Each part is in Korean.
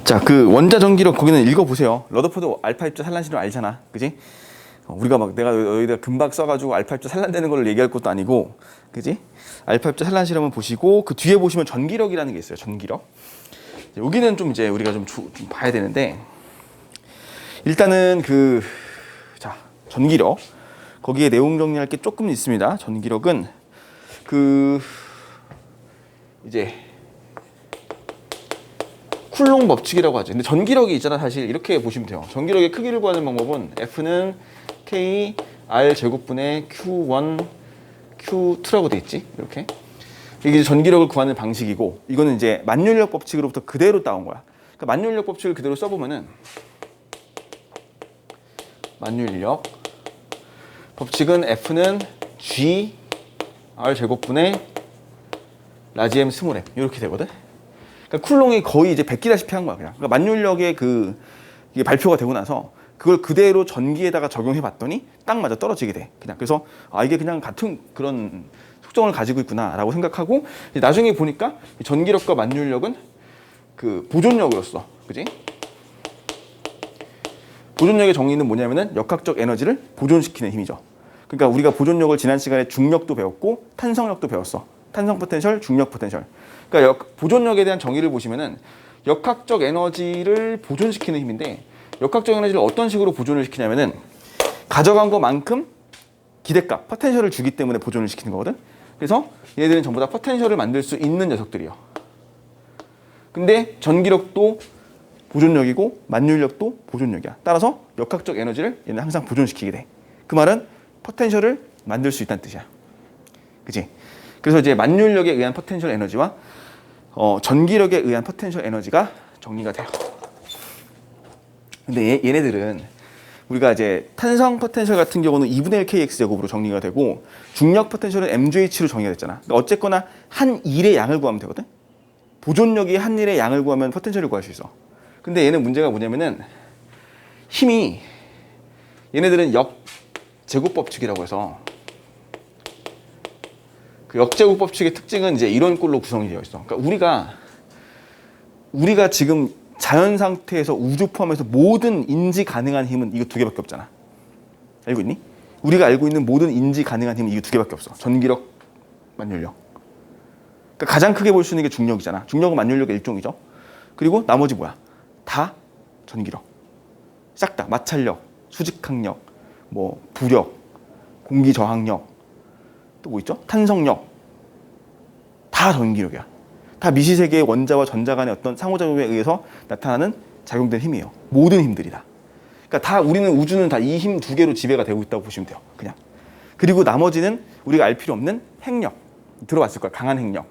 자, 그 원자 전기력 거기는 읽어보세요. 러더포드 알파 입자 산란시로 알잖아, 그지? 우리가 막 내가 여기다 금박 써가지고 알파 입자 산란되는 걸 얘기할 것도 아니고, 그지? 알파 입자 산란 실험을 보시고 그 뒤에 보시면 전기력이라는 게 있어요. 전기력. 여기는 좀 이제 우리가 좀 봐야 되는데, 일단은 자, 전기력 거기에 내용 정리할 게 조금 있습니다. 전기력은 이제 쿨롱 법칙이라고 하죠. 근데 전기력이 있잖아. 사실 이렇게 보시면 돼요. 전기력의 크기를 구하는 방법은 F는 K R 제곱분의 Q1 Q2라고 돼 있지. 이렇게. 이게 전기력을 구하는 방식이고, 이거는 이제 만율력 법칙으로부터 그대로 따온 거야. 그러니까 만율력 법칙을 그대로 써보면은, 만율력 법칙은 F는 G R 제곱분의 라지 M 스몰 M 이렇게 되거든. 그러니까 쿨롱이 거의 이제 베끼다시피 한 거야, 그냥. 그러니까 만율력의 이게 발표가 되고 나서 그걸 그대로 전기에다가 적용해 봤더니 딱 맞아 떨어지게 돼. 그냥. 그래서 이게 그냥 같은 그런 속성을 가지고 있구나라고 생각하고, 나중에 보니까 전기력과 만율력은 보존력이었어. 그지? 보존력의 정의는 뭐냐면은 역학적 에너지를 보존시키는 힘이죠. 그러니까 우리가 보존력을 지난 시간에 중력도 배웠고 탄성력도 배웠어. 탄성 포텐셜, 중력 포텐셜. 그러니까 보존력에 대한 정의를 보시면은 역학적 에너지를 보존시키는 힘인데, 역학적 에너지를 어떤 식으로 보존을 시키냐면은 가져간 것만큼 기대값, 포텐셜을 주기 때문에 보존을 시키는 거거든. 그래서 얘네들은 전부 다 포텐셜을 만들 수 있는 녀석들이요. 근데 전기력도 보존력이고 만율력도 보존력이야. 따라서 역학적 에너지를 얘는 항상 보존시키게 돼. 그 말은 포텐셜을 만들 수 있다는 뜻이야. 그치? 그래서 이제 만율력에 의한 포텐셜 에너지와 전기력에 의한 포텐셜 에너지가 정리가 돼요. 근데 얘네들은 우리가 이제 탄성 포텐셜 같은 경우는 2분의 1 kx 제곱으로 정리가 되고, 중력 포텐셜은 mgh로 정리가 됐잖아. 그러니까 어쨌거나 한 일의 양을 구하면 되거든. 보존력이 한 일의 양을 구하면 포텐셜을 구할 수 있어. 근데 얘는 문제가 뭐냐면은 힘이, 얘네들은 역제곱 법칙이라고 해서, 그 역제곱 법칙의 특징은 이제 이런 꼴로 구성이 되어 있어. 그러니까 우리가 지금 자연 상태에서 우주 포함해서 모든 인지 가능한 힘은 이거 두 개밖에 없잖아. 알고 있니? 우리가 알고 있는 모든 인지 가능한 힘은 이거 두 개밖에 없어. 전기력, 만율력. 그러니까 가장 크게 볼 수 있는 게 중력이잖아. 중력은 만율력의 일종이죠. 그리고 나머지 뭐야? 다 전기력. 싹 다. 마찰력, 수직항력, 뭐 부력, 공기 저항력, 또 뭐 있죠? 탄성력. 다 전기력이야. 다 미시세계의 원자와 전자 간의 어떤 상호작용에 의해서 나타나는 작용된 힘이에요. 모든 힘들이 다. 그러니까 다 우주는 다 이 힘 두 개로 지배가 되고 있다고 보시면 돼요. 그냥. 그리고 나머지는 우리가 알 필요 없는 핵력. 들어봤을 거야. 강한 핵력.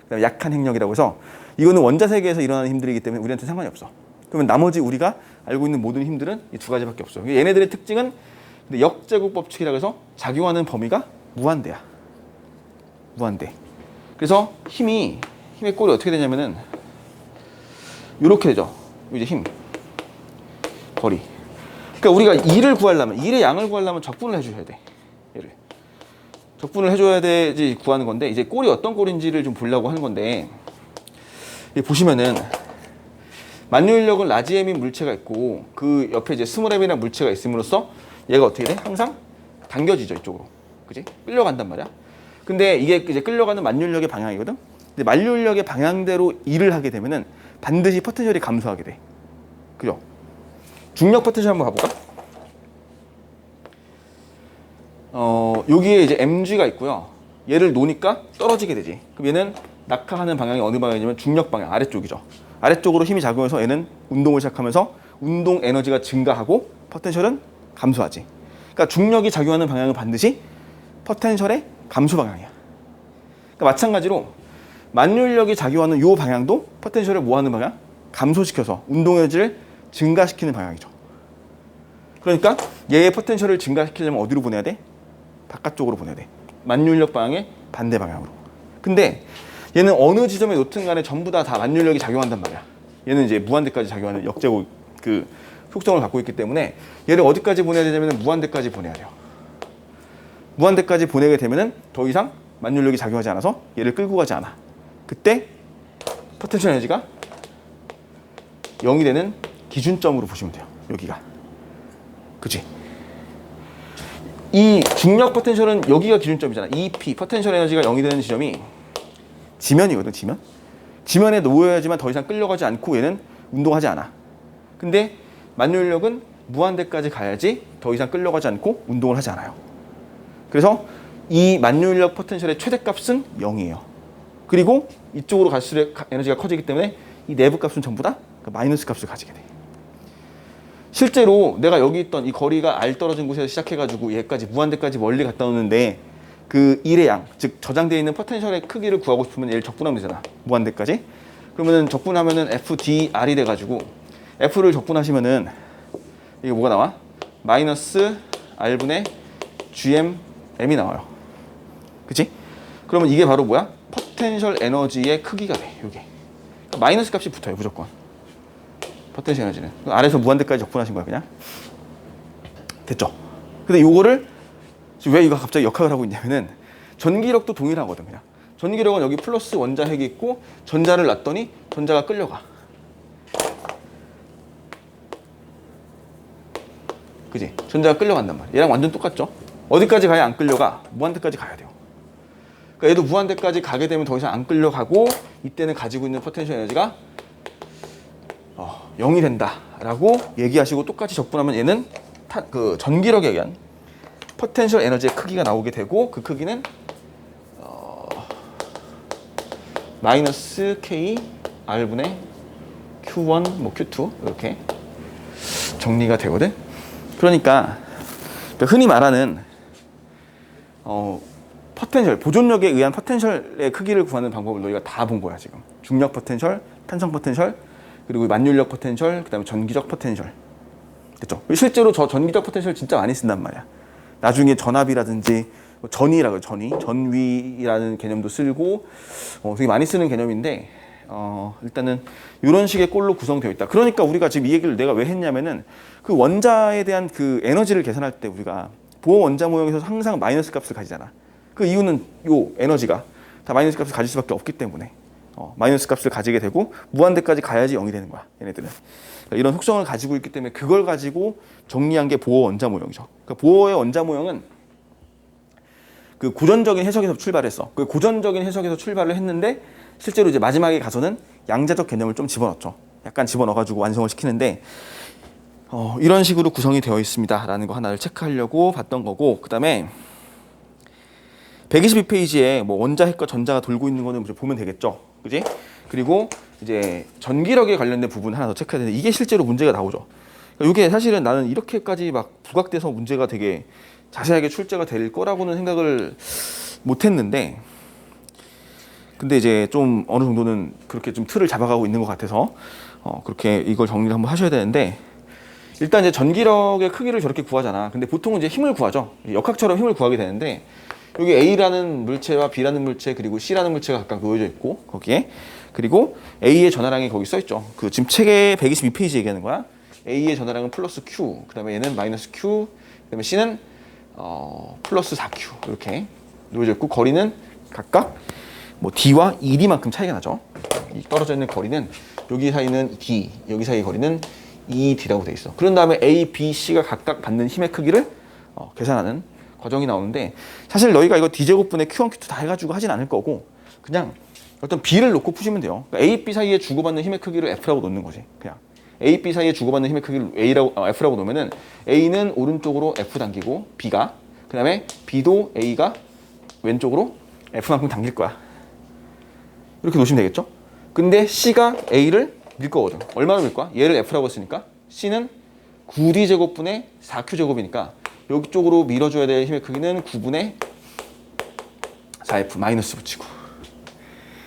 그다음에 약한 핵력이라고 해서, 이거는 원자 세계에서 일어나는 힘들이기 때문에 우리한테 상관이 없어. 그러면 나머지 우리가 알고 있는 모든 힘들은 이 두 가지밖에 없어. 얘네들의 특징은 역제곱 법칙이라고 해서 작용하는 범위가 무한대야. 무한대. 그래서 힘의 꼴이 어떻게 되냐면은 이렇게 되죠. 이제 힘, 거리. 그러니까 우리가 일을 구하려면, 일의 양을 구하려면 적분을 해줘야 돼. 얘를 적분을 해줘야 되지 구하는 건데, 이제 꼴이 어떤 꼴인지를 좀 보려고 하는 건데, 보시면은 만율력은 라지 M인 물체가 있고 그 옆에 이제 스몰 M이라는 물체가 있음으로써 얘가 어떻게 돼? 항상 당겨지죠, 이쪽으로. 그지? 끌려간단 말이야. 근데 이게 이제 끌려가는 만율력의 방향이거든. 근데 만율력의 방향대로 일을 하게 되면은 반드시 포텐셜이 감소하게 돼. 그죠? 중력 포텐셜 한번 가볼까? 여기에 이제 mg가 있고요. 얘를 놓으니까 떨어지게 되지. 그럼 얘는 낙하하는 방향이 어느 방향이냐면 중력 방향, 아래쪽이죠. 아래쪽으로 힘이 작용해서 얘는 운동을 시작하면서 운동 에너지가 증가하고 포텐셜은 감소하지. 그러니까 중력이 작용하는 방향은 반드시 포텐셜의 감소 방향이야. 그러니까 마찬가지로 만율력이 작용하는 이 방향도 포텐셜을 뭐하는 방향? 감소시켜서 운동 에너지를 증가시키는 방향이죠. 그러니까 얘의 포텐셜을 증가시키려면 어디로 보내야 돼? 바깥쪽으로 보내야 돼. 만율력 방향의 반대 방향으로. 근데 얘는 어느 지점에 놓든 간에 전부 다 만율력이 작용한단 말이야. 얘는 이제 무한대까지 작용하는 역제곱 속성을 갖고 있기 때문에 얘를 어디까지 보내야 되냐면 무한대까지 보내야 돼요. 무한대까지 보내게 되면은 더 이상 만율력이 작용하지 않아서 얘를 끌고 가지 않아. 그때 포텐셜 에너지가 0이 되는 기준점으로 보시면 돼요. 여기가. 그치? 이 중력 포텐셜은 여기가 기준점이잖아. EP, 포텐셜 에너지가 0이 되는 지점이 지면이거든, 지면. 지면에 놓여야지만 더 이상 끌려가지 않고 얘는 운동하지 않아. 근데 만유인력은 무한대까지 가야지 더 이상 끌려가지 않고 운동을 하지 않아요. 그래서 이 만유인력 포텐셜의 최대값은 0이에요. 그리고 이쪽으로 갈수록 에너지가 커지기 때문에 이 내부 값은 전부 다 마이너스 값을 가지게 돼. 실제로 내가 여기 있던 이 거리가 R 떨어진 곳에서 시작해가지고 얘까지 무한대까지 멀리 갔다 오는데 그 1의 양, 즉 저장되어 있는 포텐셜의 크기를 구하고 싶으면 얘를 적분하면 되잖아. 무한대까지. 그러면은 적분하면은 FDR이 돼가지고 F를 적분하시면은 이게 뭐가 나와? 마이너스 R분의 GMM이 나와요. 그치? 그러면 이게 바로 뭐야? 포텐셜 에너지의 크기가 돼. 요게. 그러니까 마이너스 값이 붙어요. 무조건. 포텐셜 에너지는. 아래에서 무한대까지 적분하신 거야. 그냥. 됐죠? 근데 요거를 왜 이거 갑자기 역학을 하고 있냐면은 전기력도 동일하거든. 그냥. 전기력은 여기 플러스 원자 핵이 있고 전자를 놨더니 전자가 끌려가. 그지? 전자가 끌려간단 말이야. 얘랑 완전 똑같죠? 어디까지 가야 안 끌려가? 무한대까지 가야 돼요. 그러니까 얘도 무한대까지 가게 되면 더 이상 안 끌려가고 이때는 가지고 있는 포텐셜 에너지가 0이 된다라고 얘기하시고 똑같이 적분하면 얘는 그 전기력에 의한 포텐셜 에너지의 크기가 나오게 되고 그 크기는 마이너스 K R분의 Q1, 뭐 Q2 이렇게 정리가 되거든. 그러니까 흔히 말하는 포텐셜, 보존력에 의한 포텐셜의 크기를 구하는 방법을 너희가 다 본 거야 지금. 중력 포텐셜, 탄성 포텐셜, 그리고 만유인력 포텐셜, 그다음에 전기적 포텐셜. 됐죠? 실제로 저 전기적 포텐셜 진짜 많이 쓴단 말이야. 나중에 전압이라든지 전위라고 전위라는 개념도 쓰고 되게 많이 쓰는 개념인데 일단은 이런 식의 꼴로 구성되어 있다. 그러니까 우리가 지금 이 얘기를 내가 왜 했냐면은 그 원자에 대한 그 에너지를 계산할 때 우리가 보호 원자 모형에서 항상 마이너스 값을 가지잖아. 그 이유는 요 에너지가 다 마이너스 값을 가질 수밖에 없기 때문에 마이너스 값을 가지게 되고 무한대까지 가야지 0이 되는 거야. 얘네들은. 그러니까 이런 속성을 가지고 있기 때문에 그걸 가지고 정리한 게 보호 원자 모형이죠. 그러니까 보호의 원자 모형은 그 고전적인 해석에서 출발했어. 그 고전적인 해석에서 출발을 했는데 실제로 이제 마지막에 가서는 양자적 개념을 좀 집어넣었죠. 약간 집어넣어가지고 완성을 시키는데 이런 식으로 구성이 되어 있습니다라는 거 하나를 체크하려고 봤던 거고 그 다음에 122페이지에 뭐 원자 핵과 전자가 돌고 있는 거는 보면 되겠죠. 그지? 그리고 이제 전기력에 관련된 부분 하나 더 체크해야 되는데 이게 실제로 문제가 나오죠. 그러니까 이게 사실은 나는 이렇게까지 막 부각돼서 문제가 되게 자세하게 출제가 될 거라고는 생각을 못 했는데 근데 이제 좀 어느 정도는 그렇게 좀 틀을 잡아가고 있는 것 같아서 그렇게 이걸 정리를 한번 하셔야 되는데 일단 이제 전기력의 크기를 저렇게 구하잖아. 근데 보통은 이제 힘을 구하죠. 역학처럼 힘을 구하게 되는데 여기 A라는 물체와 B라는 물체 그리고 C라는 물체가 각각 놓여져 있고 거기에 그리고 A의 전하량이 거기 써 있죠. 그 지금 책의 122페이지 얘기하는 거야. A의 전하량은 플러스 Q, 그다음에 얘는 마이너스 Q, 그다음에 C는 플러스 4Q 이렇게 놓여져 있고 거리는 각각 뭐 D와 2D만큼 차이가 나죠. 이 떨어져 있는 거리는 여기 사이는 D, 여기 사이 거리는 2D라고 돼 있어. 그런 다음에 A, B, C가 각각 받는 힘의 크기를 계산하는 과정이 나오는데 사실 너희가 이거 D제곱분의 Q1, Q2 다 해가지고 하진 않을 거고 그냥 어떤 B를 놓고 푸시면 돼요. 그러니까 A, B 사이에 주고받는 힘의 크기를 F라고 놓는 거지. 그냥 A, B 사이에 주고받는 힘의 크기를 F라고 놓으면은 A는 오른쪽으로 F 당기고 B가 그 다음에 B도 A가 왼쪽으로 F만큼 당길 거야. 이렇게 놓으시면 되겠죠? 근데 C가 A를 밀 거거든. 얼마나 밀 거야? 얘를 F라고 했으니까 C는 9D제곱분의 4Q제곱이니까 여기 쪽으로 밀어줘야 될 힘의 크기는 9분의 4F 마이너스 붙이고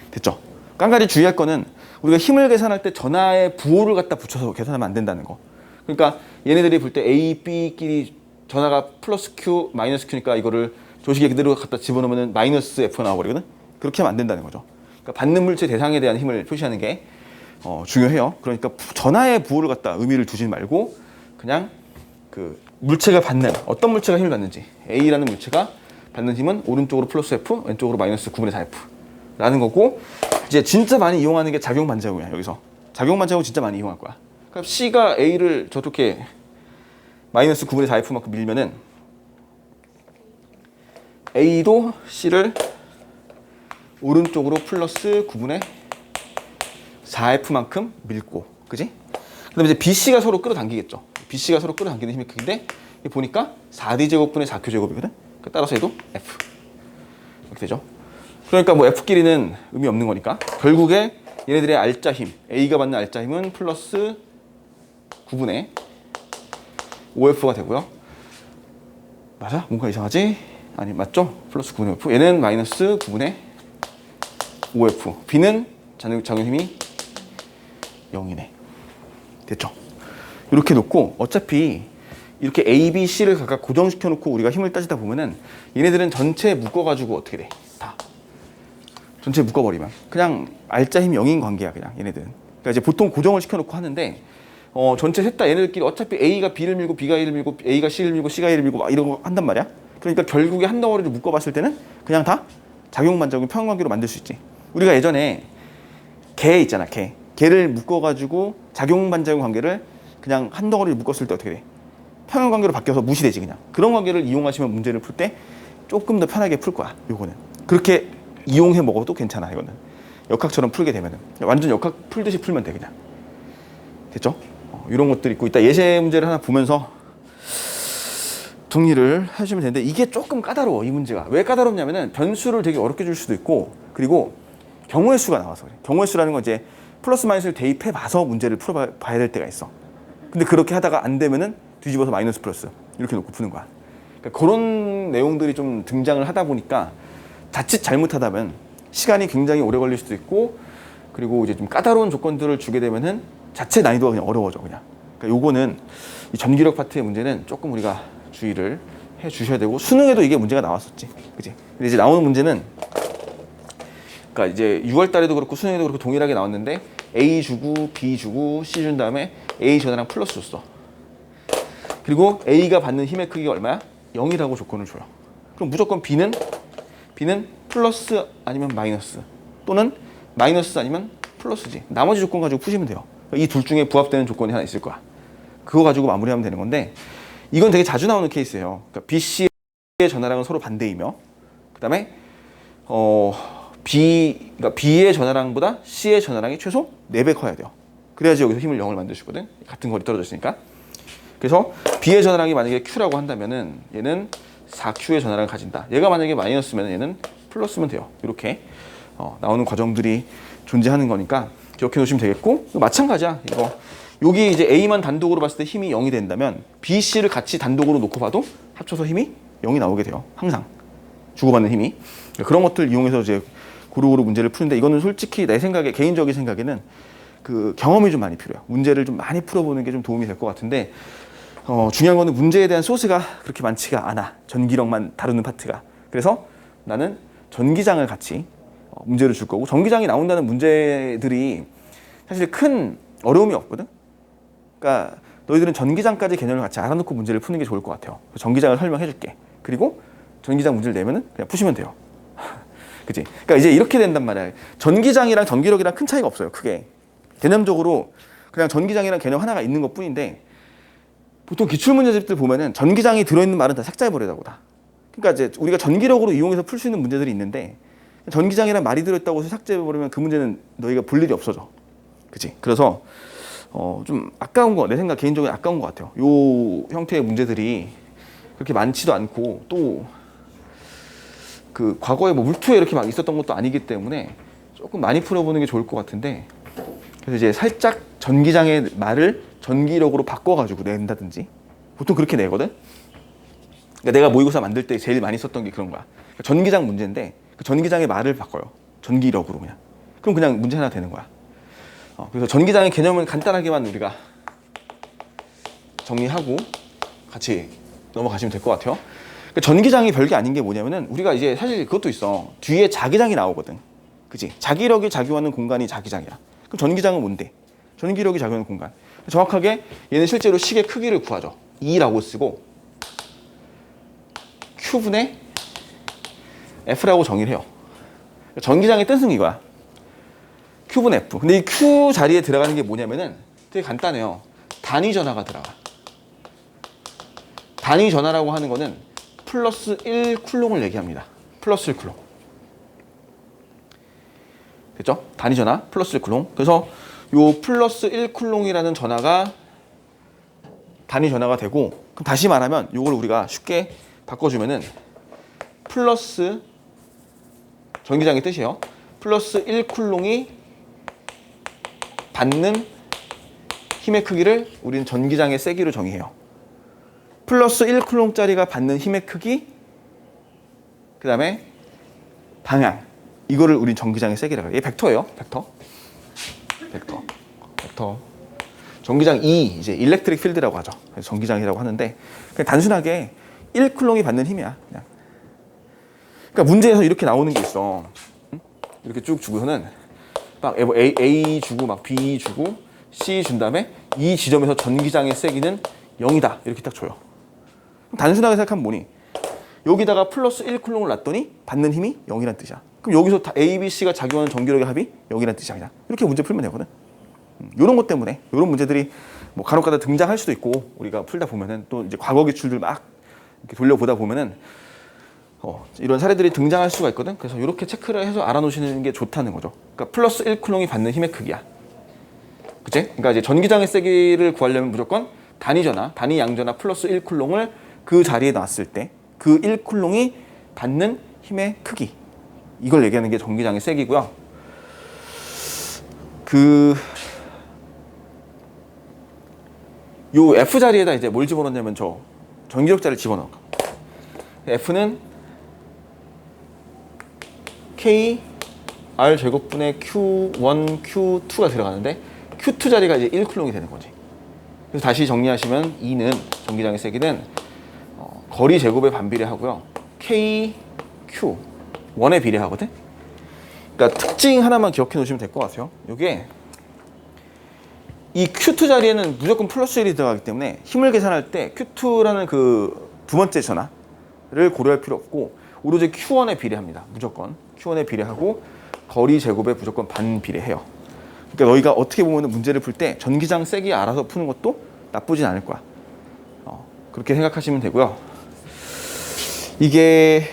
됐죠? 깡가리 주의할 거는 우리가 힘을 계산할 때 전하의 부호를 갖다 붙여서 계산하면 안 된다는 거. 그러니까 얘네들이 볼 때 A, B끼리 전하가 플러스 Q, 마이너스 Q니까 이거를 조식에 그대로 갖다 집어넣으면 마이너스 F가 나와버리거든? 그렇게 하면 안 된다는 거죠. 그러니까 받는 물체 대상에 대한 힘을 표시하는 게 중요해요. 그러니까 전하의 부호를 갖다 의미를 두지 말고 그냥 그 물체가 받는 어떤 물체가 힘을 받는지 A라는 물체가 받는 힘은 오른쪽으로 플러스 F, 왼쪽으로 마이너스 9분의 4F 라는 거고 이제 진짜 많이 이용하는 게 작용 반작용이야. 여기서 작용 반작용 진짜 많이 이용할 거야. 그럼 C가 A를 저렇게 마이너스 9분의 4F만큼 밀면은 A도 C를 오른쪽으로 플러스 9분의 4F만큼 밀고, 그지? 그 다음에 이제 BC가 서로 끌어당기겠죠. BC가 서로 끌어당기는 힘이 크긴데, 보니까 4D제곱분의 4Q제곱이거든? 따라서 얘도 F. 이렇게 되죠. 그러니까 뭐 F끼리는 의미 없는 거니까. 결국에 얘네들의 알짜 힘, A가 받는 알짜 힘은 플러스 9분의 5F가 되고요. 맞아? 뭔가 이상하지? 아니, 맞죠? 플러스 9분의 5F. 얘는 마이너스 9분의 5F. B는 작용힘이 0이네. 됐죠? 이렇게 놓고 어차피 이렇게 A, B, C를 각각 고정시켜 놓고 우리가 힘을 따지다 보면은 얘네들은 전체 묶어가지고 어떻게 돼? 다. 전체 묶어버리면 그냥 알짜 힘 0인 관계야, 그냥 얘네들은. 그러니까 이제 보통 고정을 시켜놓고 하는데 전체 셋 다 얘네들끼리 어차피 A가 B를 밀고 B가 A를 밀고 A가 C를 밀고 C가 A를 밀고 막 이런 거 한단 말이야. 그러니까 결국에 한 덩어리를 묶어봤을 때는 그냥 다 작용반작용 평행관계로 만들 수 있지. 우리가 예전에 개 있잖아, 개를 묶어가지고 작용반작용 관계를 그냥 한 덩어리를 묶었을 때 어떻게 돼? 평행관계로 바뀌어서 무시되지. 그냥 그런 관계를 이용하시면 문제를 풀 때 조금 더 편하게 풀 거야. 요거는 그렇게 이용해 먹어도 괜찮아. 이거는 역학처럼 풀게 되면은 완전 역학 풀듯이 풀면 돼. 그냥 됐죠? 이런 것들 있고 이따 예제 문제를 하나 보면서 정리를 해주시면 되는데, 이게 조금 까다로워. 이 문제가 왜 까다롭냐면은 변수를 되게 어렵게 줄 수도 있고, 그리고 경우의 수가 나와서 그래. 경우의 수라는 건 이제 플러스 마이너스를 대입해 봐서 문제를 풀어봐야 될 때가 있어. 근데 그렇게 하다가 안 되면은 뒤집어서 마이너스 플러스 이렇게 놓고 푸는 거야. 그러니까 그런 내용들이 좀 등장을 하다 보니까 자칫 잘못하다면 시간이 굉장히 오래 걸릴 수도 있고, 그리고 이제 좀 까다로운 조건들을 주게 되면은 자체 난이도가 그냥 어려워져. 그냥. 그러니까 요거는 이 전기력 파트의 문제는 조금 우리가 주의를 해 주셔야 되고, 수능에도 이게 문제가 나왔었지, 그지? 근데 이제 나오는 문제는, 그러니까 이제 6월 달에도 그렇고 수능에도 그렇고 동일하게 나왔는데 A 주고 B 주고 C 준 다음에 A 전화랑 플러스 줬어. 그리고 A가 받는 힘의 크기가 얼마야? 0이라고 조건을 줘요. 그럼 무조건 B는 플러스 아니면 마이너스, 또는 마이너스 아니면 플러스지. 나머지 조건 가지고 푸시면 돼요. 이 둘 중에 부합되는 조건이 하나 있을 거야. 그거 가지고 마무리하면 되는 건데, 이건 되게 자주 나오는 케이스예요. 그러니까 B, C의 전화량은 서로 반대이며, 그 다음에 그러니까 B의 전화량보다 C의 전화량이 최소 4배 커야 돼요. 그래야지 여기서 힘을 0을 만들 수 있거든. 같은 거리 떨어져 있으니까. 그래서 B의 전화량이 만약에 Q라고 한다면은 얘는 4Q의 전화량을 가진다. 얘가 만약에 마이너스면 얘는 플러스면 돼요. 이렇게 나오는 과정들이 존재하는 거니까 기억해 놓으시면 되겠고, 마찬가지야. 여기 이제 A만 단독으로 봤을 때 힘이 0이 된다면 B, C를 같이 단독으로 놓고 봐도 합쳐서 힘이 0이 나오게 돼요. 항상 주고받는 힘이. 그런 것들 이용해서 이제 고루고루 문제를 푸는데, 이거는 솔직히 내 생각에, 개인적인 생각에는 그 경험이 좀 많이 필요해요. 문제를 좀 많이 풀어보는 게 좀 도움이 될 것 같은데, 중요한 거는 문제에 대한 소스가 그렇게 많지가 않아. 전기력만 다루는 파트가. 그래서 나는 전기장을 같이 문제를 줄 거고, 전기장이 나온다는 문제들이 사실 큰 어려움이 없거든. 그러니까 너희들은 전기장까지 개념을 같이 알아놓고 문제를 푸는 게 좋을 것 같아요. 전기장을 설명해 줄게. 그리고 전기장 문제를 내면은 그냥 푸시면 돼요. 그치? 그러니까 이제 이렇게 된단 말이야. 전기장이랑 전기력이랑 큰 차이가 없어요. 크게. 개념적으로 그냥 전기장이랑 개념 하나가 있는 것 뿐인데, 보통 기출문제집들 보면은 전기장이 들어있는 말은 다 삭제해버리라고 다. 그러니까 이제 우리가 전기력으로 이용해서 풀 수 있는 문제들이 있는데, 전기장이란 말이 들어있다고 해서 삭제해버리면 그 문제는 너희가 볼 일이 없어져. 그치? 그래서 좀 아까운 거, 내 생각 개인적으로 아까운 것 같아요. 요 형태의 문제들이 그렇게 많지도 않고, 또 그 과거에 뭐 물투에 이렇게 막 있었던 것도 아니기 때문에 조금 많이 풀어보는 게 좋을 것 같은데, 그래서 이제 살짝 전기장의 말을 전기력으로 바꿔가지고 낸다든지, 보통 그렇게 내거든. 그러니까 내가 모의고사 만들 때 제일 많이 썼던 게 그런 거야. 그러니까 전기장 문제인데 그 전기장의 말을 바꿔요. 전기력으로 그냥. 그럼 그냥 문제 하나 되는 거야. 그래서 전기장의 개념은 간단하게만 우리가 정리하고 같이 넘어가시면 될 것 같아요. 그러니까 전기장이 별게 아닌 게 뭐냐면은, 우리가 이제 사실 그것도 있어. 뒤에 자기장이 나오거든. 그치? 자기력이 작용하는 공간이 자기장이야. 그럼 전기장은 뭔데? 전기력이 작용하는 공간. 정확하게 얘는 실제로 식의 크기를 구하죠. E라고 쓰고 Q분의 F라고 정의를 해요. 전기장의 뜻은 이거야. Q분의 F. 근데 이 Q 자리에 들어가는 게 뭐냐면은 되게 간단해요. 단위 전하가 들어가. 단위 전하라고 하는 거는 플러스 1 쿨롱을 얘기합니다. 플러스 1 쿨롱. 됐죠? 단위 전하 플러스 1 쿨롱. 그래서 요 플러스 1 쿨롱이라는 전하가 단위 전하가 되고, 그럼 다시 말하면 요걸 우리가 쉽게 바꿔주면은 플러스 전기장의 뜻이에요. 플러스 1 쿨롱이 받는 힘의 크기를 우리는 전기장의 세기로 정의해요. 플러스 1 쿨롱짜리가 받는 힘의 크기, 그 다음에 방향, 이거를 우리 전기장의 세기라고 해요. 이게 벡터예요. 벡터. 전기장 E, 이제 일렉트릭 필드라고 하죠. 그래서 전기장이라고 하는데, 그냥 단순하게 1 쿨롱이 받는 힘이야. 그냥. 그러니까 문제에서 이렇게 나오는 게 있어. 이렇게 쭉 주고서는 막 A 주고 막 B 주고 C 준 다음에 이 지점에서 전기장의 세기는 0이다. 이렇게 딱 줘요. 단순하게 생각하면 뭐니? 여기다가 플러스 1 쿨롱을 놨더니 받는 힘이 0이란 뜻이야. 그럼 여기서 다 A, B, C가 작용하는 전기력의 합이 0이란 뜻이야. 그냥. 이렇게 문제 풀면 되거든. 이런 것 때문에 이런 문제들이 뭐 간혹가다 등장할 수도 있고, 우리가 풀다 보면은 또 이제 과거 기출들 막 이렇게 돌려보다 보면은 이런 사례들이 등장할 수가 있거든. 그래서 이렇게 체크를 해서 알아놓으시는 게 좋다는 거죠. 그러니까 플러스 1 쿨롱이 받는 힘의 크기야. 그치? 그러니까 이제 전기장의 세기를 구하려면 무조건 단위 전하, 단위 양전하 플러스 1 쿨롱을 그 자리에 놨을 때 그 1 쿨롱이 받는 힘의 크기, 이걸 얘기하는 게 전기장의 세기고요. 요 F 자리에다 이제 뭘 집어넣냐면 저 전기력자를 집어넣어. F는 K R 제곱분의 Q1, Q2가 들어가는데 Q2 자리가 이제 1 쿨롱이 되는 거지. 그래서 다시 정리하시면 E는 전기장의 세기는 거리 제곱에 반비례하고요. K, Q, 1에 비례하거든. 그러니까 특징 하나만 기억해 놓으시면 될 것 같아요. 이게 이 Q2 자리에는 무조건 플러스 1이 들어가기 때문에 힘을 계산할 때 Q2라는 그 두 번째 전하를 고려할 필요 없고 오로지 Q1에 비례합니다. 무조건 Q1에 비례하고 거리 제곱에 무조건 반비례해요. 그러니까 너희가 어떻게 보면 문제를 풀 때 전기장 세기 알아서 푸는 것도 나쁘진 않을 거야. 그렇게 생각하시면 되고요. 이게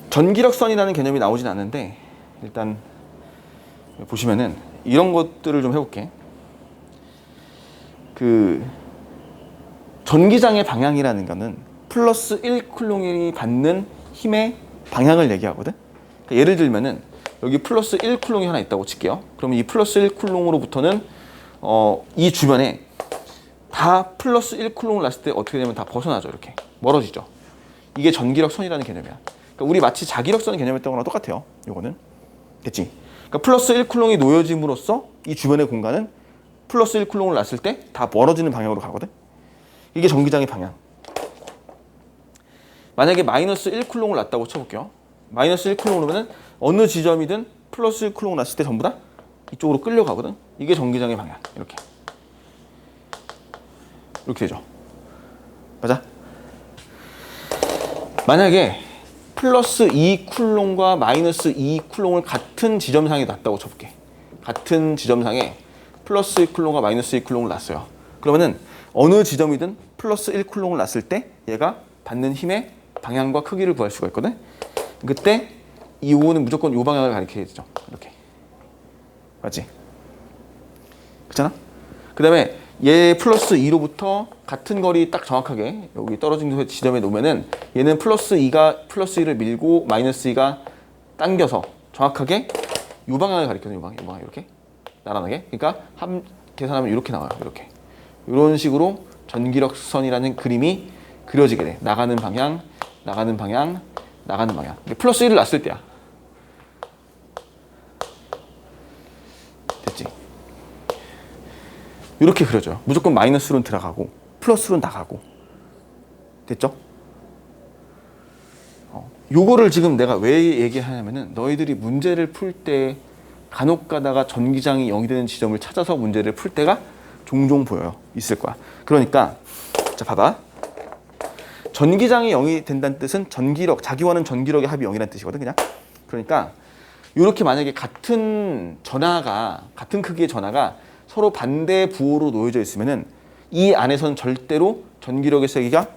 전기력선이라는 개념이 나오진 않는데 일단 보시면은 이런 것들을 좀 해볼게. 그 전기장의 방향이라는 거는 플러스 1 쿨롱이 받는 힘의 방향을 얘기하거든. 그러니까 예를 들면은 여기 플러스 1 쿨롱이 하나 있다고 칠게요. 그러면 이 플러스 1 쿨롱으로부터는 이 주변에 다 플러스 1 쿨롱을 놨을 때 어떻게 되면 다 벗어나죠. 이렇게 멀어지죠. 이게 전기력선이라는 개념이야. 그러니까 우리 마치 자기력선 개념했던 거랑 똑같아요. 요거는 됐지? 그러니까 플러스 1 쿨롱이 놓여짐으로써 이 주변의 공간은 플러스 1 쿨롱을 놨을 때 다 멀어지는 방향으로 가거든. 이게 전기장의 방향. 만약에 마이너스 1 쿨롱을 놨다고 쳐볼게요. 마이너스 1 쿨롱이면 어느 지점이든 플러스 1 쿨롱 놨을 때 전부 다 이쪽으로 끌려가거든. 이게 전기장의 방향. 이렇게 되죠. 맞아? 만약에 플러스 2 쿨롱과 마이너스 2 쿨롱을 같은 지점상에 놨다고 쳐볼게. 같은 지점상에 플러스 1 쿨롱과 마이너스 2 쿨롱을 놨어요. 그러면은 어느 지점이든 플러스 1 쿨롱을 놨을 때 얘가 받는 힘의 방향과 크기를 구할 수가 있거든. 그때 이 요거는 무조건 요 방향을 가리켜야 되죠. 이렇게. 맞지? 그렇잖아? 그 다음에 얘 플러스 2로부터 같은 거리 딱 정확하게 여기 떨어진 지점에 놓으면은 얘는 플러스 2가 플러스 1을 밀고 마이너스 2가 당겨서 정확하게 요 방향을 가리켜서 요 방향 이렇게 나란하게. 그러니까 계산하면 이렇게 나와요. 이렇게. 이런 식으로 전기력선이라는 그림이 그려지게 돼. 나가는 방향, 나가는 방향, 나가는 방향. 플러스 1을 놨을 때야. 됐지? 이렇게 그려져요. 무조건 마이너스로는 들어가고 플러스로는 나가고. 됐죠? 요거를 지금 내가 왜 얘기하냐면은 너희들이 문제를 풀 때 간혹 가다가 전기장이 0이 되는 지점을 찾아서 문제를 풀 때가 종종 보여요. 있을 거야. 그러니까 자 봐봐. 전기장이 0이 된다는 뜻은 전기력, 자기 원하는 전기력의 합이 0이라는 뜻이거든. 그냥. 그러니까 이렇게 만약에 같은 크기의 전하가 서로 반대 부호로 놓여져 있으면은 이 안에서는 절대로 전기력의 세기가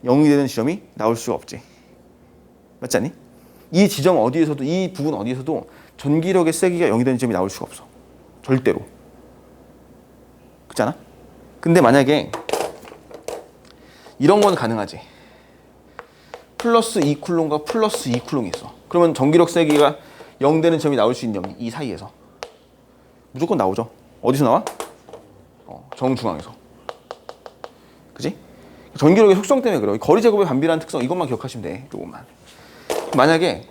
0이 되는 지점이 나올 수가 없지. 맞지 않니? 이 지점 어디에서도, 이 부분 어디에서도 전기력의 세기가 0이 되는 지점이 나올 수가 없어. 절대로. 그렇지 않아? 근데 만약에 이런 건 가능하지. 플러스 2쿨롱과 플러스 2쿨롱이 있어. 그러면 전기력 세기가 0 되는 점이 나올 수 있는 점이 이 사이에서 무조건 나오죠. 어디서 나와? 정중앙에서. 그지? 전기력의 속성 때문에 그래요. 거리 제곱의 반비라는 특성 이것만 기억하시면 돼. 조금만. 만약에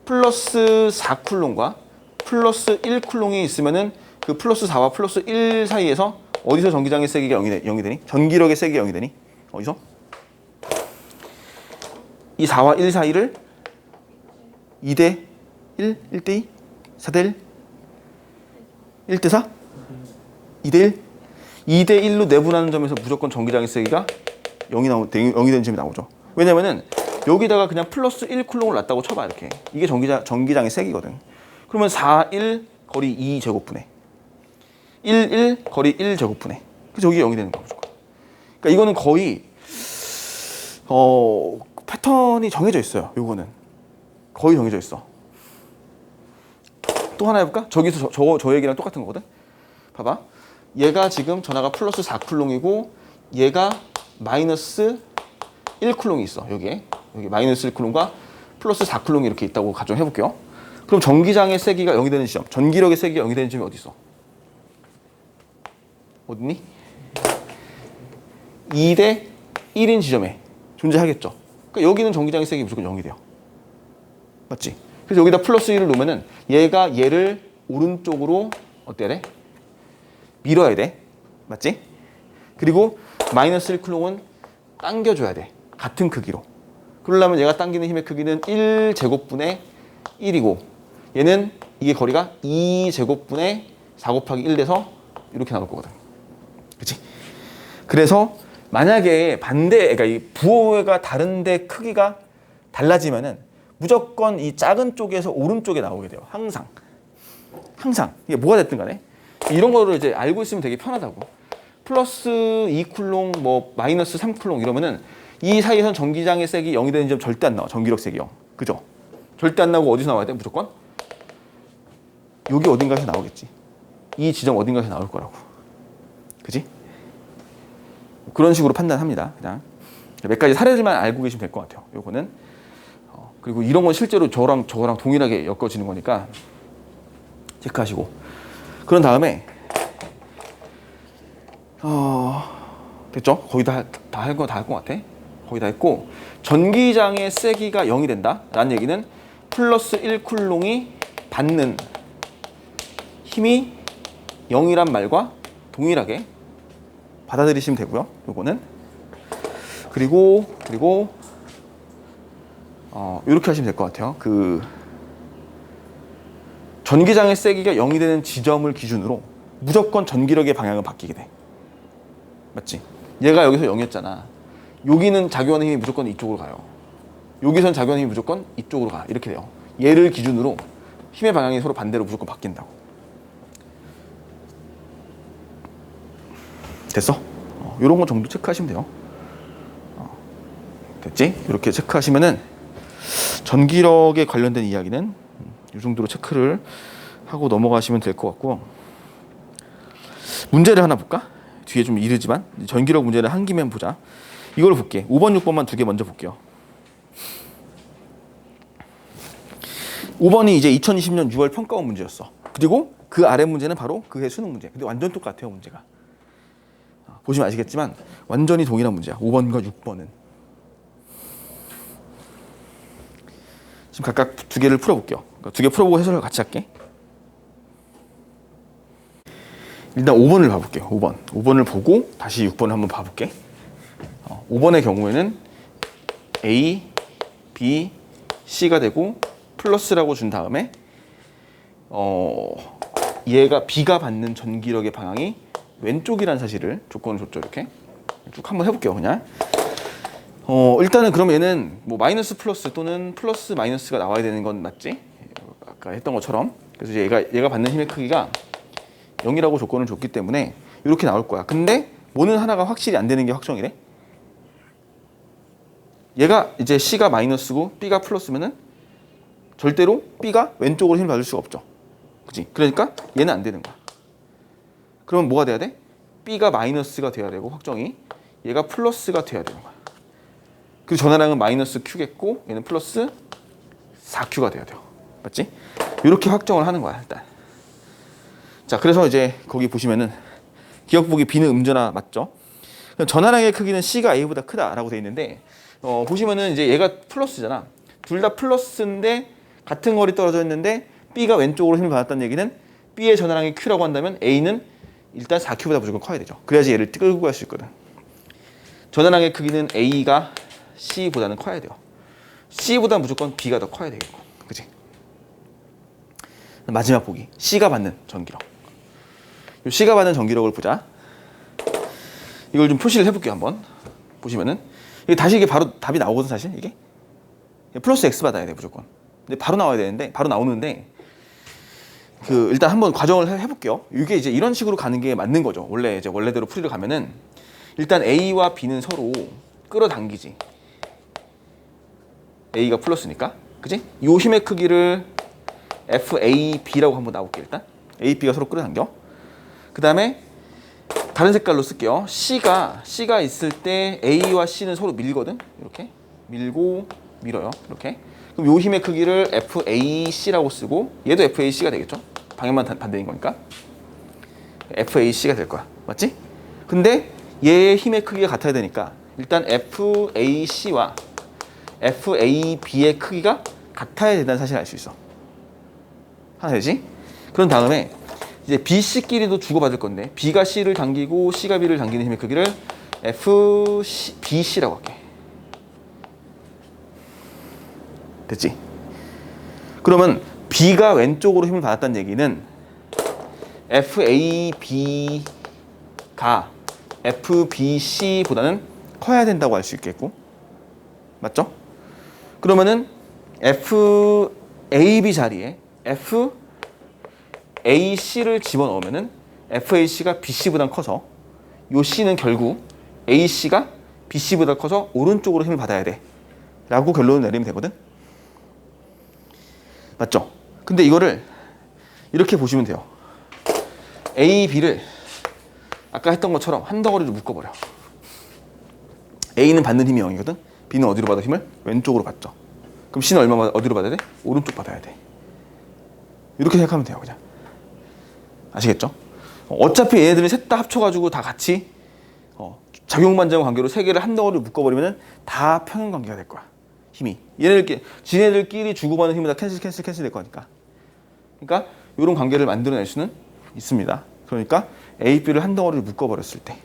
플러스 4쿨롱과 플러스 1쿨롱이 있으면은 그 플러스 4와 플러스 1 사이에서 어디서 전기장의 세기가 0이 되니? 전기력의 세기가 0이 되니? 어디서? 이 4와 1 사이를 2대 1, 1대 2, 4대 1, 1대 4, 2대 1, 2대 1로 내분하는 점에서 무조건 전기장의 세기가 0이 되는 점이 나오죠. 왜냐면은 여기다가 그냥 플러스 1쿨롱을 놨다고 쳐봐 이렇게. 이게 전기장의 세기거든. 그러면 4, 1 거리 2 제곱분의 1, 1 거리 1 제곱분의 저기 0이 되는 거죠. 그러니까 이거는 거의 패턴이 정해져 있어요. 요거는 거의 정해져 있어. 또 하나 해볼까? 저기서 저 얘기랑 똑같은 거거든. 봐봐. 얘가 지금 전하가 플러스 4쿨롱이고 얘가 마이너스 1쿨롱이 있어. 여기 마이너스 1쿨롱과 플러스 4쿨롱이 이렇게 있다고 가정해 볼게요. 그럼 전기장의 세기가 0이 되는 지점, 전기력의 세기가 0이 되는 지점이 어디 있어? 어디니? 2대 1인 지점에 존재하겠죠. 그러니까 여기는 전기장의 세기 무조건 0이 돼요. 맞지? 그래서 여기다 플러스 1을 놓으면은 얘가 얘를 오른쪽으로 어때야 돼? 밀어야 돼. 맞지? 그리고 마이너스 1쿨롱은 당겨줘야 돼. 같은 크기로. 그러려면 얘가 당기는 힘의 크기는 1제곱분의 1이고 얘는 이게 거리가 2제곱분의 4 곱하기 1 돼서 이렇게 나올 거거든. 그치? 그래서 만약에 그러니까 이 부호가 다른데 크기가 달라지면은 무조건 이 작은 쪽에서 오른쪽에 나오게 돼요. 항상. 이게 뭐가 됐든 간에. 이런 거를 이제 알고 있으면 되게 편하다고. 플러스 2쿨롱, 뭐 마이너스 3쿨롱 이러면은 이 사이에선 전기장의 세기 0이 되는 점 절대 안 나와. 전기력 세기 0. 그죠? 절대 안 나오고 어디서 나와야 돼? 무조건? 여기 어딘가에서 나오겠지. 이 지점 어딘가에서 나올 거라고. 그지? 그런 식으로 판단합니다. 그냥 몇 가지 사례들만 알고 계시면 될 것 같아요. 요거는. 그리고 이런 건 실제로 저거랑 동일하게 엮어지는 거니까 체크하시고. 그런 다음에 됐죠? 거의 다 할 것 같아. 거의 다 했고 전기장의 세기가 0이 된다 라는 얘기는 플러스 1쿨롱이 받는 힘이 0이란 말과 동일하게 받아들이시면 되고요. 요거는 그리고 이렇게 하시면 될 것 같아요. 그 전기장의 세기가 0이 되는 지점을 기준으로 무조건 전기력의 방향은 바뀌게 돼. 맞지? 얘가 여기서 0이었잖아. 여기는 작용하는 힘이 무조건 이쪽으로 가요. 여기선 작용하는 힘이 무조건 이쪽으로 가. 이렇게 돼요. 얘를 기준으로 힘의 방향이 서로 반대로 무조건 바뀐다고. 됐어? 이런 거 정도 체크하시면 돼요. 됐지? 이렇게 체크하시면은 전기력에 관련된 이야기는 이 정도로 체크를 하고 넘어가시면 될 것 같고, 문제를 하나 볼까? 뒤에 좀 이르지만 전기력 문제를 한 김에 보자. 이걸 볼게. 5번, 6번만 두 개 먼저 볼게요. 5번이 이제 2020년 6월 평가원 문제였어. 그리고 그 아래 문제는 바로 그해 수능 문제. 근데 완전 똑같아요, 문제가. 보시면 아시겠지만 완전히 동일한 문제야. 5번과 6번은. 지금 각각 두 개를 풀어볼게요. 두 개 풀어보고 해설을 같이 할게. 일단 5번을 봐볼게요. 5번을 보고 다시 6번을 한번 봐볼게. 5번의 경우에는 A, B, C가 되고 플러스라고 준 다음에 얘가 B가 받는 전기력의 방향이 왼쪽이라는 사실을 조건을 줬죠. 이렇게 쭉 한번 해볼게요. 그냥 일단은 그럼 얘는 뭐 마이너스 플러스 또는 플러스 마이너스가 나와야 되는 건 맞지? 아까 했던 것처럼. 그래서 이제 얘가 받는 힘의 크기가 0이라고 조건을 줬기 때문에 이렇게 나올 거야. 근데 뭐는 하나가 확실히 안 되는 게 확정이래. 얘가 이제 C가 마이너스고 B가 플러스면은 절대로 B가 왼쪽으로 힘을 받을 수가 없죠. 그치? 그러니까 얘는 안 되는 거야. 그러면 뭐가 돼야 돼? B가 마이너스가 돼야 되고 확정이 얘가 플러스가 돼야 되는 거야. 그리고 전화량은 마이너스 Q겠고 얘는 플러스 4Q가 돼야 돼요. 맞지? 이렇게 확정을 하는 거야 일단. 자, 그래서 이제 거기 보시면은 기억보기 B는 음전화 맞죠? 전화량의 크기는 C가 A보다 크다라고 돼 있는데 보시면은 이제 얘가 플러스잖아. 둘 다 플러스인데 같은 거리 떨어져 있는데 B가 왼쪽으로 힘을 받았다는 얘기는 B의 전화량이 Q라고 한다면 A는 일단 4Q보다 무조건 커야 되죠. 그래야지 얘를 끌고 갈 수 있거든. 전화량의 크기는 A가 C보다는 커야 돼요. C보다 무조건 B가 더 커야 되겠고, 그치? 마지막 보기 C가 받는 전기력. C가 받는 전기력을 보자. 이걸 좀 표시를 해볼게요. 한번 보시면은 다시 이게 바로 답이 나오거든. 사실 이게 플러스 X 받아야 돼 무조건. 근데 바로 나와야 되는데 바로 나오는데 일단 한번 과정을 해볼게요. 이게 이제 이런 식으로 가는 게 맞는 거죠. 원래 이제 원래대로 풀이를 가면은 일단 A와 B는 서로 끌어당기지. A가 플러스니까, 그지? 이 힘의 크기를 FAB라고 한번 나올게요. 일단 A, B가 서로 끌어당겨. 그 다음에 다른 색깔로 쓸게요. C가 있을 때 A와 C는 서로 밀거든. 이렇게 밀고 밀어요. 이렇게. 그럼 이 힘의 크기를 FAC라고 쓰고 얘도 FAC가 되겠죠. 방향만 반대인 거니까 FAC가 될 거야. 맞지? 근데 얘의 힘의 크기가 같아야 되니까 일단 FAC와 FAB의 크기가 같아야 된다는 사실을 알 수 있어. 하나 되지? 그런 다음에 이제 B, C끼리도 주고받을 건데 B가 C를 당기고 C가 B를 당기는 힘의 크기를 FBC라고 할게. 됐지? 그러면 B가 왼쪽으로 힘을 받았다는 얘기는 FAB가 FBC보다는 커야 된다고 알 수 있겠고, 맞죠? 그러면은 FAB 자리에 FAC를 집어넣으면은 FAC가 BC보다 커서 요 C는 결국 AC가 BC보다 커서 오른쪽으로 힘을 받아야 돼 라고 결론을 내리면 되거든. 맞죠? 근데 이거를 이렇게 보시면 돼요. A, B를 아까 했던 것처럼 한 덩어리로 묶어버려. A는 받는 힘이 0이거든. B는 어디로 받아 힘을? 왼쪽으로 받죠. 그럼 C는 어디로 받아야 돼? 오른쪽 받아야 돼. 이렇게 생각하면 돼요. 그냥. 아시겠죠? 어차피 얘네들은 셋 다 합쳐가지고 다 같이 작용반작용 관계로 세 개를 한 덩어리로 묶어버리면 다 평행관계가 될 거야. 힘이. 지네들끼리 주고받는 힘은 다 캔슬 될 거니까. 그러니까 이런 관계를 만들어낼 수는 있습니다. 그러니까 A, B를 한 덩어리로 묶어버렸을 때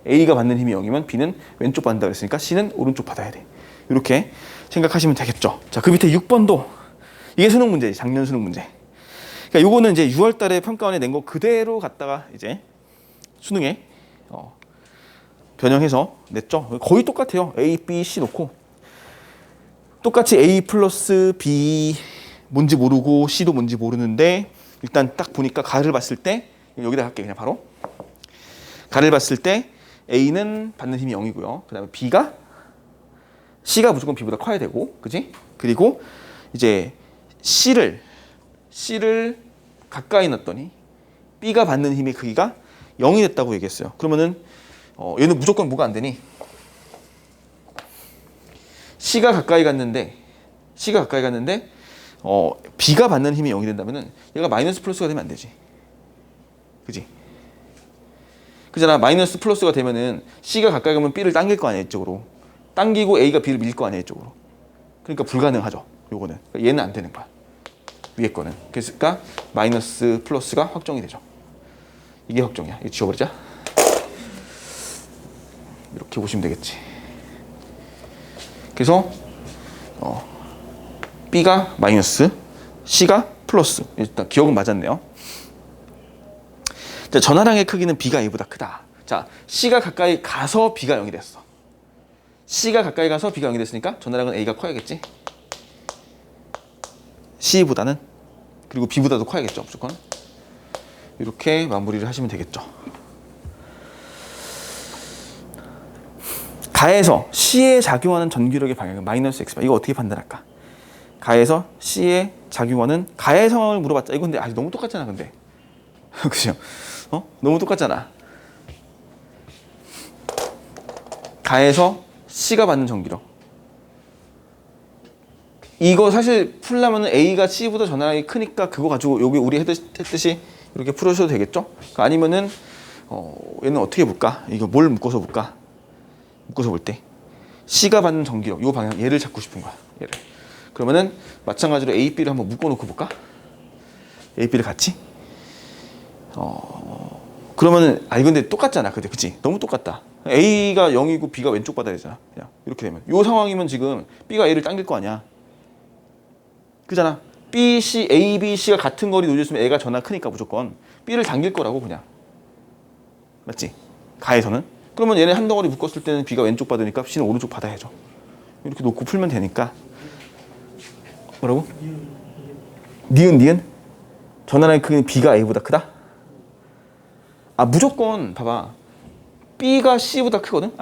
A가 받는 힘이 0이면 B는 왼쪽 받는다 그랬으니까 C는 오른쪽 받아야 돼. 이렇게 생각하시면 되겠죠. 자, 그 밑에 6번도 이게 수능 문제지. 작년 수능 문제. 그러니까 요거는 이제 6월 달에 평가원에 낸 거 그대로 갖다가 이제 수능에 변형해서 냈죠. 거의 똑같아요. A, B, C 놓고 똑같이 A 플러스 B 뭔지 모르고 C도 뭔지 모르는데 일단 딱 보니까 가를 봤을 때 여기다 할게. 그냥 바로 가를 봤을 때 A는 받는 힘이 0이고요. 그 다음에 C가 무조건 B보다 커야 되고, 그지? 그리고 이제 C를 가까이 놨더니 B가 받는 힘의 크기가 0이 됐다고 얘기했어요. 그러면은 얘는 무조건 뭐가 안 되니? C가 가까이 갔는데 B가 받는 힘이 0이 된다면은 얘가 마이너스 플러스가 되면 안 되지. 그지? 그잖아. 마이너스 플러스가 되면은 C가 가까이 가면 B를 당길 거 아니야, 이쪽으로. 당기고 A가 B를 밀 거 아니야, 이쪽으로. 그러니까 불가능하죠. 요거는. 그러니까 얘는 안 되는 거야. 위에 거는. 그러니까 마이너스 플러스가 확정이 되죠. 이게 확정이야. 이거 지워버리자. 이렇게 보시면 되겠지. 그래서 B가 마이너스, C가 플러스. 일단 기억은 맞았네요. 자, 전화량의 크기는 B가 A보다 크다. 자, C가 가까이 가서 B가 0이 됐어. C가 가까이 가서 B가 0이 됐으니까 전화량은 A가 커야겠지. C보다는. 그리고 B보다도 커야겠죠, 무조건. 이렇게 마무리를 하시면 되겠죠. 가에서 C에 작용하는 전기력의 방향은 마이너스 X바. 이거 어떻게 판단할까? 가에서 C에 작용하는 가의 상황을 물어봤자. 이거 근데 아직 너무 똑같잖아, 근데. 그죠? 너무 똑같잖아. 가에서 C가 받는 전기력. 이거 사실 풀려면 A가 C보다 전압이 크니까 그거 가지고 여기 우리 했듯이 이렇게 풀으셔도 되겠죠? 아니면은 얘는 어떻게 볼까? 이거 뭘 묶어서 볼까? 묶어서 볼 때 C가 받는 전기력 이 방향 얘를 찾고 싶은 거야. 얘를. 그러면은 마찬가지로 A, B를 한번 묶어놓고 볼까? A, B를 같이. 그러면은 근데 똑같잖아. 그치? 너무 똑같다. A가 0이고 B가 왼쪽 받아야 되잖아. 그냥 이렇게 되면 이 상황이면 지금 B가 A를 당길 거 아니야. 그잖아. B, C, A, B, C가 같은 거리 놓여있으면 A가 전화 크니까 무조건 B를 당길 거라고 그냥. 맞지? 가에서는. 그러면 얘네 한 덩어리 묶었을 때는 B가 왼쪽 받으니까 C는 오른쪽 받아야죠. 이렇게 놓고 풀면 되니까. 뭐라고? 니은? 전환의 크기는 B가 A보다 크다? 무조건 봐봐. B가 C보다 크거든?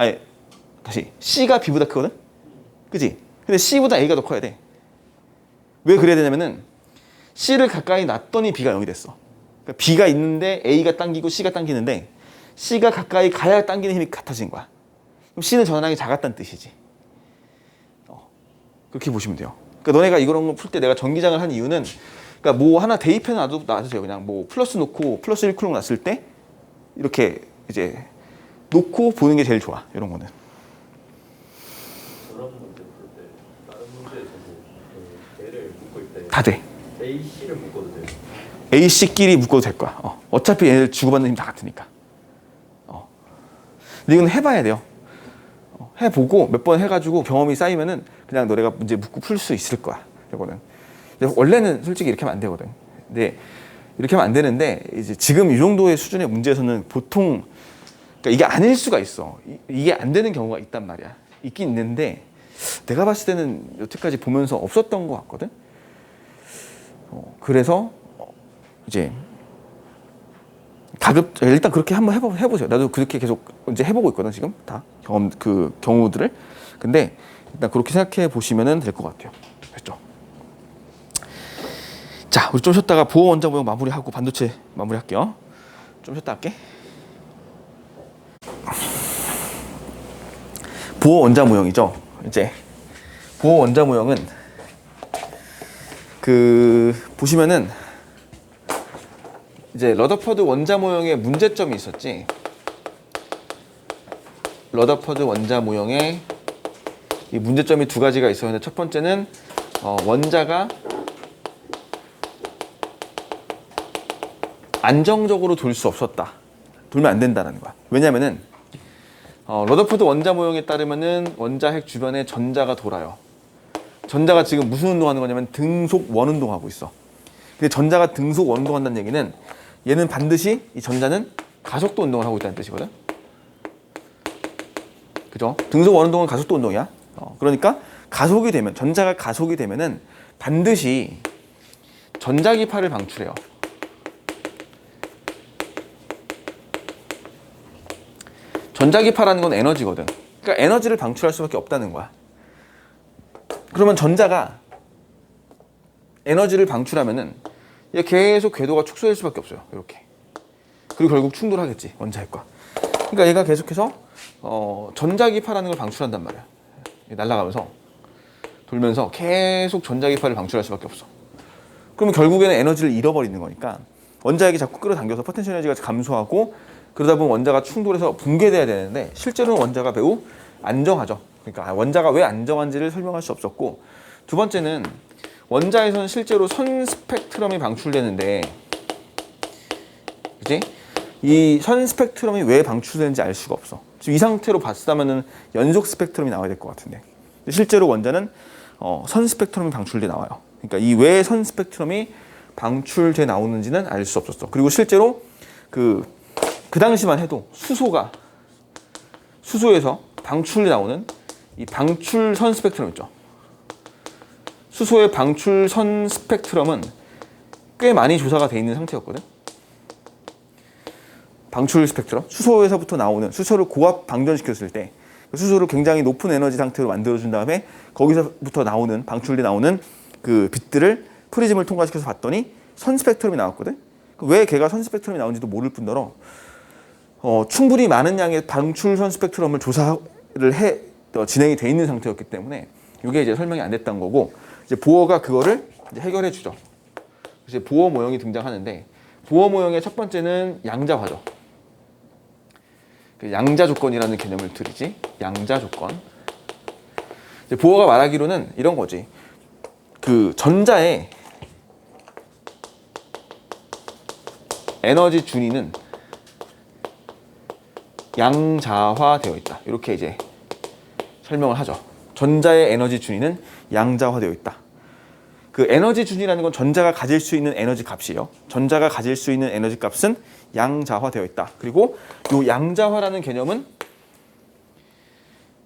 다시. C가 B보다 크거든? 그치? 근데 C보다 A가 더 커야 돼. 왜 그래야 되냐면은 C를 가까이 놨더니 B가 0이 됐어. 그러니까 B가 있는데 A가 당기고 C가 당기는데 C가 가까이 가야 당기는 힘이 같아진 거야. 그럼 C는 전환하기 작았다는 뜻이지. 그렇게 보시면 돼요. 그러니까 너네가 이런 거 풀 때 내가 전기장을 한 이유는 그러니까 뭐 하나 대입해 놔도 돼요. 그냥 뭐 플러스 놓고 플러스 1쿨롱 놨을 때 이렇게 이제 놓고 보는 게 제일 좋아. 이런 거는. 그런 문제 풀 때 다른 문제에서도 얘를 묶을 때 다 돼. A, C를 묶어도 돼요. A, C끼리 묶어도 될 거야. 어차피 얘들 주고받는 힘 다 같으니까. 근데 이건 해봐야 돼요. 해보고 몇 번 해가지고 경험이 쌓이면은 그냥 너네가 문제 묶고 풀 수 있을 거야. 이거는. 원래는 솔직히 이렇게 하면 안 되거든. 근데 이렇게 하면 안 되는데 이제 지금 이 정도의 수준의 문제에서는 보통 그러니까 이게 아닐 수가 있어. 이게 안 되는 경우가 있단 말이야. 있긴 있는데 내가 봤을 때는 여태까지 보면서 없었던 것 같거든. 그래서 이제 일단 그렇게 한번 해보세요. 나도 그렇게 계속 이제 해보고 있거든 지금 다 경우들을. 근데 일단 그렇게 생각해 보시면은 될 것 같아요. 됐죠? 자, 우리 좀 쉬었다가 보호 원자 모형 마무리하고 반도체 마무리할게요. 좀 쉬었다 할게. 보호 원자 모형이죠. 이제 보호 원자 모형은 보시면은 이제 러더퍼드 원자 모형의 문제점이 있었지. 러더퍼드 원자 모형의 이 문제점이 두 가지가 있었는데 첫 번째는 원자가 안정적으로 돌 수 없었다. 돌면 안 된다는 거야. 왜냐면은 러더퍼드 원자 모형에 따르면은 원자 핵 주변에 전자가 돌아요. 전자가 지금 무슨 운동하는 거냐면 등속 원운동하고 있어. 근데 전자가 등속 원운동한다는 얘기는 얘는 반드시 이 전자는 가속도 운동을 하고 있다는 뜻이거든. 그죠? 등속 원운동은 가속도 운동이야. 그러니까 가속이 되면 전자가 가속이 되면은 반드시 전자기파를 방출해요. 전자기파라는 건 에너지거든. 그러니까 에너지를 방출할 수밖에 없다는 거야. 그러면 전자가 에너지를 방출하면은 얘 계속 궤도가 축소될 수밖에 없어요. 이렇게. 그리고 결국 충돌하겠지. 원자핵과. 그러니까 얘가 계속해서 전자기파라는 걸 방출한단 말이야. 날아가면서 돌면서 계속 전자기파를 방출할 수밖에 없어. 그러면 결국에는 에너지를 잃어버리는 거니까 원자핵이 자꾸 끌어당겨서 포텐셜 에너지가 감소하고 그러다 보면 원자가 충돌해서 붕괴돼야 되는데 실제로는 원자가 매우 안정하죠. 그러니까 원자가 왜 안정한지를 설명할 수 없었고, 두 번째는 원자에서는 실제로 선 스펙트럼이 방출되는데, 그치? 이 선 스펙트럼이 왜 방출되는지 알 수가 없어. 지금 이 상태로 봤다면은 연속 스펙트럼이 나와야 될 것 같은데, 실제로 원자는 선 스펙트럼이 방출돼 나와요. 그러니까 이 왜 선 스펙트럼이 방출돼 나오는지는 알 수 없었어. 그리고 실제로 그 당시만 해도 수소에서 방출이 나오는 이 방출선 스펙트럼 있죠. 수소의 방출선 스펙트럼은 꽤 많이 조사가 돼 있는 상태였거든. 방출 스펙트럼, 수소에서부터 나오는 수소를 고압 방전시켰을 때 수소를 굉장히 높은 에너지 상태로 만들어준 다음에 거기서부터 나오는 방출돼 나오는 그 빛들을 프리즘을 통과시켜서 봤더니 선 스펙트럼이 나왔거든. 왜 걔가 선 스펙트럼이 나온지도 모를 뿐더러 충분히 많은 양의 방출 선 스펙트럼을 조사를 해 진행이 돼 있는 상태였기 때문에 이게 이제 설명이 안 됐던 거고, 이제 보어가 그거를 이제 해결해 주죠. 이제 보어 모형이 등장하는데, 보어 모형의 첫 번째는 양자화죠. 그 양자 조건이라는 개념을 들이지. 양자 조건. 이제 보어가 말하기로는 이런 거지. 그 전자의 에너지 준위는 양자화되어 있다. 이렇게 이제 설명을 하죠. 전자의 에너지 준위는 양자화되어 있다. 그 에너지 준위라는 건 전자가 가질 수 있는 에너지 값이에요. 전자가 가질 수 있는 에너지 값은 양자화되어 있다. 그리고 이 양자화라는 개념은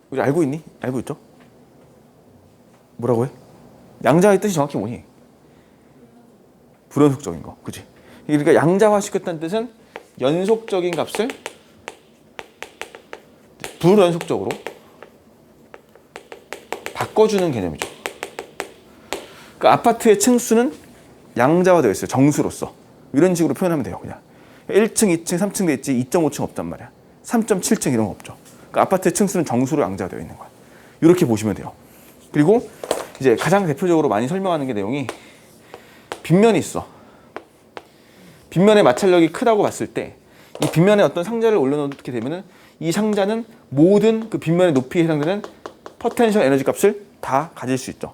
우리 알고 있니? 알고 있죠? 뭐라고 해? 양자화의 뜻이 정확히 뭐니? 불연속적인 거, 그치? 그러니까 양자화시켰다는 뜻은 연속적인 값을 불연속적으로 바꿔주는 개념이죠. 그 아파트의 층수는 양자화되어 있어요. 정수로서. 이런 식으로 표현하면 돼요. 그냥 1층, 2층, 3층 돼 있지 2.5층 없단 말이야. 3.7층 이런 거 없죠. 그 아파트의 층수는 정수로 양자화되어 있는 거야. 이렇게 보시면 돼요. 그리고 이제 가장 대표적으로 많이 설명하는 게 내용이 빗면이 있어. 빗면의 마찰력이 크다고 봤을 때 이 빗면에 어떤 상자를 올려놓게 되면은 이 상자는 모든 그 빗면의 높이에 해당되는 포텐셜 에너지 값을 다 가질 수 있죠.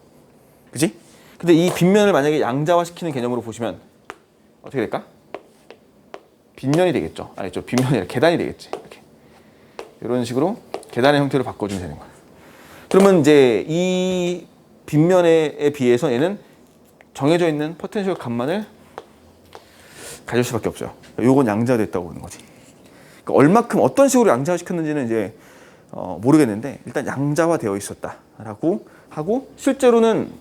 그치? 근데 이 빗면을 만약에 양자화시키는 개념으로 보시면 어떻게 될까? 빗면이 되겠죠. 아니죠. 빗면이 아니라 계단이 되겠지. 이렇게. 이런 식으로 계단의 형태로 바꿔주면 되는 거야. 그러면 이제 이 빗면에 비해서 얘는 정해져 있는 포텐셜 값만을 가질 수밖에 없어요. 요건 양자화됐다고 보는 거지. 그러니까 얼마큼 어떤 식으로 양자화시켰는지는 이제 모르겠는데 일단 양자화되어 있었다라고 하고, 실제로는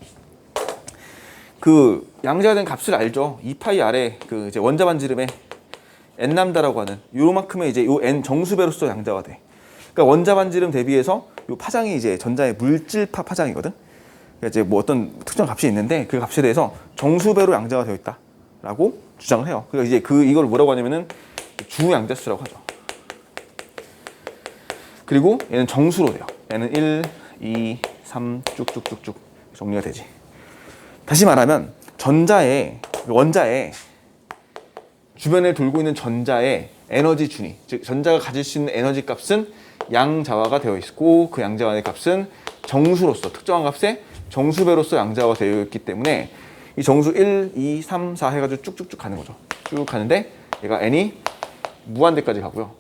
그 양자화된 값을 알죠. 2파이 R의 그 이제 원자 반지름의 n 람다라고 하는 요만큼의 이제 요 n 정수배로서 양자화돼. 그러니까 원자 반지름 대비해서 요 파장이 이제 전자의 물질파 파장이거든. 그러니까 이제 뭐 어떤 특정 값이 있는데 그 값에 대해서 정수배로 양자화되어 있다라고 주장을 해요. 그러니까 이제 이걸 뭐라고 하냐면은 주양자수라고 하죠. 그리고 얘는 정수로 돼요. 얘는 1, 2, 3 쭉쭉쭉쭉 정리가 되지. 다시 말하면 원자의 주변에 돌고 있는 전자의 에너지 준위, 즉 전자가 가질 수 있는 에너지 값은 양자화가 되어 있고, 그 양자화의 값은 정수로서 특정한 값의 정수배로서 양자화가 되어 있기 때문에 이 정수 1, 2, 3, 4 해가지고 쭉쭉쭉 가는 거죠. 쭉 가는데 얘가 n이 무한대까지 가고요.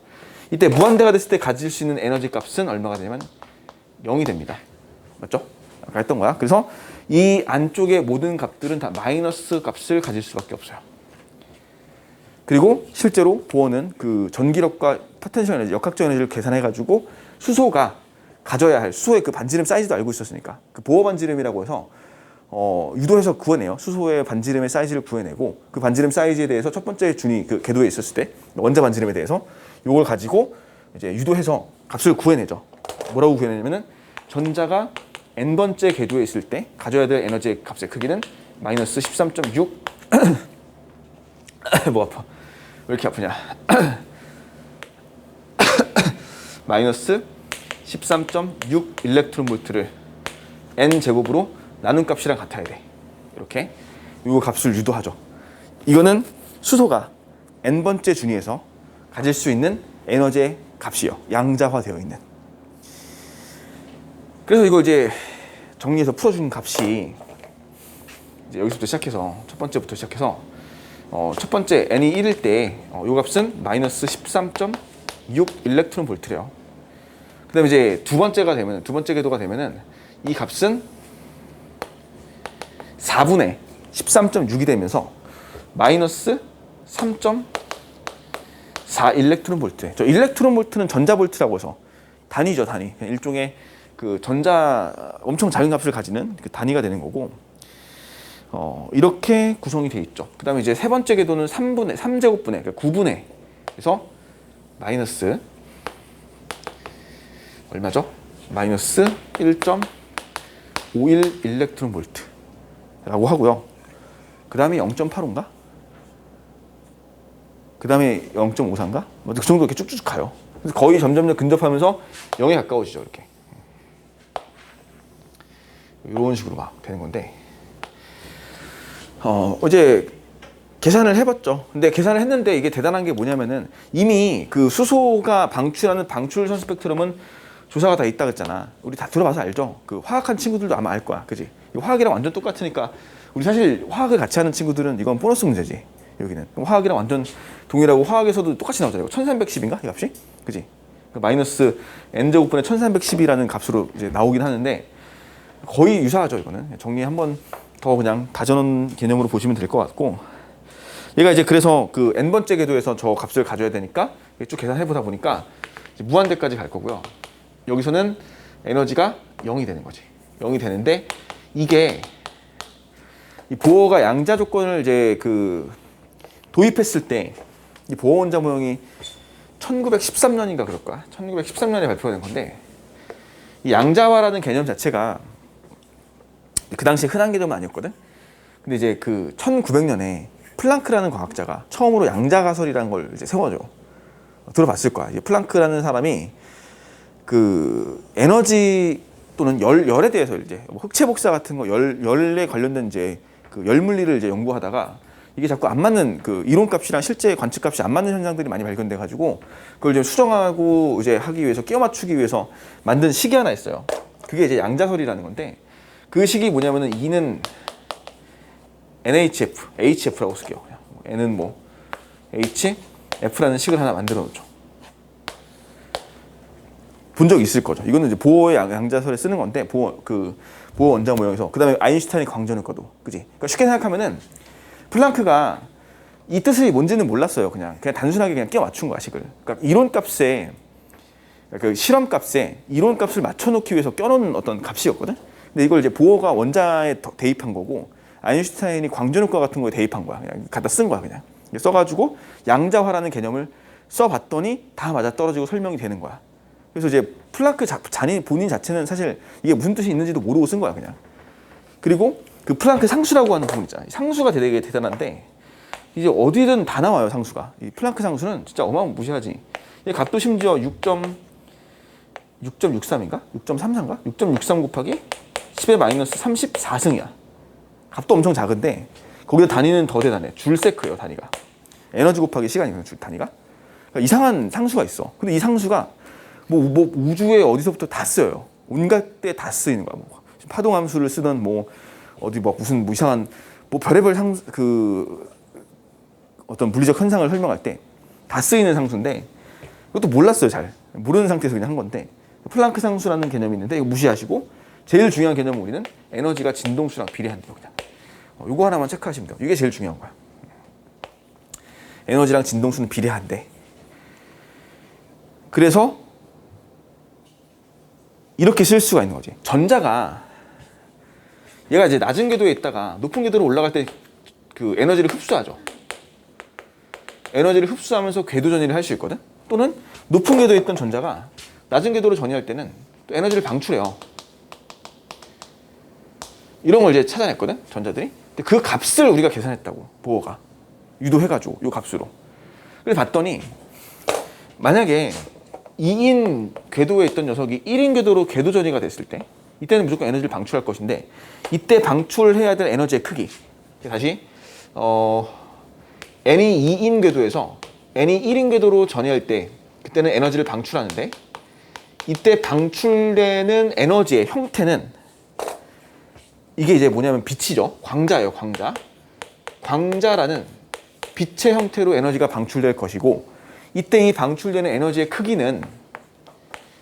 이때 무한대가 됐을 때 가질 수 있는 에너지 값은 얼마가 되냐면 0이 됩니다. 맞죠? 아까 했던 거야. 그래서 이 안쪽의 모든 값들은 다 마이너스 값을 가질 수밖에 없어요. 그리고 실제로 보어는 그 전기력과 포텐셜 에너지, 역학적 에너지를 계산해가지고 수소가 가져야 할 수소의 그 반지름 사이즈도 알고 있었으니까 그 보어 반지름이라고 해서 유도해서 구해내요. 수소의 반지름의 사이즈를 구해내고 그 반지름 사이즈에 대해서 첫 번째 준위 그 궤도에 있었을 때 원자 반지름에 대해서 이걸 가지고 이제 유도해서 값을 구해내죠. 뭐라고 구해내냐면은 전자가 n번째 궤도에 있을 때 가져야 될 에너지의 값의 크기는 마이너스 13.6 뭐 아파. 왜 이렇게 아프냐. 마이너스 13.6 일렉트론 볼트를 n 제곱으로 나눈 값이랑 같아야 돼. 이렇게 이 값을 유도하죠. 이거는 수소가 n번째 준위에서 가질 수 있는 에너지의 값이요. 양자화되어 있는. 그래서 이거 이제 정리해서 풀어준 값이 이제 여기서부터 시작해서 첫 번째부터 시작해서 첫 번째 n이 1일 때 이 값은 마이너스 13.6 일렉트론 볼트래요. 그다음에 이제 두 번째 궤도가 되면은 이 값은 4분의 13.6이 되면서 마이너스 3.4 일렉트론 볼트. 저 일렉트론 볼트는 전자 볼트라고 해서 단위죠, 단위. 일종의 그 전자 엄청 작은 값을 가지는 그 단위가 되는 거고, 이렇게 구성이 되어 있죠. 그 다음에 이제 세 번째 궤도는 3제곱분의, 그러니까 9분의, 그래서 마이너스, 얼마죠? 마이너스 1.51 일렉트론 볼트라고 하고요. 그 다음에 0.85인가? 그 다음에 0.54인가? 그 정도 이렇게 쭉쭉 가요. 그래서 거의 점점 근접하면서 0에 가까워지죠. 이렇게. 이런 식으로 막 되는 건데, 어제 계산을 해봤죠. 근데 계산을 했는데 이게 대단한 게 뭐냐면은 이미 그 수소가 방출하는 방출선 스펙트럼은 조사가 다 있다 그랬잖아. 우리 다 들어봐서 알죠. 그 화학한 친구들도 아마 알 거야. 그지? 화학이랑 완전 똑같으니까 우리 사실 화학을 같이 하는 친구들은 이건 보너스 문제지. 여기는 화학이랑 완전 동일하고 화학에서도 똑같이 나오잖아요. 1310인가? 이 값이? 그지? 그 마이너스 n제곱분의 1310이라는 값으로 이제 나오긴 하는데 거의 유사하죠. 이거는 정리 한번 더 그냥 다전 개념으로 보시면 될 것 같고, 얘가 이제 그래서 그 n번째 궤도에서 저 값을 가져야 되니까 쭉 계산해 보다 보니까 이제 무한대까지 갈 거고요. 여기서는 에너지가 0이 되는 거지. 0이 되는데 이게 이 보어가 양자 조건을 이제 그 도입했을 때 이 보어 원자 모형이 1913년인가 그럴 거야. 1913년에 발표가 된 건데, 이 양자화라는 개념 자체가 그 당시에 흔한 개념은 아니었거든. 근데 이제 그 1900년에 플랑크라는 과학자가 처음으로 양자가설이라는 걸 이제 세워줘. 들어봤을 거야. 이제 플랑크라는 사람이 그 에너지 또는 열에 대해서 이제 뭐 흑체 복사 같은 거 열에 관련된 이제 그 열 물리를 이제 연구하다가 이게 자꾸 안 맞는 그 이론값이랑 실제 관측값이 안 맞는 현상들이 많이 발견돼 가지고 그걸 이제 수정하고 이제 하기 위해서 끼워 맞추기 위해서 만든 식이 하나 있어요. 그게 이제 양자설이라는 건데, 그 식이 뭐냐면은 E는 NHF, HF라고 쓸게요. 그냥. N은 뭐 HF라는 식을 하나 만들어 놓죠. 본 적 있을 거죠. 이거는 이제 보어의 양자설에 쓰는 건데, 보어 원자 모형에서. 그 다음에 아인슈타인이 광전했거든. 그지? 그러니까 쉽게 생각하면은 플랑크가 이 뜻이 뭔지는 몰랐어요. 그냥 단순하게 그냥 끼워 맞춘 거야, 식을. 그러니까 이론값에, 그 실험값에 이론값을 맞춰놓기 위해서 껴놓은 어떤 값이었거든. 근데 이걸 이제 보어가 원자에 대입한 거고, 아인슈타인이 광전효과 같은 거에 대입한 거야. 그냥 갖다 쓴 거야, 그냥. 써가지고 양자화라는 개념을 써봤더니 다 맞아 떨어지고 설명이 되는 거야. 그래서 이제 플랑크 본인 자체는 사실 이게 무슨 뜻이 있는지도 모르고 쓴 거야, 그냥. 그리고 그 플랑크 상수라고 하는 부분 있잖아. 상수가 되게 대단한데 이제 어디든 다 나와요, 상수가. 이 플랑크 상수는 진짜 어마무시하지. 이 값도 심지어 6.63인가? 6.33인가? 6.63 곱하기 10의 마이너스 34승이야. 값도 엄청 작은데 거기다 단위는 더 대단해. 줄세크예요, 단위가. 에너지 곱하기 시간이거든, 단위가. 그러니까 이상한 상수가 있어. 근데 이 상수가 뭐 우주에 어디서부터 다 쓰여요. 온갖 때 다 쓰이는 거야. 뭐 파동함수를 쓰던 뭐 어디 뭐 무슨 뭐 이상한 뭐 별의별 그 어떤 물리적 현상을 설명할 때 다 쓰이는 상수인데 이것도 몰랐어요. 잘 모르는 상태에서 그냥 한 건데, 플랑크 상수라는 개념이 있는데 이거 무시하시고 제일 중요한 개념은 우리는 에너지가 진동수랑 비례한대요. 그냥 이거 하나만 체크하시면 돼요. 이게 제일 중요한 거야. 에너지랑 진동수는 비례한대. 그래서 이렇게 쓸 수가 있는 거지. 전자가 얘가 이제 낮은 궤도에 있다가 높은 궤도로 올라갈 때 그 에너지를 흡수하죠. 에너지를 흡수하면서 궤도 전이를 할 수 있거든. 또는 높은 궤도에 있던 전자가 낮은 궤도로 전이할 때는 또 에너지를 방출해요. 이런 걸 이제 찾아냈거든, 전자들이. 근데 그 값을 우리가 계산했다고, 보어가 유도해가지고 이 값으로. 그래서 봤더니 만약에 2인 궤도에 있던 녀석이 1인 궤도로 궤도 전이가 됐을 때 이때는 무조건 에너지를 방출할 것인데, 이때 방출해야 될 에너지의 크기, 다시 n이 2인 궤도에서 n이 1인 궤도로 전이할 때 그때는 에너지를 방출하는데, 이때 방출되는 에너지의 형태는 이게 이제 뭐냐면 빛이죠. 광자예요, 광자. 광자라는 빛의 형태로 에너지가 방출될 것이고, 이때 이 방출되는 에너지의 크기는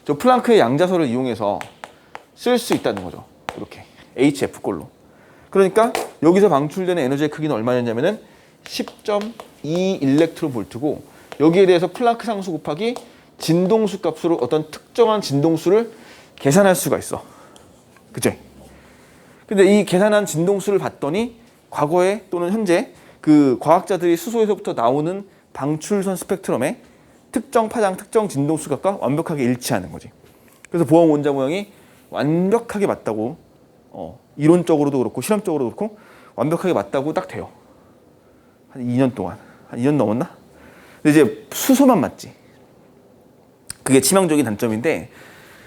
저 플랑크의 양자설을 이용해서 쓸 수 있다는 거죠. 이렇게 HF꼴로. 그러니까 여기서 방출되는 에너지의 크기는 얼마였냐면은 10.2 일렉트론 볼트고, 여기에 대해서 플랑크 상수 곱하기 진동수 값으로 어떤 특정한 진동수를 계산할 수가 있어. 그치? 근데 이 계산한 진동수를 봤더니 과거에 또는 현재 그 과학자들이 수소에서부터 나오는 방출선 스펙트럼의 특정 파장, 특정 진동 수값과 완벽하게 일치하는 거지. 그래서 보험 원자 모형이 완벽하게 맞다고 이론적으로도 그렇고 실험적으로도 그렇고 완벽하게 맞다고 딱 돼요. 한 2년 동안. 한 2년 넘었나? 근데 이제 수소만 맞지. 그게 치명적인 단점인데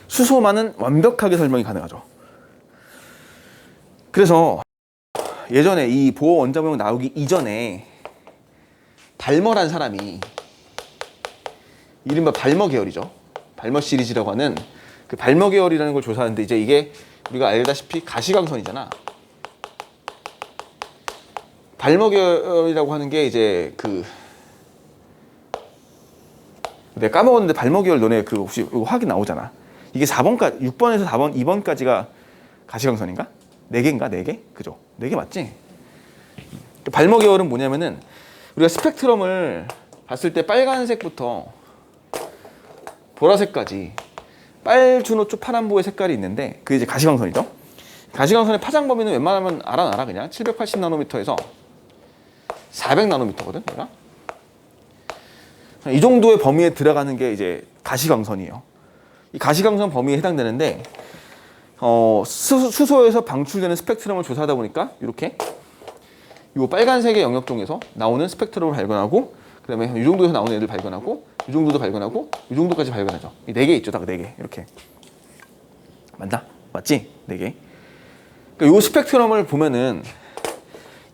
수소만은 완벽하게 설명이 가능하죠. 그래서 예전에 이 보어 원자 모형 나오기 이전에 발머란 사람이 이른바 발머 계열이죠. 발머 시리즈라고 하는 그 발머 계열이라는 걸 조사하는데 이제 이게 우리가 알다시피 가시광선이잖아. 발머 계열이라고 하는 게 이제 그 내가 까먹었는데 발머 계열 너네 그 혹시 화학이 나오잖아. 이게 4번까지 6번에서 4번 2번까지가 가시광선인가? 4개인가? 4개? 그죠? 4개 맞지? 발머 계열은 뭐냐면은 우리가 스펙트럼을 봤을 때 빨간색부터 보라색까지 빨주노초 파란보의 색깔이 있는데 그게 이제 가시광선이죠. 가시광선의 파장 범위는 웬만하면 알아 그냥 780나노미터에서 400나노미터거든. 얘가. 이 정도의 범위에 들어가는 게 이제 가시광선이에요. 이 가시광선 범위에 해당되는데 수소에서 방출되는 스펙트럼을 조사하다 보니까 이렇게 이 빨간색의 영역 중에서 나오는 스펙트럼을 발견하고 그다음에 이 정도에서 나오는 애들 발견하고 이 정도도 발견하고 이 정도까지 발견하죠. 이 4개 있죠. 딱 4개 이렇게 맞나? 맞지? 4개. 그러니까 이 스펙트럼을 보면은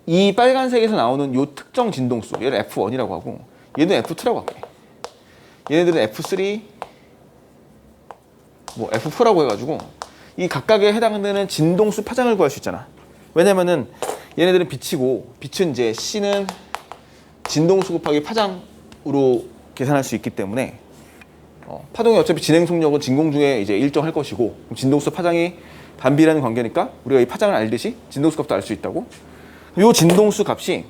이 빨간색에서 나오는 이 특정 진동수 얘를 F1이라고 하고 얘는 F2라고 할게. 얘네들은 F3 뭐 F4라고 해가지고 이 각각에 해당되는 진동수 파장을 구할 수 있잖아. 왜냐면은 얘네들은 빛이고 빛은 이제 C는 진동수 곱하기 파장으로 계산할 수 있기 때문에 파동이 어차피 진행 속력은 진공 중에 이제 일정할 것이고 진동수 파장이 반비라는 관계니까 우리가 이 파장을 알듯이 진동수 값도 알 수 있다고. 이 진동수 값이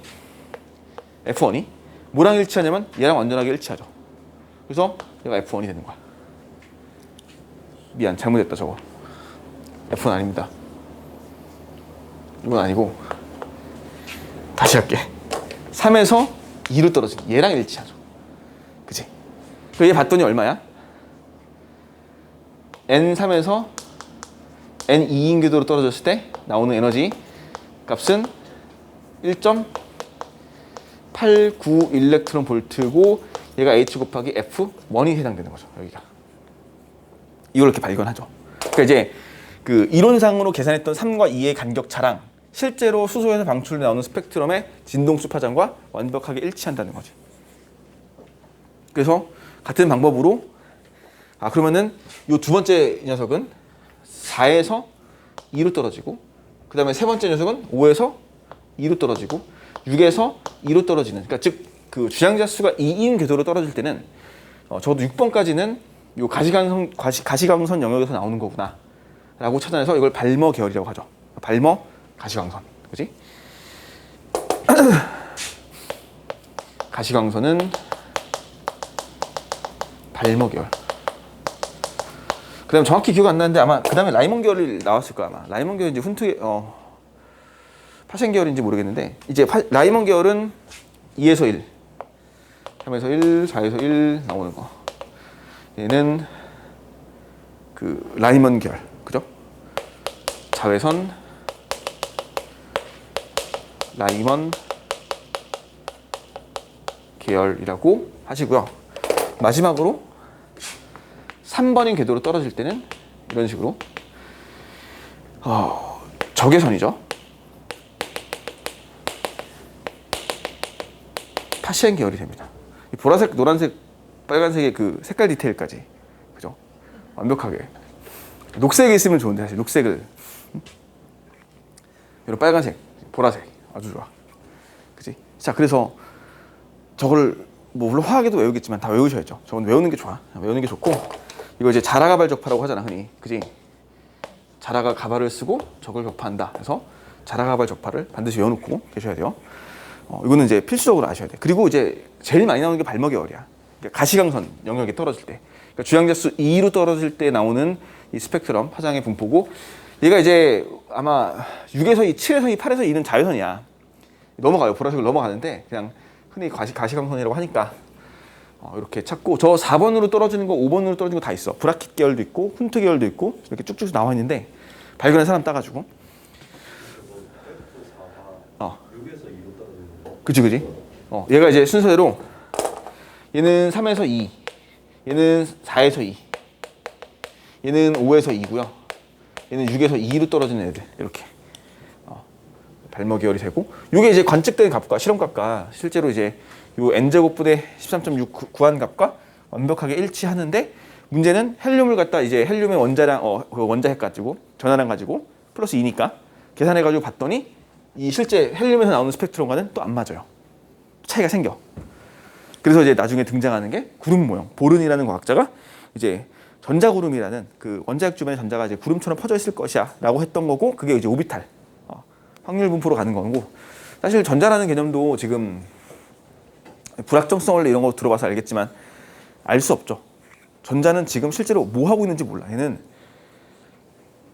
F1이 뭐랑 일치하냐면 얘랑 완전하게 일치하죠. 그래서 얘가 F1이 되는 거야. 미안 잘못했다 저거. F1 아닙니다. 이건 아니고 다시 할게. 3에서 2로 떨어지는 얘랑 일치하죠. 그치? 얘 봤더니 얼마야? N3에서 N2인 궤도로 떨어졌을 때 나오는 에너지 값은 1.89 일렉트론 볼트고 얘가 H 곱하기 F1이 해당되는 거죠. 여기가. 이걸 이렇게 발견하죠. 그러니까 이제 그 이론상으로 계산했던 3과 2의 간격차랑 실제로 수소에서 방출해 나오는 스펙트럼의 진동수 파장과 완벽하게 일치한다는 거지. 그래서 같은 방법으로 그러면은 이 두 번째 녀석은 4에서 2로 떨어지고 그 다음에 세 번째 녀석은 5에서 2로 떨어지고 6에서 2로 떨어지는 그러니까 즉 그 주량자 수가 2인 궤도로 떨어질 때는 적어도 6번까지는 요 가시광선 영역에서 나오는 거구나 라고 찾아내서 이걸 발머 계열이라고 하죠. 발머 가시광선. 그지? 가시광선은 발머 계열. 그 다음에 정확히 기억 안 나는데 아마 그 다음에 라이먼 계열이 나왔을 거야. 아마 라이먼 계열인지 파생 계열인지 모르겠는데 이제 라이먼 계열은 2에서 1 3에서 1, 4에서 1 나오는 거. 얘는 그 라이먼 계열. 그죠? 자외선 라이먼 계열이라고 하시고요. 마지막으로 3번인 궤도로 떨어질 때는 이런 식으로 적외선이죠. 파시엔 계열이 됩니다. 이 보라색, 노란색, 빨간색의 그 색깔 디테일까지 그죠? 완벽하게 녹색이 있으면 좋은데 사실 녹색을 이런 빨간색, 보라색 아주 좋아. 그치? 자 그래서 저걸 뭐 물론 화학에도 외우겠지만 다 외우셔야죠. 저건 외우는 게 좋아. 외우는 게 좋고 이거 이제 자라가발 적파라고 하잖아 흔히. 그지? 자라가 가발을 쓰고 적을 적파한다. 그래서 자라가발 적파를 반드시 외워놓고 계셔야 돼요. 이거는 이제 필수적으로 아셔야 돼. 그리고 이제 제일 많이 나오는 게 발머 계열이야. 그러니까 가시광선 영역에 떨어질 때. 그러니까 주량자수 2로 떨어질 때 나오는 이 스펙트럼 파장의 분포고 얘가 이제 아마 6에서 2, 7에서 2, 8에서 2는 자외선이야. 넘어가요. 보라색으로 넘어가는데 그냥 흔히 가시광선이라고 하니까 이렇게 찾고 저 4번으로 떨어지는 거 5번으로 떨어지는 거 다 있어. 브라킷 계열도 있고 훈트 계열도 있고 이렇게 쭉쭉 나와 있는데 발견한 사람 따가지고 F4가 6에서 2로 떨어지는 거. 그치 얘가 이제 순서대로 얘는 3에서 2 얘는 4에서 2 얘는 5에서 2고요 얘는 6에서 2로 떨어지는 애들 이렇게 발머 계열이 되고 이게 이제 관측된 값과 실험값과 실제로 이제 요 n제곱분의 13.6 구한 값과 완벽하게 일치하는데 문제는 헬륨을 갖다 이제 헬륨의 원자량 그 원자핵 가지고 전하량 가지고 플러스 2니까 계산해 가지고 봤더니 이 실제 헬륨에서 나오는 스펙트럼과는 또 안 맞아요. 차이가 생겨. 그래서 이제 나중에 등장하는 게 구름 모형. 보른이라는 과학자가 이제 전자구름이라는 그 원자핵 주변에 전자가 이제 구름처럼 퍼져 있을 것이야라고 했던 거고 그게 이제 오비탈 확률 분포로 가는 거고 사실 전자라는 개념도 지금 불확정성 원리 이런 거 들어봐서 알겠지만 알 수 없죠. 전자는 지금 실제로 뭐 하고 있는지 몰라. 얘는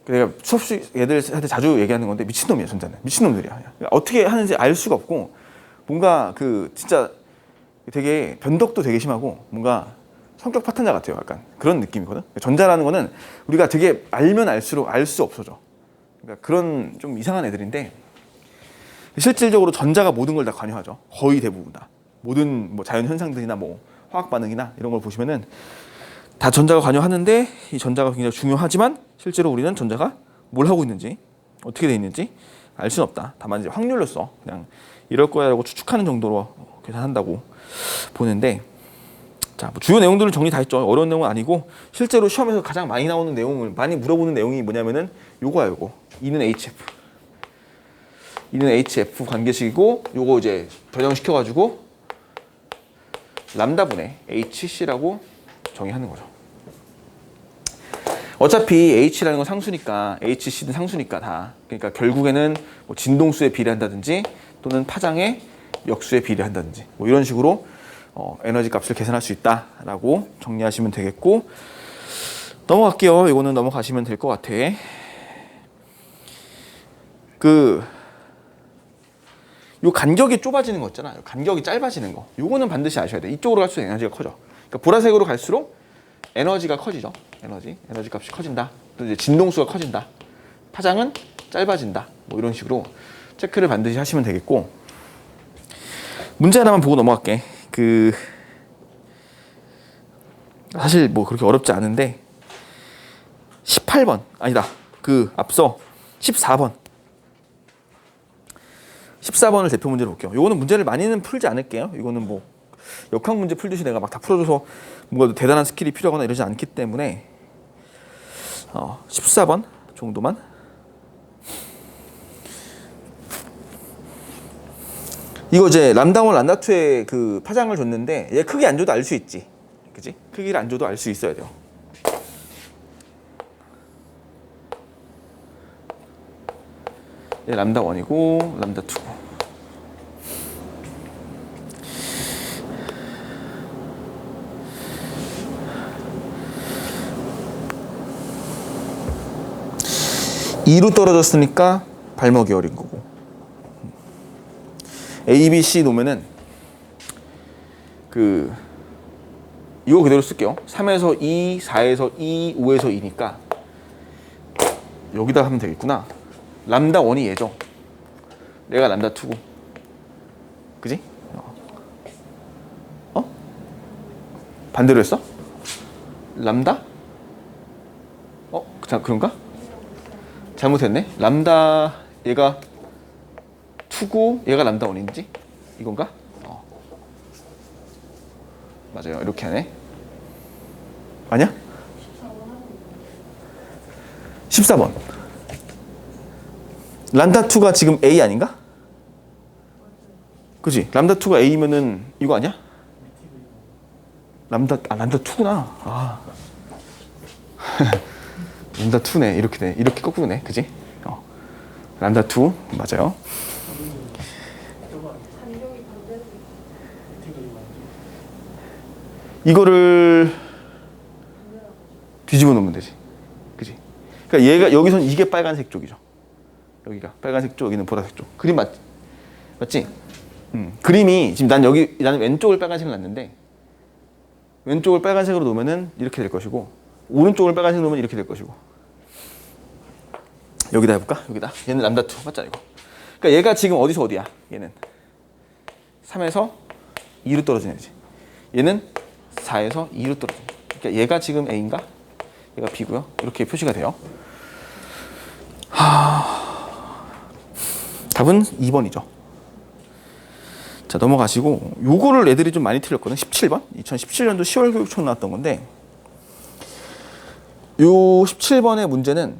내가 수업식 애들한테 자주 얘기하는 건데 미친놈이야 전자는. 미친놈들이야. 어떻게 하는지 알 수가 없고 뭔가 그 진짜 되게 변덕도 되게 심하고 뭔가 성격 파탄자 같아요. 약간 그런 느낌이거든. 전자라는 거는 우리가 되게 알면 알수록 알 수 없어져. 그러니까 그런 좀 이상한 애들인데 실질적으로 전자가 모든 걸 다 관여하죠. 거의 대부분 다. 모든 뭐 자연 현상들이나 뭐 화학 반응이나 이런 걸 보시면은 다 전자가 관여하는데 이 전자가 굉장히 중요하지만 실제로 우리는 전자가 뭘 하고 있는지 어떻게 돼 있는지 알 수는 없다. 다만 이제 확률로서 그냥 이럴 거야라고 추측하는 정도로 계산한다고 보는데 자, 뭐 주요 내용들을 정리 다 했죠. 어려운 내용은 아니고 실제로 시험에서 가장 많이 나오는 내용을 많이 물어보는 내용이 뭐냐면은 요거야 요거. E는 HF. E는 HF 관계식이고 요거 이제 변형시켜 가지고 람다분의 HC라고 정의하는 거죠. 어차피 H라는 건 상수니까 HC는 상수니까 다. 그러니까 결국에는 뭐 진동수에 비례한다든지 또는 파장의 역수에 비례한다든지 뭐 이런 식으로 에너지 값을 계산할 수 있다라고 정리하시면 되겠고 넘어갈게요. 이거는 넘어가시면 될 것 같아. 요 간격이 좁아지는 거 있잖아. 간격이 짧아지는 거. 요거는 반드시 아셔야 돼. 이쪽으로 갈수록 에너지가 커져. 그러니까 보라색으로 갈수록 에너지가 커지죠. 에너지 값이 커진다. 또 이제 진동수가 커진다. 파장은 짧아진다. 뭐 이런 식으로 체크를 반드시 하시면 되겠고 문제 하나만 보고 넘어갈게. 사실 뭐 그렇게 어렵지 않은데 18번 아니다. 앞서 14번 14번을 대표 문제로 볼게요. 이거는 문제를 많이는 풀지 않을게요. 이거는 뭐 역학 문제 풀듯이 내가 막 다 풀어줘서 뭔가 대단한 스킬이 필요하거나 이러지 않기 때문에 14번 정도만 이거 이제 람다1, 람다2의 그 파장을 줬는데 얘 크기 안 줘도 알 수 있지. 그치? 크기를 안 줘도 알 수 있어야 돼요. 얘 람다1이고 람다2고 (2로) 떨어졌으니까 발머 계열인 거고 A, B, C 놓으면은 이거 그대로 쓸게요. 3에서 2, 4에서 2, 5에서 2니까 여기다 하면 되겠구나. 람다 1이 얘죠. 얘가 람다 2고, 그지? 반대로 했어? 람다? 그런가? 잘못했네. 람다 얘가 2고 얘가 람다 1인지 이건가? 맞아요. 이렇게 하네. 아니야? 14번. 람다2가 지금 A 아닌가? 그지? 람다2가 A면은 이거 아니야? 람다2구나. 람다2네. 이렇게 돼. 이렇게 거꾸로네. 그지? 람다2 맞아요. 이거를 뒤집어 놓으면 되지. 그지? 그러니까 얘가 여기선 이게 빨간색 쪽이죠. 여기가 빨간색 쪽, 여기는 보라색 쪽. 그림 맞지? 맞지? 그림이 지금 나는 왼쪽을 빨간색으로 놨는데 왼쪽을 빨간색으로 놓으면은 이렇게 될 것이고 오른쪽을 빨간색으로 놓으면 이렇게 될 것이고 여기다 해볼까? 여기다. 얘는 람다2 맞잖아 이거. 그러니까 얘가 지금 어디서 어디야? 얘는 3에서 2로 떨어지는 애지. 얘는 4에서 2로 떨어지는. 그러니까 얘가 지금 A인가? 얘가 B고요. 이렇게 표시가 돼요. 답은 2번이죠. 자, 넘어가시고 요거를 애들이 좀 많이 틀렸거든. 17번. 2017년도 10월 교육청 나왔던 건데 요 17번의 문제는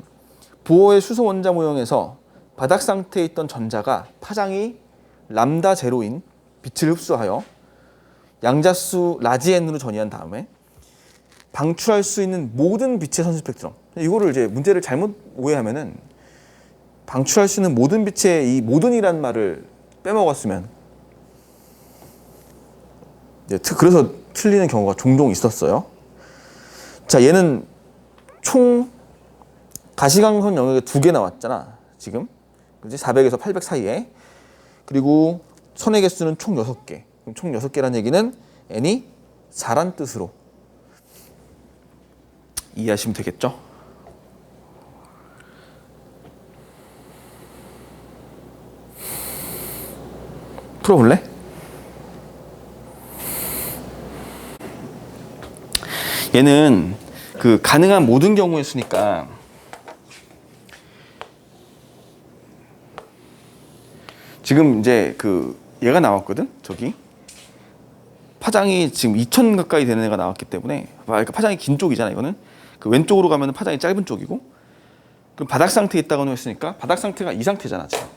보어의 수소 원자 모형에서 바닥 상태에 있던 전자가 파장이 람다 제로인 빛을 흡수하여 양자수 라지 n으로 전이한 다음에 방출할 수 있는 모든 빛의 선수 스펙트럼. 이거를 이제 문제를 잘못 오해하면은 방출할 수 있는 모든 빛의 이 모든이란 말을 빼먹었으면 그래서 틀리는 경우가 종종 있었어요. 자, 얘는 총 가시광선 영역에 2개 나왔잖아. 지금. 그지? 400에서 800 사이에. 그리고 선의 개수는 총 6개. 그럼 총 6개라는 얘기는 n이 4란 뜻으로 이해하시면 되겠죠? 풀어볼래? 얘는 그 가능한 모든 경우의 수니까 지금 이제 그 얘가 나왔거든. 저기 파장이 지금 2000 가까이 되는 애가 나왔기 때문에 그러니까 파장이 긴 쪽이잖아. 이거는 그 왼쪽으로 가면 파장이 짧은 쪽이고 그럼 바닥 상태에 있다고 했으니까 바닥 상태가 이 상태잖아 지금.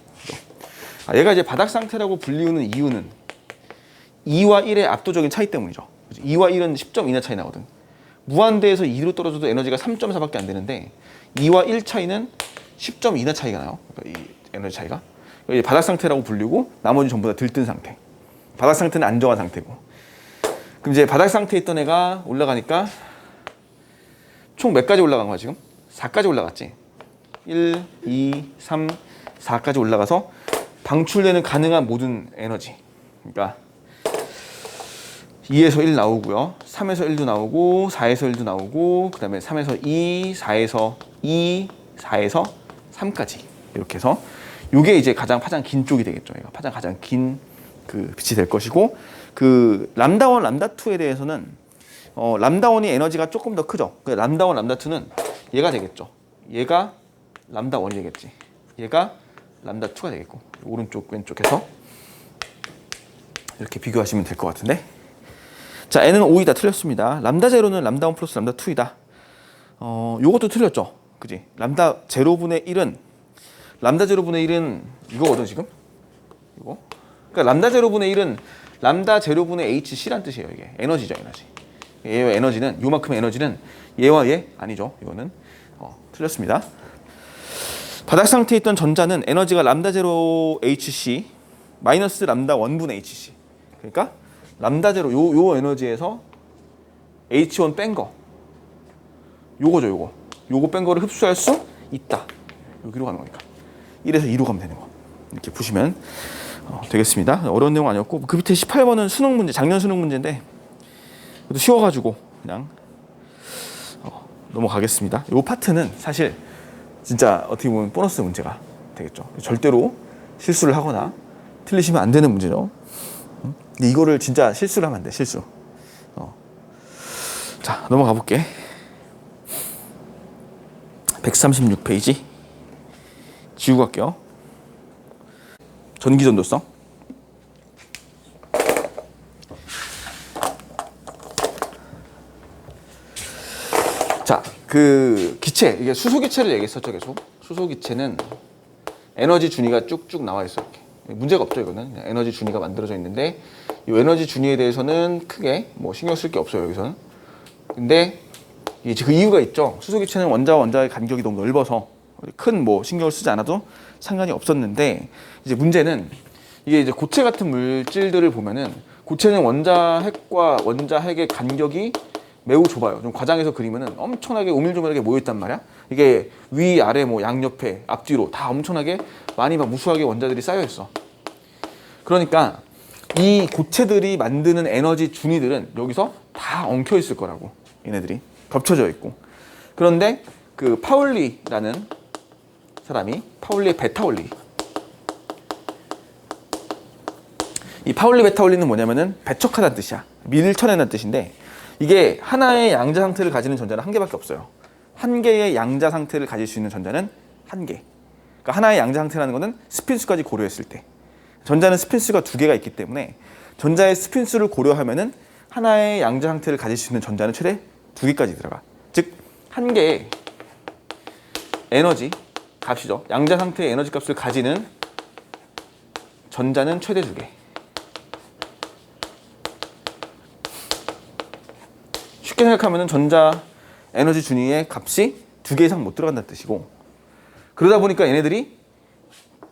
얘가 이제 바닥 상태라고 불리우는 이유는 2와 1의 압도적인 차이 때문이죠. 2와 1은 10점 이내 차이 나거든. 무한대에서 2로 떨어져도 에너지가 3.4밖에 안 되는데 2와 1 차이는 10점 이내 차이가 나요. 그러니까 이 에너지 차이가. 이제 바닥 상태라고 불리고 나머지 전부 다 들뜬 상태. 바닥 상태는 안정한 상태고. 그럼 이제 바닥 상태에 있던 애가 올라가니까 총 몇 가지 올라간 거야 지금? 4까지 올라갔지. 1, 2, 3, 4까지 올라가서 방출되는 가능한 모든 에너지. 그러니까 2에서 1 나오고요. 3에서 1도 나오고 4에서 1도 나오고 그 다음에 3에서 2, 4에서 2, 4에서 3까지 이렇게 해서 이게 이제 가장 파장 긴 쪽이 되겠죠. 얘가 파장 가장 긴 그 빛이 될 것이고 그 람다1, 람다2에 대해서는 람다1이 에너지가 조금 더 크죠. 그 람다1, 람다2는 얘가 되겠죠. 얘가 람다1이 되겠지. 얘가 람다2가 되겠고 오른쪽 왼쪽에서 이렇게 비교하시면 될 것 같은데 자, n은 5이다. 틀렸습니다. 람다 제로는 람다 1 플러스 람다 2이다. 요것도 틀렸죠. 그지? 람다 제로분의 1은 람다 제로분의 1은 이거거든 지금. 이거. 그러니까 람다 제로분의 1은 람다 제로분의 hc란 뜻이에요. 이게 에너지죠, 에너지. 얘와 에너지는 요만큼의 에너지는 얘와 얘 아니죠. 이거는 틀렸습니다. 바닥 상태에 있던 전자는 에너지가 람다 제로 hc 마이너스 람다 1분의 hc. 그러니까 람다 제로 요 에너지에서 H1 뺀 거 요거죠. 요거 뺀 거를 흡수할 수 있다. 여기로 가는 거니까 1에서 2로 가면 되는 거 이렇게 보시면 되겠습니다. 어려운 내용 아니었고 그 밑에 18번은 수능 문제 작년 수능 문제인데 그래도 쉬워가지고 그냥 넘어가겠습니다. 요 파트는 사실 진짜 어떻게 보면 보너스 문제가 되겠죠. 절대로 실수를 하거나 틀리시면 안 되는 문제죠. 근데 이거를 진짜 실수를 하면 안 돼. 실수. 자, 넘어가 볼게. 136페이지 지우고 갈게요. 전기전도성. 자, 그 기체, 이게 수소기체를 얘기했었죠. 계속 수소기체는 에너지 준위가 쭉쭉 나와 있어. 이렇게. 문제가 없죠. 이거는 에너지 준위가 만들어져 있는데 이 에너지 준위에 대해서는 크게 뭐 신경 쓸 게 없어요. 여기서는. 근데 이제 그 이유가 있죠. 수소기체는 원자와 원자의 간격이 너무 넓어서 큰 뭐 신경을 쓰지 않아도 상관이 없었는데 이제 문제는 이게 이제 고체 같은 물질들을 보면은 고체는 원자 핵과 원자 핵의 간격이 매우 좁아요. 좀 과장해서 그리면은 엄청나게 오밀조밀하게 모여 있단 말이야. 이게 위, 아래, 뭐 양옆에, 앞뒤로 다 엄청나게 많이 막 무수하게 원자들이 쌓여 있어. 그러니까 이 고체들이 만드는 에너지 준위들은 여기서 다 엉켜 있을 거라고. 얘네들이 겹쳐져 있고. 그런데 그 파울리라는 사람이 파울리 베타울리. 이 파울리 베타울리는 뭐냐면은 배척하다는 뜻이야. 밀쳐내는 뜻인데 이게 하나의 양자 상태를 가지는 전자는 한 개밖에 없어요. 한 개의 양자 상태를 가질 수 있는 전자는 한 개. 그러니까 하나의 양자 상태라는 거는 스핀수까지 고려했을 때 전자는 스핀수가 두 개가 있기 때문에 전자의 스핀수를 고려하면은 하나의 양자 상태를 가질 수 있는 전자는 최대 두 개까지 들어가. 즉 한 개의 에너지 값이죠. 양자 상태의 에너지 값을 가지는 전자는 최대 두 개. 쉽게 생각하면 전자 에너지 준위의 값이 두 개 이상 못 들어간다는 뜻이고, 그러다 보니까 얘네들이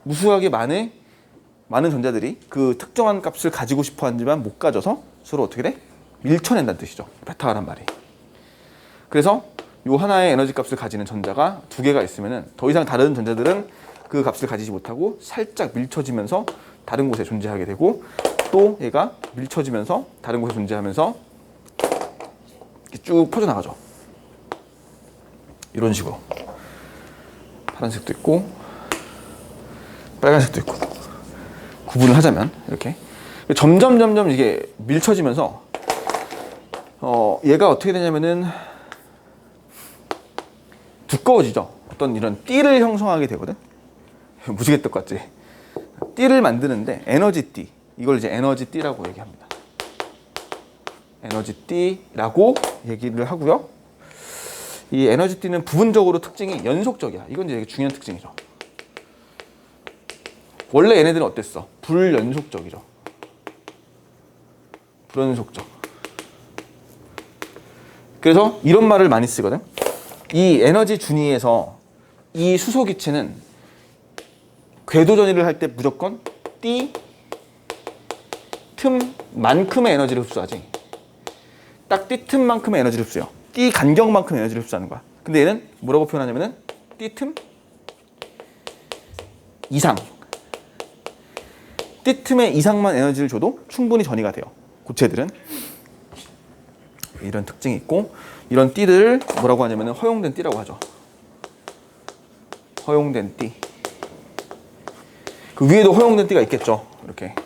무수하게 많은 전자들이 그 특정한 값을 가지고 싶어 하지만 못 가져서 서로 어떻게 돼? 밀쳐낸다는 뜻이죠. 베타라는 말이. 그래서 요 하나의 에너지 값을 가지는 전자가 두 개가 있으면은 더 이상 다른 전자들은 그 값을 가지지 못하고 살짝 밀쳐지면서 다른 곳에 존재하게 되고, 또 얘가 밀쳐지면서 다른 곳에 존재하면서 쭉 퍼져나가죠. 이런 식으로. 파란색도 있고 빨간색도 있고. 구분을 하자면 이렇게 점점 이게 밀쳐지면서 얘가 어떻게 되냐면은 두꺼워지죠. 어떤 이런 띠를 형성하게 되거든. 무지개 떡 같지? 띠를 만드는데 에너지 띠, 이걸 이제 에너지 띠라고 얘기합니다. 에너지 띠라고 얘기를 하고요. 이 에너지 띠는 부분적으로 특징이 연속적이야. 이건 이제 되게 중요한 특징이죠. 원래 얘네들은 어땠어? 불연속적이죠. 불연속적. 그래서 이런 말을 많이 쓰거든. 이 에너지 준위에서 이 수소기체는 궤도 전위를 할 때 무조건 띠 틈만큼의 에너지를 흡수하지. 딱 띠 틈만큼의 에너지를 흡수해요. 띠 간격만큼의 에너지를 흡수하는 거야. 근데 얘는 뭐라고 표현하냐면은 띠 틈 이상. 띠 틈의 이상만 에너지를 줘도 충분히 전이가 돼요. 고체들은. 이런 특징이 있고, 이런 띠들을 뭐라고 하냐면 허용된 띠라고 하죠. 허용된 띠. 그 위에도 허용된 띠가 있겠죠. 이렇게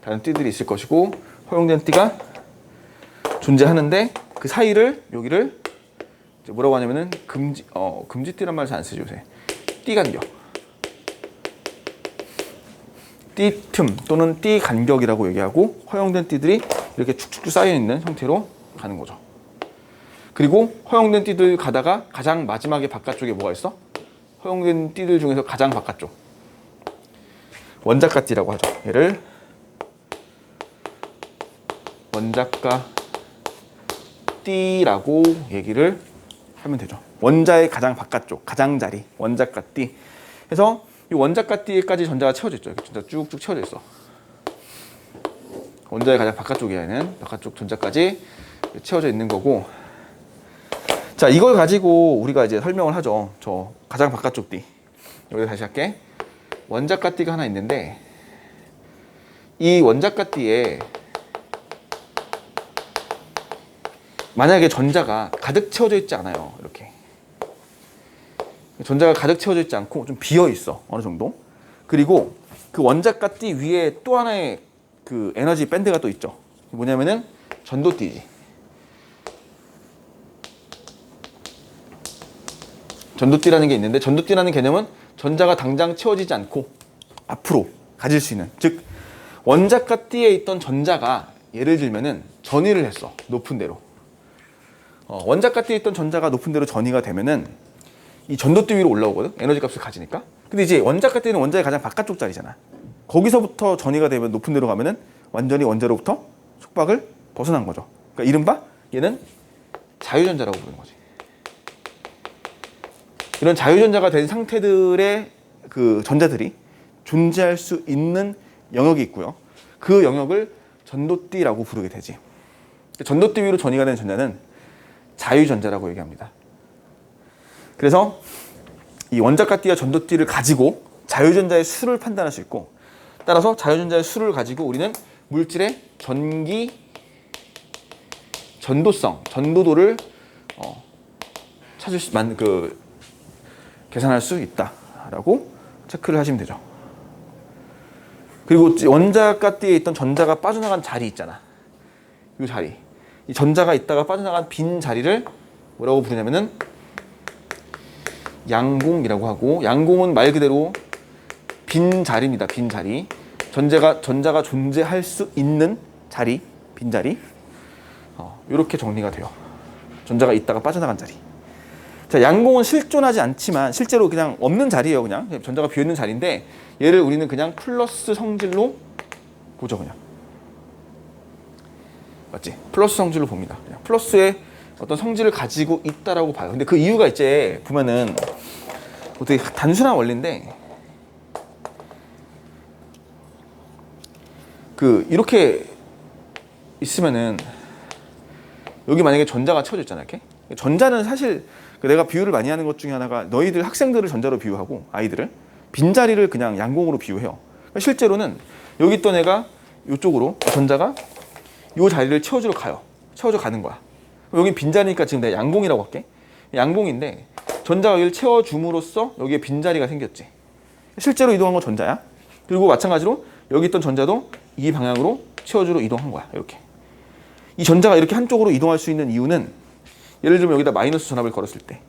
다른 띠들이 있을 것이고, 허용된 띠가 존재하는데 그 사이를 여기를 이제 뭐라고 하냐면은 금지띠란 말 잘 안 쓰죠 요새. 띠 간격. 띠 틈 또는 띠 간격이라고 얘기하고, 허용된 띠들이 이렇게 축축 쌓여 있는 형태로 가는 거죠. 그리고 허용된 띠들 가다가 가장 마지막에 바깥쪽에 뭐가 있어? 허용된 띠들 중에서 가장 바깥쪽. 원자가 띠라고 하죠. 얘를 원자가 띠라고 얘기를 하면 되죠. 원자의 가장 바깥쪽, 가장자리, 원자가 띠. 그래서 이 원자가 띠까지 전자가 채워져 있죠. 전자 쭉쭉 채워져 있어. 원자의 가장 바깥쪽에는 바깥쪽 전자까지 채워져 있는 거고. 자, 이걸 가지고 우리가 이제 설명을 하죠. 저 가장 바깥쪽 띠. 여기 다시 할게. 원자가 띠가 하나 있는데, 이 원자가 띠에 만약에 전자가 가득 채워져 있지 않아요. 이렇게 전자가 가득 채워져 있지 않고 좀 비어 있어. 어느 정도. 그리고 그 원자가 띠 위에 또 하나의 그 에너지 밴드가 또 있죠. 뭐냐면은 전도띠지. 전도띠라는 게 있는데, 전도띠라는 개념은 전자가 당장 채워지지 않고 앞으로 가질 수 있는, 즉 원자가 띠에 있던 전자가 예를 들면은 전위를 했어. 높은 데로. 원자가 띠에 있던 전자가 높은 데로 전위가 되면은 이 전도띠 위로 올라오거든. 에너지 값을 가지니까. 근데 이제 원자가 띠는 원자의 가장 바깥쪽 자리잖아. 거기서부터 전위가 되면 높은 데로 가면은 완전히 원자로부터 속박을 벗어난 거죠. 그러니까 이른바 얘는 자유전자라고 부르는 거지. 이런 자유전자가 된 상태들의 그 전자들이 존재할 수 있는 영역이 있고요. 그 영역을 전도띠라고 부르게 되지. 전도띠 위로 전이가 된 전자는 자유전자라고 얘기합니다. 그래서 이 원자가 띠와 전도띠를 가지고 자유전자의 수를 판단할 수 있고, 따라서 자연전자의 수를 가지고 우리는 물질의 전도성, 전도도를 계산할 수 있다라고 체크를 하시면 되죠. 그리고 원자가띠에 있던 전자가 빠져나간 자리 있잖아. 이 자리. 이 전자가 있다가 빠져나간 빈 자리를 뭐라고 부르냐면은 양공이라고 하고, 양공은 말 그대로 빈 자리입니다. 빈 자리. 전자가 존재할 수 있는 자리, 빈 자리. 이렇게 정리가 돼요. 전자가 있다가 빠져나간 자리. 자, 양공은 실존하지 않지만 실제로 그냥 없는 자리예요. 그냥 전자가 비어있는 자리인데 얘를 우리는 그냥 플러스 성질로 보죠. 그냥 맞지? 플러스 성질로 봅니다. 그냥 플러스의 어떤 성질을 가지고 있다라고 봐요. 근데 그 이유가 이제 보면은 되게 단순한 원리인데, 이렇게 있으면은 여기 만약에 전자가 채워져 있잖아. 이렇게 전자는 사실 내가 비유를 많이 하는 것 중에 하나가, 너희들 학생들을 전자로 비유하고 아이들을 빈자리를 그냥 양공으로 비유해요. 그러니까 실제로는 여기 있던 애가 이쪽으로, 전자가 이 자리를 채워주러 가요. 채워줘 가는 거야. 여기 빈자리니까 지금 내가 양공이라고 할게. 양공인데 전자가 여기를 채워줌으로써 여기에 빈자리가 생겼지. 실제로 이동한 건 전자야. 그리고 마찬가지로 여기 있던 전자도 이 방향으로 채워주러 이동한 거야. 이렇게. 이 전자가 이렇게 한쪽으로 이동할 수 있는 이유는, 예를 들면 여기다 마이너스 전압을 걸었을 때,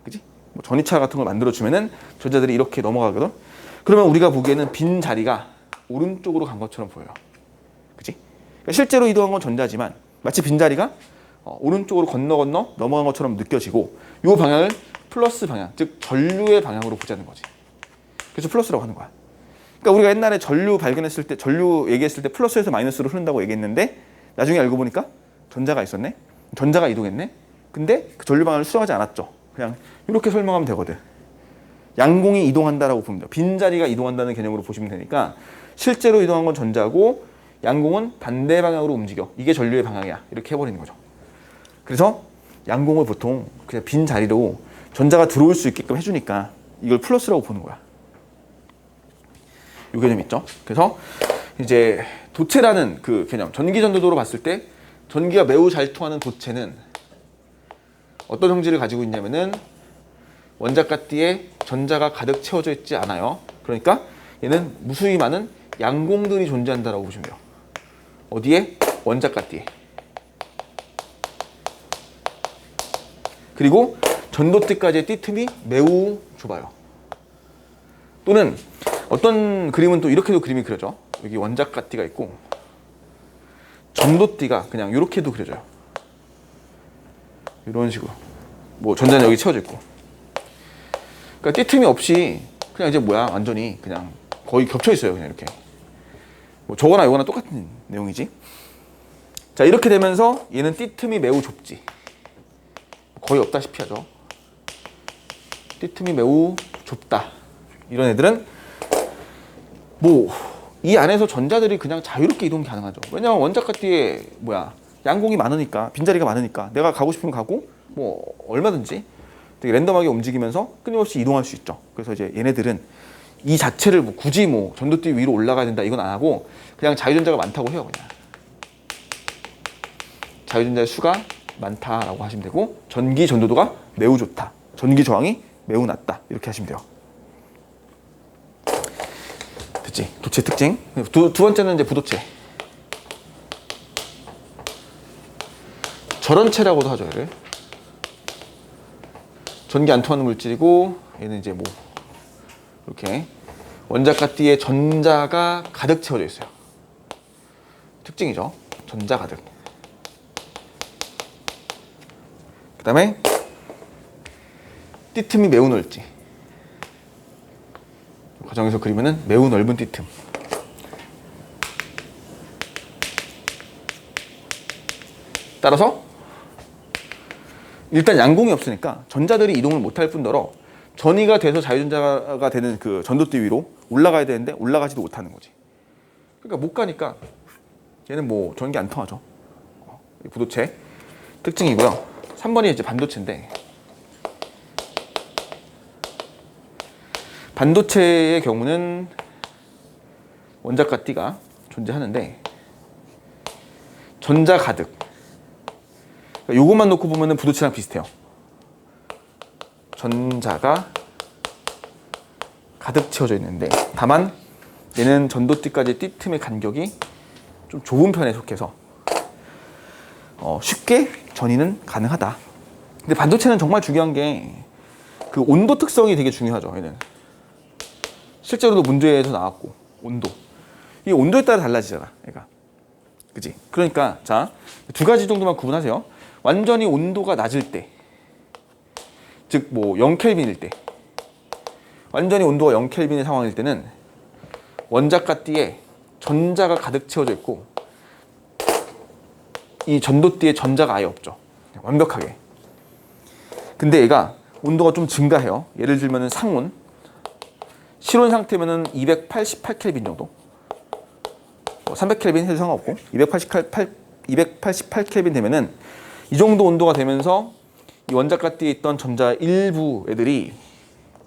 그지? 뭐 전이차 같은 걸 만들어주면은 전자들이 이렇게 넘어가거든. 그러면 우리가 보기에는 빈 자리가 오른쪽으로 간 것처럼 보여요. 그지? 그러니까 실제로 이동한 건 전자지만 마치 빈 자리가 오른쪽으로 건너 넘어간 것처럼 느껴지고, 이 방향을 플러스 방향, 즉 전류의 방향으로 보자는 거지. 그래서 플러스라고 하는 거야. 그러니까 우리가 옛날에 전류 발견했을 때, 전류 얘기했을 때 플러스에서 마이너스로 흐른다고 얘기했는데, 나중에 알고 보니까 전자가 있었네. 전자가 이동했네. 근데 그 전류 방향을 수정하지 않았죠. 그냥 이렇게 설명하면 되거든. 양공이 이동한다라고 봅니다. 빈자리가 이동한다는 개념으로 보시면 되니까, 실제로 이동한 건 전자고 양공은 반대 방향으로 움직여. 이게 전류의 방향이야. 이렇게 해버리는 거죠. 그래서 양공을 보통 그냥 빈 자리로 전자가 들어올 수 있게끔 해주니까 이걸 플러스라고 보는 거야. 이 개념 있죠? 그래서 이제 도체라는 그 개념, 전기전도도로 봤을 때 전기가 매우 잘 통하는 도체는 어떤 성질을 가지고 있냐면은 원자가띠에 전자가 가득 채워져 있지 않아요. 그러니까 얘는 무수히 많은 양공들이 존재한다라고 보시면 돼요. 어디에? 원자가띠에. 그리고 전도띠까지의 띠틈이 매우 좁아요. 또는 어떤 그림은 또 이렇게도 그림이 그려져. 여기 원자가띠가 있고 전도띠가 그냥 이렇게도 그려져요. 이런 식으로. 뭐 전자는 여기 채워져 있고. 그러니까 띠틈이 없이 그냥 이제 완전히 그냥 거의 겹쳐 있어요. 그냥 이렇게. 뭐 저거나 이거나 똑같은 내용이지. 자, 이렇게 되면서 얘는 띠틈이 매우 좁지. 거의 없다시피 하죠. 띠틈이 매우 좁다. 이런 애들은 이 안에서 전자들이 그냥 자유롭게 이동이 가능하죠. 왜냐하면 원자가띠에 양공이 많으니까, 빈자리가 많으니까 내가 가고 싶으면 가고 얼마든지 되게 랜덤하게 움직이면서 끊임없이 이동할 수 있죠. 그래서 이제 얘네들은 이 자체를 굳이 전도띠 위로 올라가야 된다 이건 안 하고 그냥 자유전자가 많다고 해요. 그냥 자유전자의 수가 많다라고 하시면 되고, 전기 전도도가 매우 좋다, 전기 저항이 매우 낮다, 이렇게 하시면 돼요. 됐지? 도체 특징. 두 번째는 이제 부도체. 절원체라고도 하죠. 얘를. 전기 안 통하는 물질이고, 얘는 이제 이렇게 원자가띠에 전자가 가득 채워져 있어요. 특징이죠. 전자 가득. 그 다음에 띠틈이 매우 넓지. 과정에서 그리면은 매우 넓은 띠틈. 따라서 일단 양공이 없으니까 전자들이 이동을 못할 뿐더러 전이가 돼서 자유전자가 되는 그 전도띠 위로 올라가야 되는데 올라가지도 못하는 거지. 그러니까 못 가니까 얘는 전기 안 통하죠. 부도체 특징이고요. 3번이 이제 반도체인데, 반도체의 경우는 원자과 띠가 존재하는데 전자 가득. 그러니까 요것만 놓고 보면은 부도체랑 비슷해요. 전자가 가득 채워져 있는데 다만 얘는 전도띠까지 띠 틈의 간격이 좀 좁은 편에 속해서 쉽게 전이는 가능하다. 근데 반도체는 정말 중요한 게 그 온도 특성이 되게 중요하죠. 얘는 실제로도 문제에서 나왔고 온도. 이 온도에 따라 달라지잖아. 얘가. 그지? 그러니까 자, 두 가지 정도만 구분하세요. 완전히 온도가 낮을 때, 즉 뭐 0켈빈일 때, 완전히 온도가 0켈빈의 상황일 때는 원자과 띠에 전자가 가득 채워져 있고 이 전도띠에 전자가 아예 없죠. 완벽하게. 근데 얘가 온도가 좀 증가해요. 예를 들면 상온, 실온 상태면은 288켈빈 정도. 300켈빈 해도 상관없고 288켈빈 되면은 이 정도 온도가 되면서 이 원자과 띠에 있던 전자 일부 애들이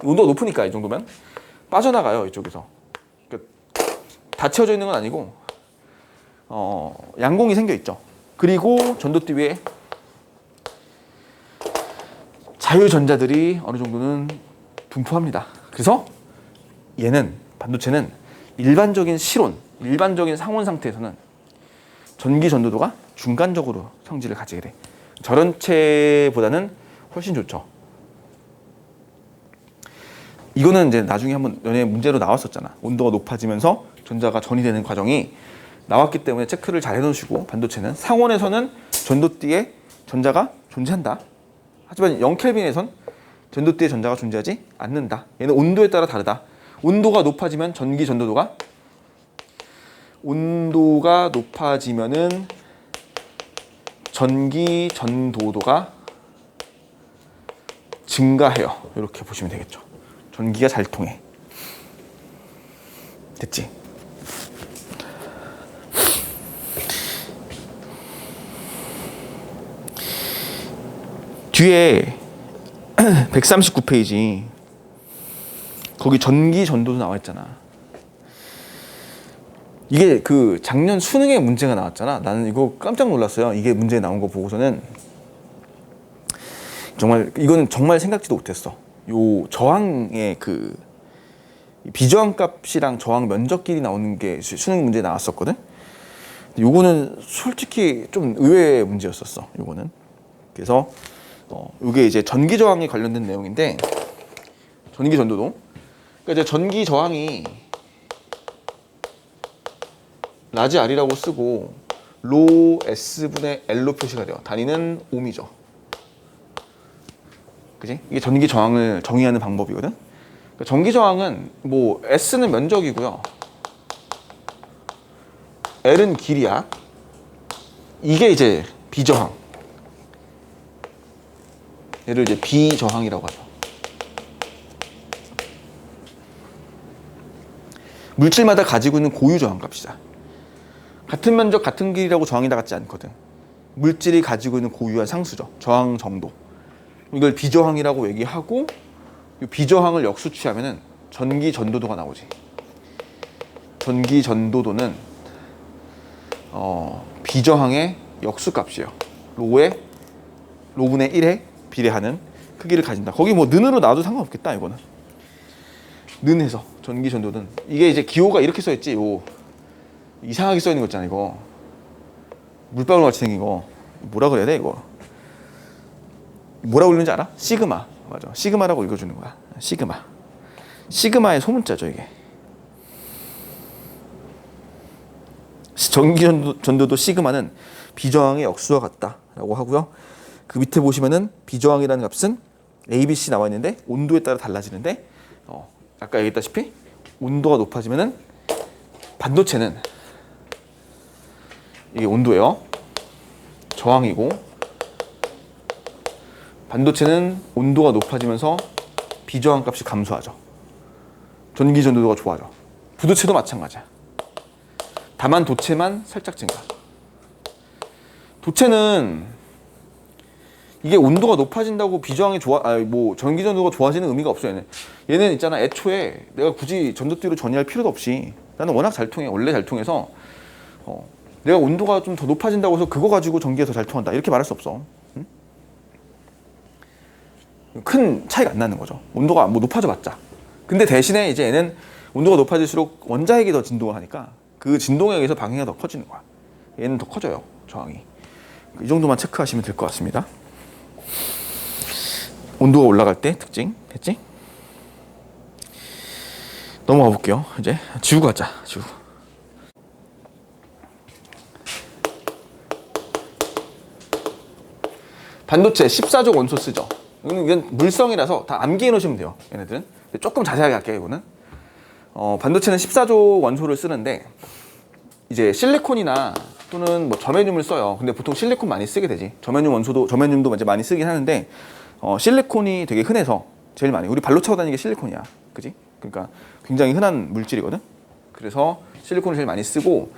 온도가 높으니까 이 정도면 빠져나가요. 이쪽에서. 그러니까 다 채워져 있는 건 아니고 양공이 생겨 있죠. 그리고 전도띠 위에 자유전자들이 어느 정도는 분포합니다. 그래서 얘는 반도체는 일반적인 실온, 일반적인 상온 상태에서는 전기 전도도가 중간적으로 성질을 가지게 돼. 절연체보다는 훨씬 좋죠. 이거는 이제 나중에 한번 연예 문제로 나왔었잖아. 온도가 높아지면서 전자가 전이 되는 과정이 나왔기 때문에 체크를 잘 해놓으시고 반도체는 상온에서는 전도띠에 전자가 존재한다. 하지만 0켈빈에선 전도띠에 전자가 존재하지 않는다. 얘는 온도에 따라 다르다. 온도가 높아지면 전기 전도도가 높아지면은 전기 전도도가 증가해요. 이렇게 보시면 되겠죠. 전기가 잘 통해. 됐지? 뒤에 139페이지 거기 전기 전도도 나와 있잖아. 이게 그 작년 수능에 문제가 나왔잖아. 나는 이거 깜짝 놀랐어요. 이게 문제 나온 거 보고서는 정말 이거는 정말 생각지도 못했어. 요 저항의 그 비저항 값이랑 저항 면적끼리 나오는 게 수능 문제에 나왔었거든. 요거는 솔직히 좀 의외의 문제였었어. 요거는. 그래서 이게 이제 전기 저항에 관련된 내용인데 전기 전도도. 그러니까 이제 전기 저항이 라지 R이라고 쓰고 로 S분의 L로 표시가 돼요. 단위는 옴이죠. 그지? 이게 전기 저항을 정의하는 방법이거든. 그러니까 전기 저항은 뭐 S는 면적이고요. L은 길이야. 이게 이제 비저항. 얘를 이제 비저항이라고 하죠. 물질마다 가지고 있는 고유 저항 값이다. 같은 면적, 같은 길이라고 저항이 다 같지 않거든. 물질이 가지고 있는 고유한 상수죠. 저항 정도. 이걸 비저항이라고 얘기하고 이 비저항을 역수취하면은 전기 전도도가 나오지. 전기 전도도는 비저항의 역수값이에요. 로분의 1에 비례하는 크기를 가진다. 거기 뭐 는으로 놔도 상관없겠다. 이거는 는해서 전기 전도는 이게 이제 기호가 이렇게 써 있지. 요 이상하게 써 있는 거 있잖아. 이거 물방울 같이 생긴 거 뭐라 그래야 돼 이거? 뭐라고 읽는지 알아? 시그마. 맞아. 시그마라고 읽어주는 거야. 시그마. 시그마의 소문자죠 이게. 전기 전도도 시그마는 비저항의 역수와 같다라고 하고요. 그 밑에 보시면은 비저항이라는 값은 A, B, C 나와 있는데 온도에 따라 달라지는데 아까 얘기했다시피 온도가 높아지면은 반도체는 이게 온도예요. 저항이고 반도체는 온도가 높아지면서 비저항 값이 감소하죠. 전기 전도도가 좋아져. 부도체도 마찬가지야. 다만 도체만 살짝 증가. 도체는 이게 온도가 높아진다고 비저항이 뭐 전기 전도가 좋아지는 의미가 없어요. 얘는 있잖아. 애초에 내가 굳이 전도띠로 전이할 필요도 없이 나는 워낙 잘 통해. 원래 잘 통해서 내가 온도가 좀 더 높아진다고 해서 그거 가지고 전기가 더 잘 통한다 이렇게 말할 수 없어. 응? 큰 차이가 안 나는 거죠. 온도가 뭐 높아져 봤자. 근데 대신에 이제 얘는 온도가 높아질수록 원자핵이 더 진동을 하니까 그 진동에 의해서 방해가 더 커지는 거야. 얘는 더 커져요. 저항이. 이 정도만 체크하시면 될 것 같습니다. 온도가 올라갈 때 특징 됐지? 넘어가 볼게요. 이제 지우고 가자. 지우고. 반도체 14족 원소 쓰죠. 이건 물성이라서 다 암기해 놓으시면 돼요. 얘네들은. 조금 자세하게 할게요. 이거는. 반도체는 14족 원소를 쓰는데 이제 실리콘이나 또는 뭐 저메늄을 써요. 근데 보통 실리콘 많이 쓰게 되지. 저메늄도 이제 많이 쓰긴 하는데 실리콘이 되게 흔해서 제일 많이. 우리 발로 차고 다니는 게 실리콘이야. 그지? 그러니까 굉장히 흔한 물질이거든. 그래서 실리콘을 제일 많이 쓰고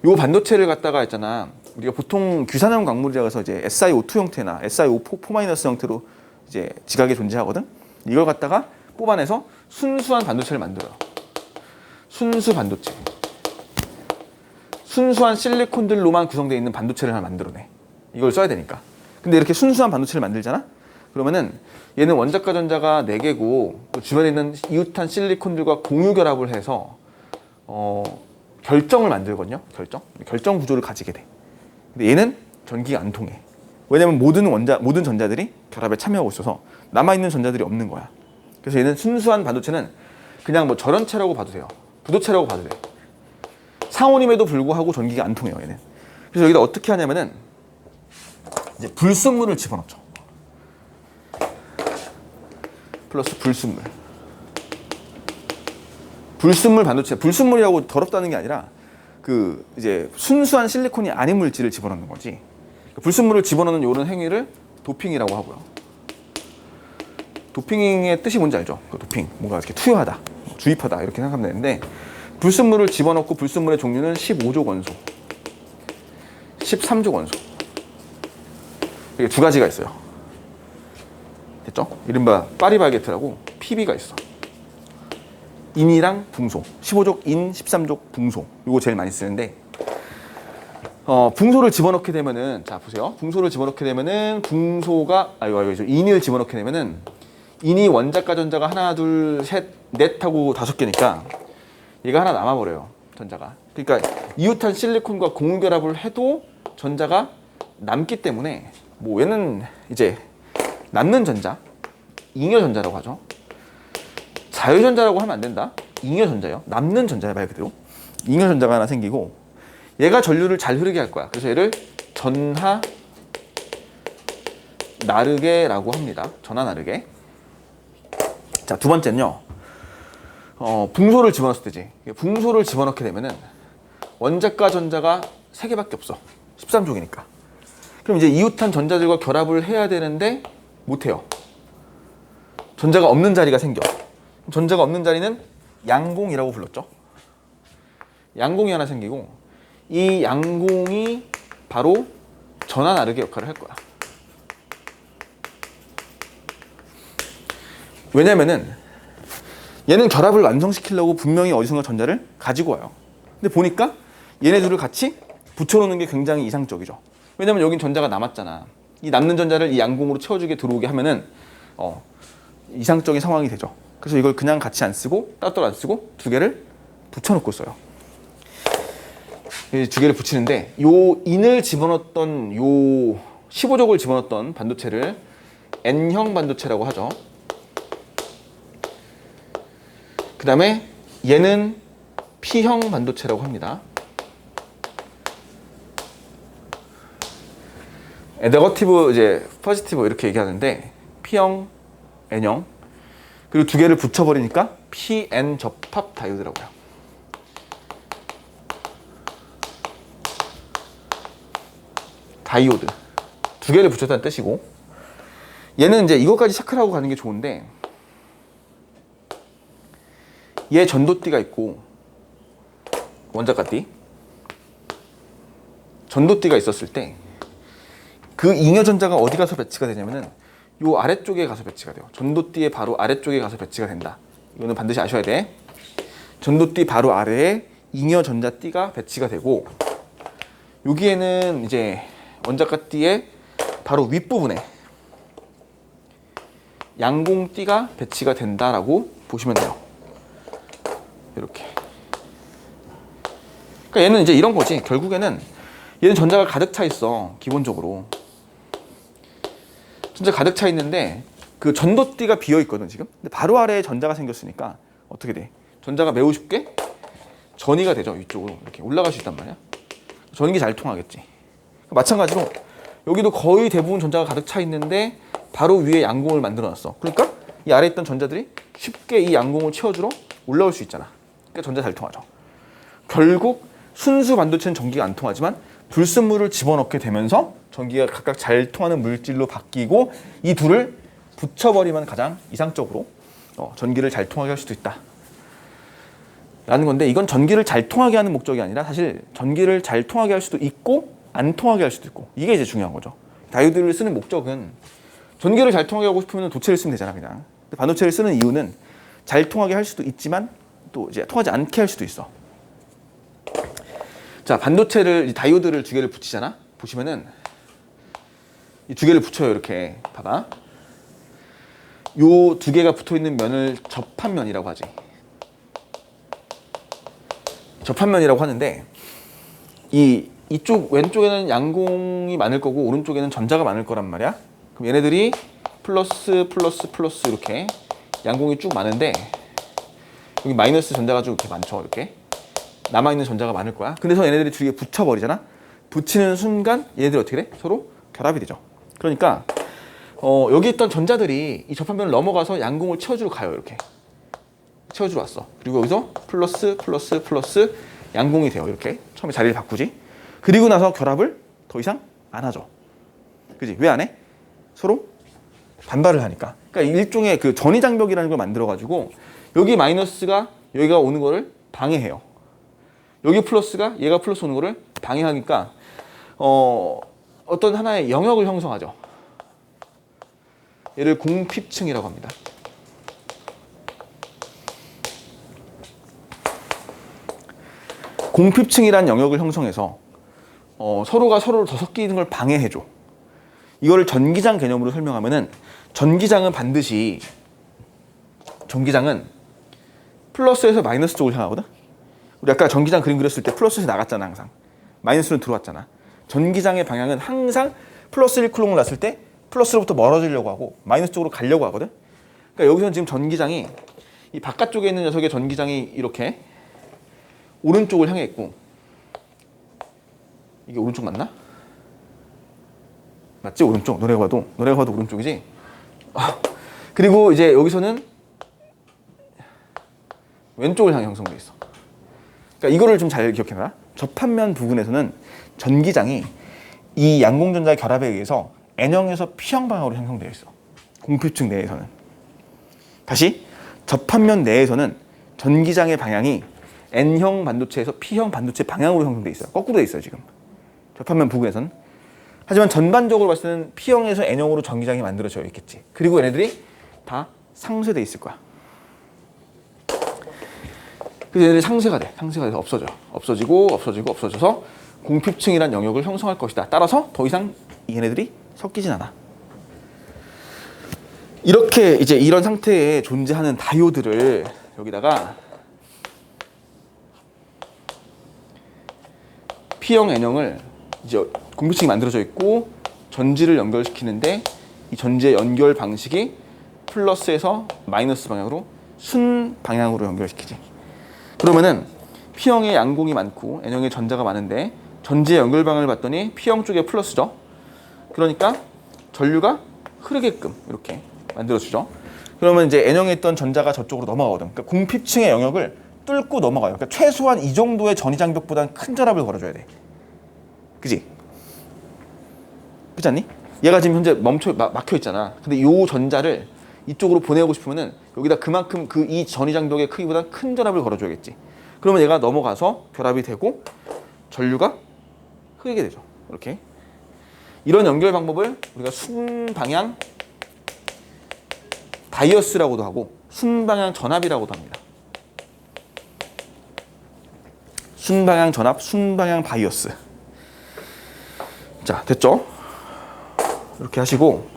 요 반도체를 갖다가 있잖아. 우리가 보통 규산형 광물이라고 해서 이제 SiO2 형태나 SiO4- 형태로 이제 지각에 존재하거든. 이걸 갖다가 뽑아내서 순수한 반도체를 만들어요. 순수 반도체. 순수한 실리콘들로만 구성되어 있는 반도체를 하나 만들어내. 이걸 써야 되니까. 근데 이렇게 순수한 반도체를 만들잖아? 그러면은 얘는 원자과 전자가 4개고 또 주변에 있는 이웃한 실리콘들과 공유 결합을 해서 결정을 만들거든요. 결정 구조를 가지게 돼. 근데 얘는 전기가 안 통해. 왜냐면 모든 전자들이 결합에 참여하고 있어서 남아있는 전자들이 없는 거야. 그래서 얘는 순수한 반도체는 그냥 뭐 절연체라고 봐도 돼요. 부도체라고 봐도 돼. 상온임에도 불구하고 전기가 안 통해요, 얘는. 그래서 여기다 어떻게 하냐면은 이제 불순물을 집어넣죠. 플러스 불순물. 불순물 반도체. 불순물이라고 더럽다는 게 아니라 그 이제 순수한 실리콘이 아닌 물질을 집어넣는 거지. 불순물을 집어넣는 이런 행위를 도핑이라고 하고요. 도핑의 뜻이 뭔지 알죠? 그 도핑. 뭔가 이렇게 투여하다, 주입하다 이렇게 생각하면 되는데 불순물을 집어넣고 불순물의 종류는 15족 원소, 13족 원소. 이게 두 가지가 있어요. 됐죠? 이른바 파리바게트라고 PB가 있어. 인이랑 붕소. 15족 인, 13족 붕소. 이거 제일 많이 쓰는데 붕소를 집어넣게 되면은 자 보세요. 붕소를 집어넣게 되면은 붕소가 인을 집어넣게 되면은 인이 원자과 전자가 하나, 둘, 셋, 넷 하고 5개니까 얘가 하나 남아버려요. 전자가. 그러니까 이웃한 실리콘과 공유 결합을 해도 전자가 남기 때문에 뭐 얘는 이제 남는 전자, 잉여전자라고 하죠. 자유전자라고 하면 안 된다. 잉여전자예요. 남는 전자야 말 그대로. 잉여전자가 하나 생기고 얘가 전류를 잘 흐르게 할 거야. 그래서 얘를 전하 나르게라고 합니다. 전하 나르게. 자, 두 번째는요. 붕소를 집어넣었을 때지. 붕소를 집어넣게 되면은 원자과 전자가 3개밖에 없어. 13족이니까. 그럼 이제 이웃한 전자들과 결합을 해야 되는데 못해요. 전자가 없는 자리가 생겨. 전자가 없는 자리는 양공이라고 불렀죠. 양공이 하나 생기고 이 양공이 바로 전하 나르게 역할을 할 거야. 왜냐면은 얘는 결합을 완성시키려고 분명히 어디선가 전자를 가지고 와요. 근데 보니까 얘네 둘을 같이 붙여놓는 게 굉장히 이상적이죠. 왜냐면 여긴 전자가 남았잖아. 이 남는 전자를 이 양공으로 채워주게 들어오게 하면은 이상적인 상황이 되죠. 그래서 이걸 그냥 같이 안 쓰고 따로 안 쓰고 두 개를 붙여놓고 써요. 이 두 개를 붙이는데 요 인을 집어넣었던 요 15족을 집어넣었던 반도체를 N형 반도체라고 하죠. 그 다음에 얘는 P형 반도체라고 합니다. 네거티브 이제 포지티브 이렇게 얘기하는데 P형, N형 그리고 두 개를 붙여버리니까 PN 접합 다이오드라고요. 다이오드 두 개를 붙였다는 뜻이고 얘는 이제 이것까지 체크를 하고 가는 게 좋은데 얘 전도띠가 있고 원자과띠 전도띠가 있었을 때 그 잉여 전자가 어디 가서 배치가 되냐면은 요 아래쪽에 가서 배치가 돼요. 전도띠의 바로 아래쪽에 가서 배치가 된다. 이거는 반드시 아셔야 돼. 전도띠 바로 아래에 잉여 전자띠가 배치가 되고 여기에는 이제 원자가띠의 바로 윗부분에 양공띠가 배치가 된다라고 보시면 돼요. 이렇게. 그러니까 얘는 이제 이런 거지. 결국에는 얘는 전자가 가득 차 있어. 기본적으로. 전자 가득 차 있는데 그 전도띠가 비어 있거든 지금. 근데 바로 아래에 전자가 생겼으니까 어떻게 돼? 전자가 매우 쉽게 전이가 되죠. 위쪽으로 이렇게 올라갈 수 있단 말이야. 전기 잘 통하겠지. 마찬가지로 여기도 거의 대부분 전자가 가득 차 있는데 바로 위에 양공을 만들어 놨어. 그러니까 이 아래에 있던 전자들이 쉽게 이 양공을 채워주러 올라올 수 있잖아. 그러니까 전자 잘 통하죠. 결국 순수 반도체는 전기가 안 통하지만 불순물을 집어넣게 되면서 전기가 각각 잘 통하는 물질로 바뀌고 이 둘을 붙여버리면 가장 이상적으로 전기를 잘 통하게 할 수도 있다. 라는 건데 이건 전기를 잘 통하게 하는 목적이 아니라 사실 전기를 잘 통하게 할 수도 있고 안 통하게 할 수도 있고 이게 이제 중요한 거죠. 다이오드를 쓰는 목적은 전기를 잘 통하게 하고 싶으면 도체를 쓰면 되잖아 그냥. 근데 반도체를 쓰는 이유는 잘 통하게 할 수도 있지만 또 이제 통하지 않게 할 수도 있어. 자, 반도체를 다이오드를 두 개를 붙이잖아. 보시면은 이 두 개를 붙여요. 이렇게 봐봐. 요 두 개가 붙어 있는 면을 접합면이라고 하지. 접합면이라고 하는데 이쪽 왼쪽에는 양공이 많을 거고 오른쪽에는 전자가 많을 거란 말이야. 그럼 얘네들이 플러스 플러스 플러스 이렇게 양공이 쭉 많은데 여기 마이너스 전자가 좀 이렇게 많죠. 이렇게 남아있는 전자가 많을 거야. 그래서 얘네들이 두 개 붙여버리잖아. 붙이는 순간 얘네들이 어떻게 돼? 서로 결합이 되죠. 그러니까 여기 있던 전자들이 이 접합면을 넘어가서 양공을 채워주러 가요. 이렇게 채워주러 왔어. 그리고 여기서 플러스 플러스 플러스 양공이 돼요. 이렇게 처음에 자리를 바꾸지. 그리고 나서 결합을 더 이상 안 하죠. 그지? 왜 안 해? 서로 반발을 하니까. 그러니까 일종의 그 전이장벽이라는 걸 만들어가지고 여기 마이너스가 여기가 오는 거를 방해해요. 여기 플러스가 얘가 플러스 오는 거를 방해하니까 어떤 하나의 영역을 형성하죠. 얘를 공핍층이라고 합니다. 공핍층이란 영역을 형성해서 서로가 서로를 더 섞이는 걸 방해해줘. 이거를 전기장 개념으로 설명하면은 전기장은 플러스에서 마이너스 쪽을 향하거든. 우리 아까 전기장 그림 그렸을 때 플러스에서 나갔잖아 항상. 마이너스로 들어왔잖아. 전기장의 방향은 항상 플러스 1쿨롱을 놨을 때 플러스로부터 멀어지려고 하고 마이너스 쪽으로 가려고 하거든. 그러니까 여기서는 지금 전기장이 이 바깥쪽에 있는 녀석의 전기장이 이렇게 오른쪽을 향해 있고 이게 오른쪽 맞나? 맞지? 오른쪽. 너네가 봐도 오른쪽이지? 그리고 이제 여기서는 왼쪽을 향해 형성되어 있어. 그러니까 이거를 좀 잘 기억해놔. 접합면 부분에서는 전기장이 이 양공전자의 결합에 의해서 N형에서 P형 방향으로 형성되어 있어. 공핍층 내에서는. 다시 접합면 내에서는 전기장의 방향이 N형 반도체에서 P형 반도체 방향으로 형성되어 있어요. 거꾸로 되어 있어요 지금. 접합면 부분에서는. 하지만 전반적으로 봤을 때는 P형에서 N형으로 전기장이 만들어져 있겠지. 그리고 얘네들이 다 상쇄되어 있을 거야. 그래서 얘네들이 상쇄가 돼서 없어져. 없어져서 공핍층이란 영역을 형성할 것이다. 따라서 더 이상 얘네들이 섞이진 않아. 이렇게 이제 이런 상태에 존재하는 다이오드를 여기다가 P형 N형을 이제 공핍층이 만들어져 있고 전지를 연결시키는데 이 전지의 연결 방식이 플러스에서 마이너스 방향으로 순 방향으로 연결시키지. 그러면은 P형의 양공이 많고 N형의 전자가 많은데 전지의 연결 방향을 봤더니 P형 쪽에 플러스죠. 그러니까 전류가 흐르게끔 이렇게 만들어주죠. 그러면 이제 N형에 있던 전자가 저쪽으로 넘어가거든. 그러니까 공핍층의 영역을 뚫고 넘어가요. 그러니까 최소한 이 정도의 전이장벽보다는 큰 전압을 걸어줘야 돼. 그지? 그렇지 않니? 얘가 지금 현재 막혀 있잖아. 근데 이 전자를 이쪽으로 보내고 싶으면은 여기다 그만큼 이 전이장벽의 크기보다 큰 전압을 걸어줘야겠지. 그러면 얘가 넘어가서 결합이 되고 전류가 흐르게 되죠. 이렇게. 이런 연결 방법을 우리가 순방향 바이어스라고도 하고 순방향 전압이라고도 합니다. 순방향 전압, 순방향 바이어스. 자, 됐죠? 이렇게 하시고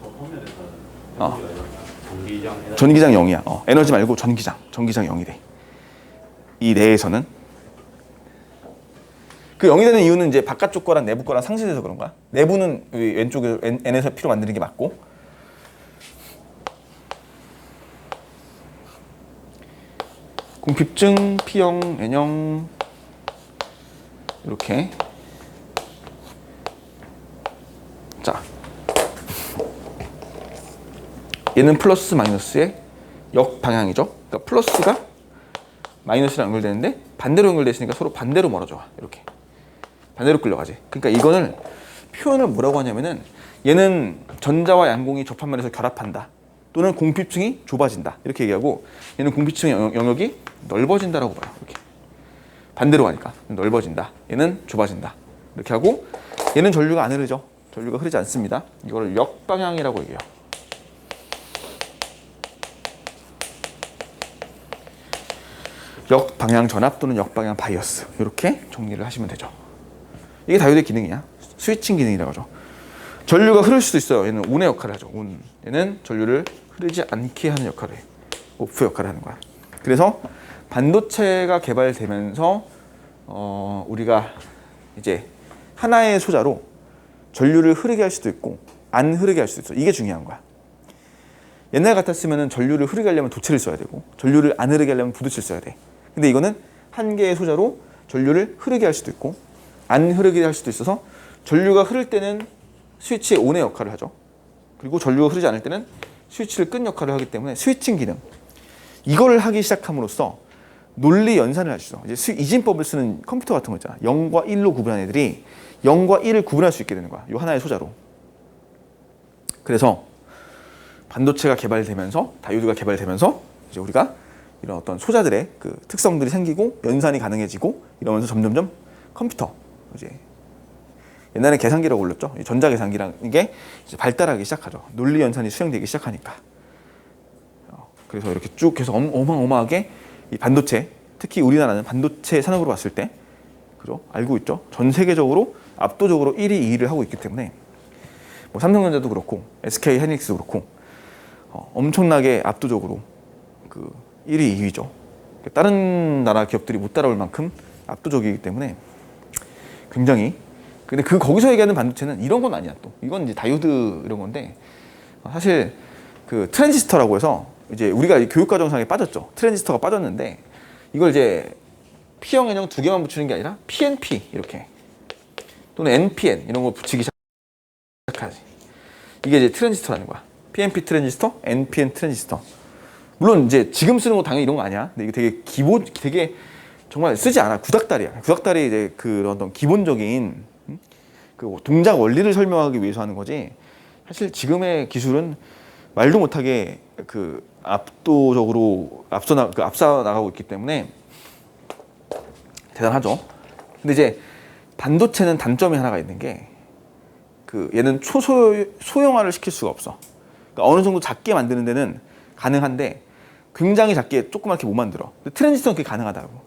저 화면에서 어. 전기장 해놨 전기장 0이야. 에너지 말고 전기장 0이 돼. 이 내에서는 그 0이 되는 이유는 이제 바깥쪽 거랑 내부 거랑 상쇄돼서 그런 거야. 내부는 왼쪽에 N에서 P로 만드는 게 맞고, 공핍증 P형, N형 이렇게. 자, 얘는 플러스 마이너스의 역방향이죠. 그러니까 플러스가 마이너스랑 연결되는데 반대로 연결되어 있으니까 서로 반대로 멀어져. 이렇게 반대로 끌려가지. 그러니까 이거는 표현을 뭐라고 하냐면은 얘는 전자와 양공이 접한 면에서 결합한다, 또는 공핍층이 좁아진다, 이렇게 얘기하고, 얘는 공핍층의 영역이 넓어진다라고 봐요. 이렇게 반대로 가니까 넓어진다, 얘는 좁아진다, 이렇게 하고, 얘는 전류가 안 흐르죠. 전류가 흐르지 않습니다. 이거를 역방향이라고 얘기해요. 역방향 전압 또는 역방향 바이어스, 이렇게 정리를 하시면 되죠. 이게 다이오드의 기능이야. 스위칭 기능이라고 하죠. 전류가 흐를 수도 있어요. 얘는 온의 역할을 하죠. 온. 얘는 전류를 흐르지 않게 하는 역할을 해. 오프 역할을 하는 거야. 그래서 반도체가 개발되면서 우리가 이제 하나의 소자로 전류를 흐르게 할 수도 있고 안 흐르게 할 수도 있어. 이게 중요한 거야. 옛날 같았으면 전류를 흐르게 하려면 도체를 써야 되고, 전류를 안 흐르게 하려면 부도체를 써야 돼. 근데 이거는 한 개의 소자로 전류를 흐르게 할 수도 있고 안 흐르게 할 수도 있어서, 전류가 흐를 때는 스위치의 온의 역할을 하죠. 그리고 전류가 흐르지 않을 때는 스위치를 끈 역할을 하기 때문에 스위칭 기능, 이걸 하기 시작함으로써 논리 연산을 할 수 있어. 이제 이진법을 쓰는 컴퓨터 같은 거 있잖아. 0과 1로 구분한 애들이 0과 1을 구분할 수 있게 되는 거야. 이 하나의 소자로. 그래서 반도체가 개발되면서, 다이오드가 개발되면서 이제 우리가 이런 어떤 소자들의 그 특성들이 생기고 연산이 가능해지고 이러면서 점점점 컴퓨터, 이제 옛날에 계산기라고 불렀죠. 전자계산기라는 게 이제 발달하기 시작하죠. 논리 연산이 수행되기 시작하니까. 그래서 이렇게 쭉 해서 어마어마하게 이 반도체, 특히 우리나라는 반도체 산업으로 봤을 때, 그죠? 알고 있죠. 전 세계적으로 압도적으로 1위, 2위를 하고 있기 때문에, 뭐 삼성전자도 그렇고 SK 하이닉스도 그렇고 엄청나게 압도적으로 그 1위, 2위죠. 다른 나라 기업들이 못 따라올 만큼 압도적이기 때문에 굉장히. 근데 거기서 얘기하는 반도체는 이런 건 아니야. 또 이건 이제 다이오드 이런 건데, 사실 그 트랜지스터라고 해서 이제 우리가 교육과정상에 빠졌죠. 트랜지스터가 빠졌는데, 이걸 이제 P형, N형 두 개만 붙이는 게 아니라 PNP 이렇게, 또는 NPN 이런 걸 붙이기 시작하지. 이게 이제 트랜지스터라는 거야. PNP 트랜지스터, NPN 트랜지스터. 물론 이제 지금 쓰는 거 당연히 이런 거 아니야. 근데 이게 되게 정말 쓰지 않아. 구닥다리야. 구닥다리 이제 그 어떤 기본적인 그 동작 원리를 설명하기 위해서 하는 거지. 사실 지금의 기술은 말도 못하게 그 압도적으로 앞서 나가고 있기 때문에 대단하죠. 근데 이제 반도체는 단점이 하나가 있는 게, 그 얘는 소형화를 시킬 수가 없어. 그러니까 어느 정도 작게 만드는 데는 가능한데 굉장히 작게 조그맣게 못 만들어. 근데 트랜지스터는 그게 가능하다고.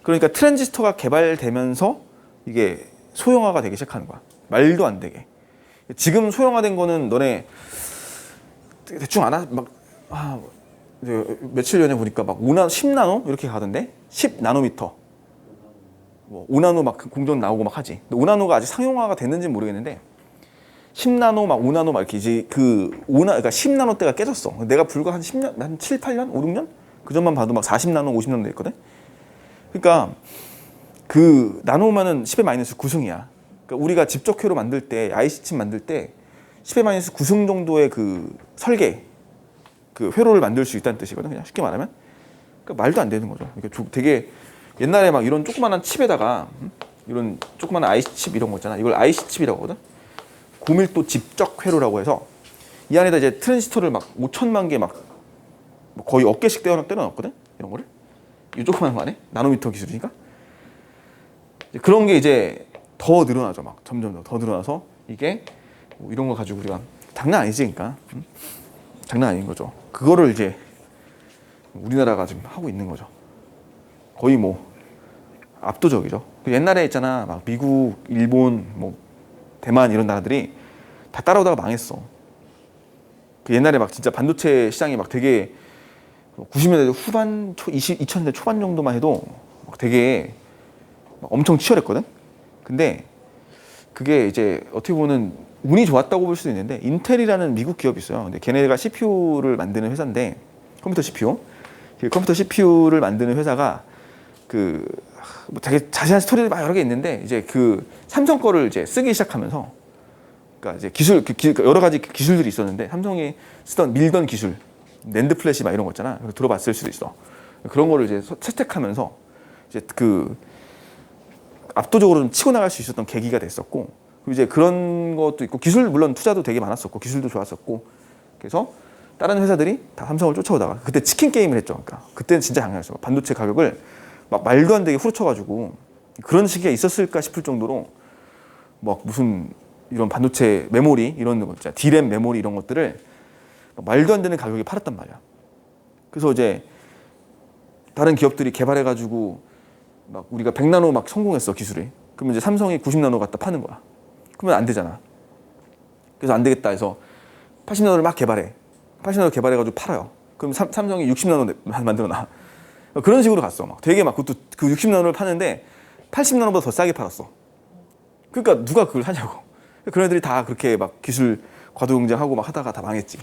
그러니까 트랜지스터가 개발되면서 이게 소형화가 되기 시작하는 거야. 말도 안 되게. 지금 소형화된 거는 너네 대충 알아? 며칠 전에 보니까 막 10나노 이렇게 가던데, 10나노미터, 뭐 5나노 막 공정 나오고 막 하지. 근데 5나노가 아직 상용화가 됐는지는 모르겠는데 10나노 막 5나노 막 이렇게 이제 그러니까 10나노 때가 깨졌어. 내가 불과 한 10년, 한 7, 8년, 5, 6년 그 전만 봐도 막 40나노, 50나노 됐거든. 그러니까 그 나노면은 10의 마이너스 9승이야. 그러니까 우리가 집적회로 만들 때, IC칩 만들 때 10의 마이너스 9승 정도의 그 설계, 그 회로를 만들 수 있다는 뜻이거든. 그냥 쉽게 말하면. 그러니까 말도 안 되는 거죠. 그러니까 되게 옛날에 막 이런 조그만한 칩에다가 이런 조그만한 IC칩 이런 거 있잖아. 이걸 IC칩이라고 하거든. 고밀도 집적 회로라고 해서 이 안에다 이제 트랜지스터를 막 5천만 개 막 거의 어깨씩 때려놨거든. 이런 거를 이 조그만한 거 안에 나노미터 기술이니까 그런 게 이제 더 늘어나죠. 막 점점 더 늘어나서 이게 뭐 이런 거 가지고 우리가 장난 아니지, 그러니까 장난 아닌 거죠. 그거를 이제 우리나라가 지금 하고 있는 거죠. 거의 뭐 압도적이죠. 옛날에 있잖아, 막 미국, 일본, 뭐 대만 이런 나라들이 다 따라오다가 망했어. 그 옛날에 막 진짜 반도체 시장이 막 되게 90년대 후반, 2000년대 초반 정도만 해도 막 되게 막 엄청 치열했거든. 근데 그게 이제 어떻게 보면 운이 좋았다고 볼 수도 있는데, 인텔이라는 미국 기업이 있어요. 근데 걔네가 CPU를 만드는 회사인데, 컴퓨터 CPU, 그 컴퓨터 CPU를 만드는 회사가 뭐 되게 자세한 스토리들 막 여러 개 있는데, 이제 그 삼성 거를 이제 쓰기 시작하면서, 그러니까 이제 기술, 여러 가지 기술들이 있었는데, 삼성이 밀던 기술, 낸드 플래시 막 이런 거 있잖아. 들어봤을 수도 있어. 그런 거를 이제 채택하면서 이제 압도적으로 좀 치고 나갈 수 있었던 계기가 됐었고, 그리고 이제 그런 것도 있고, 기술 물론 투자도 되게 많았었고, 기술도 좋았었고, 그래서 다른 회사들이 다 삼성을 쫓아오다가 그때 치킨 게임을 했죠. 그러니까 그때는 진짜 장난이었어. 반도체 가격을 막 말도 안 되게 후려쳐가지고, 그런 시기가 있었을까 싶을 정도로 막 무슨 이런 반도체 메모리 이런 거 있잖아, D램 메모리 이런 것들을 말도 안 되는 가격에 팔았단 말이야. 그래서 이제 다른 기업들이 개발해가지고 막 우리가 100나노 막 성공했어, 기술이. 그러면 이제 삼성이 90나노 갖다 파는 거야. 그러면 안 되잖아. 그래서 안 되겠다 해서 80나노를 막 개발해. 80나노 개발해가지고 팔아요. 그럼 삼성이 60나노 만들어놔. 그런 식으로 갔어. 막 되게 막 그것도 그 60나노를 파는데 80나노보다 더 싸게 팔았어. 그러니까 누가 그걸 사냐고. 그런 애들이 다 그렇게 막 기술 과도경쟁하고 막 하다가 다 망했지.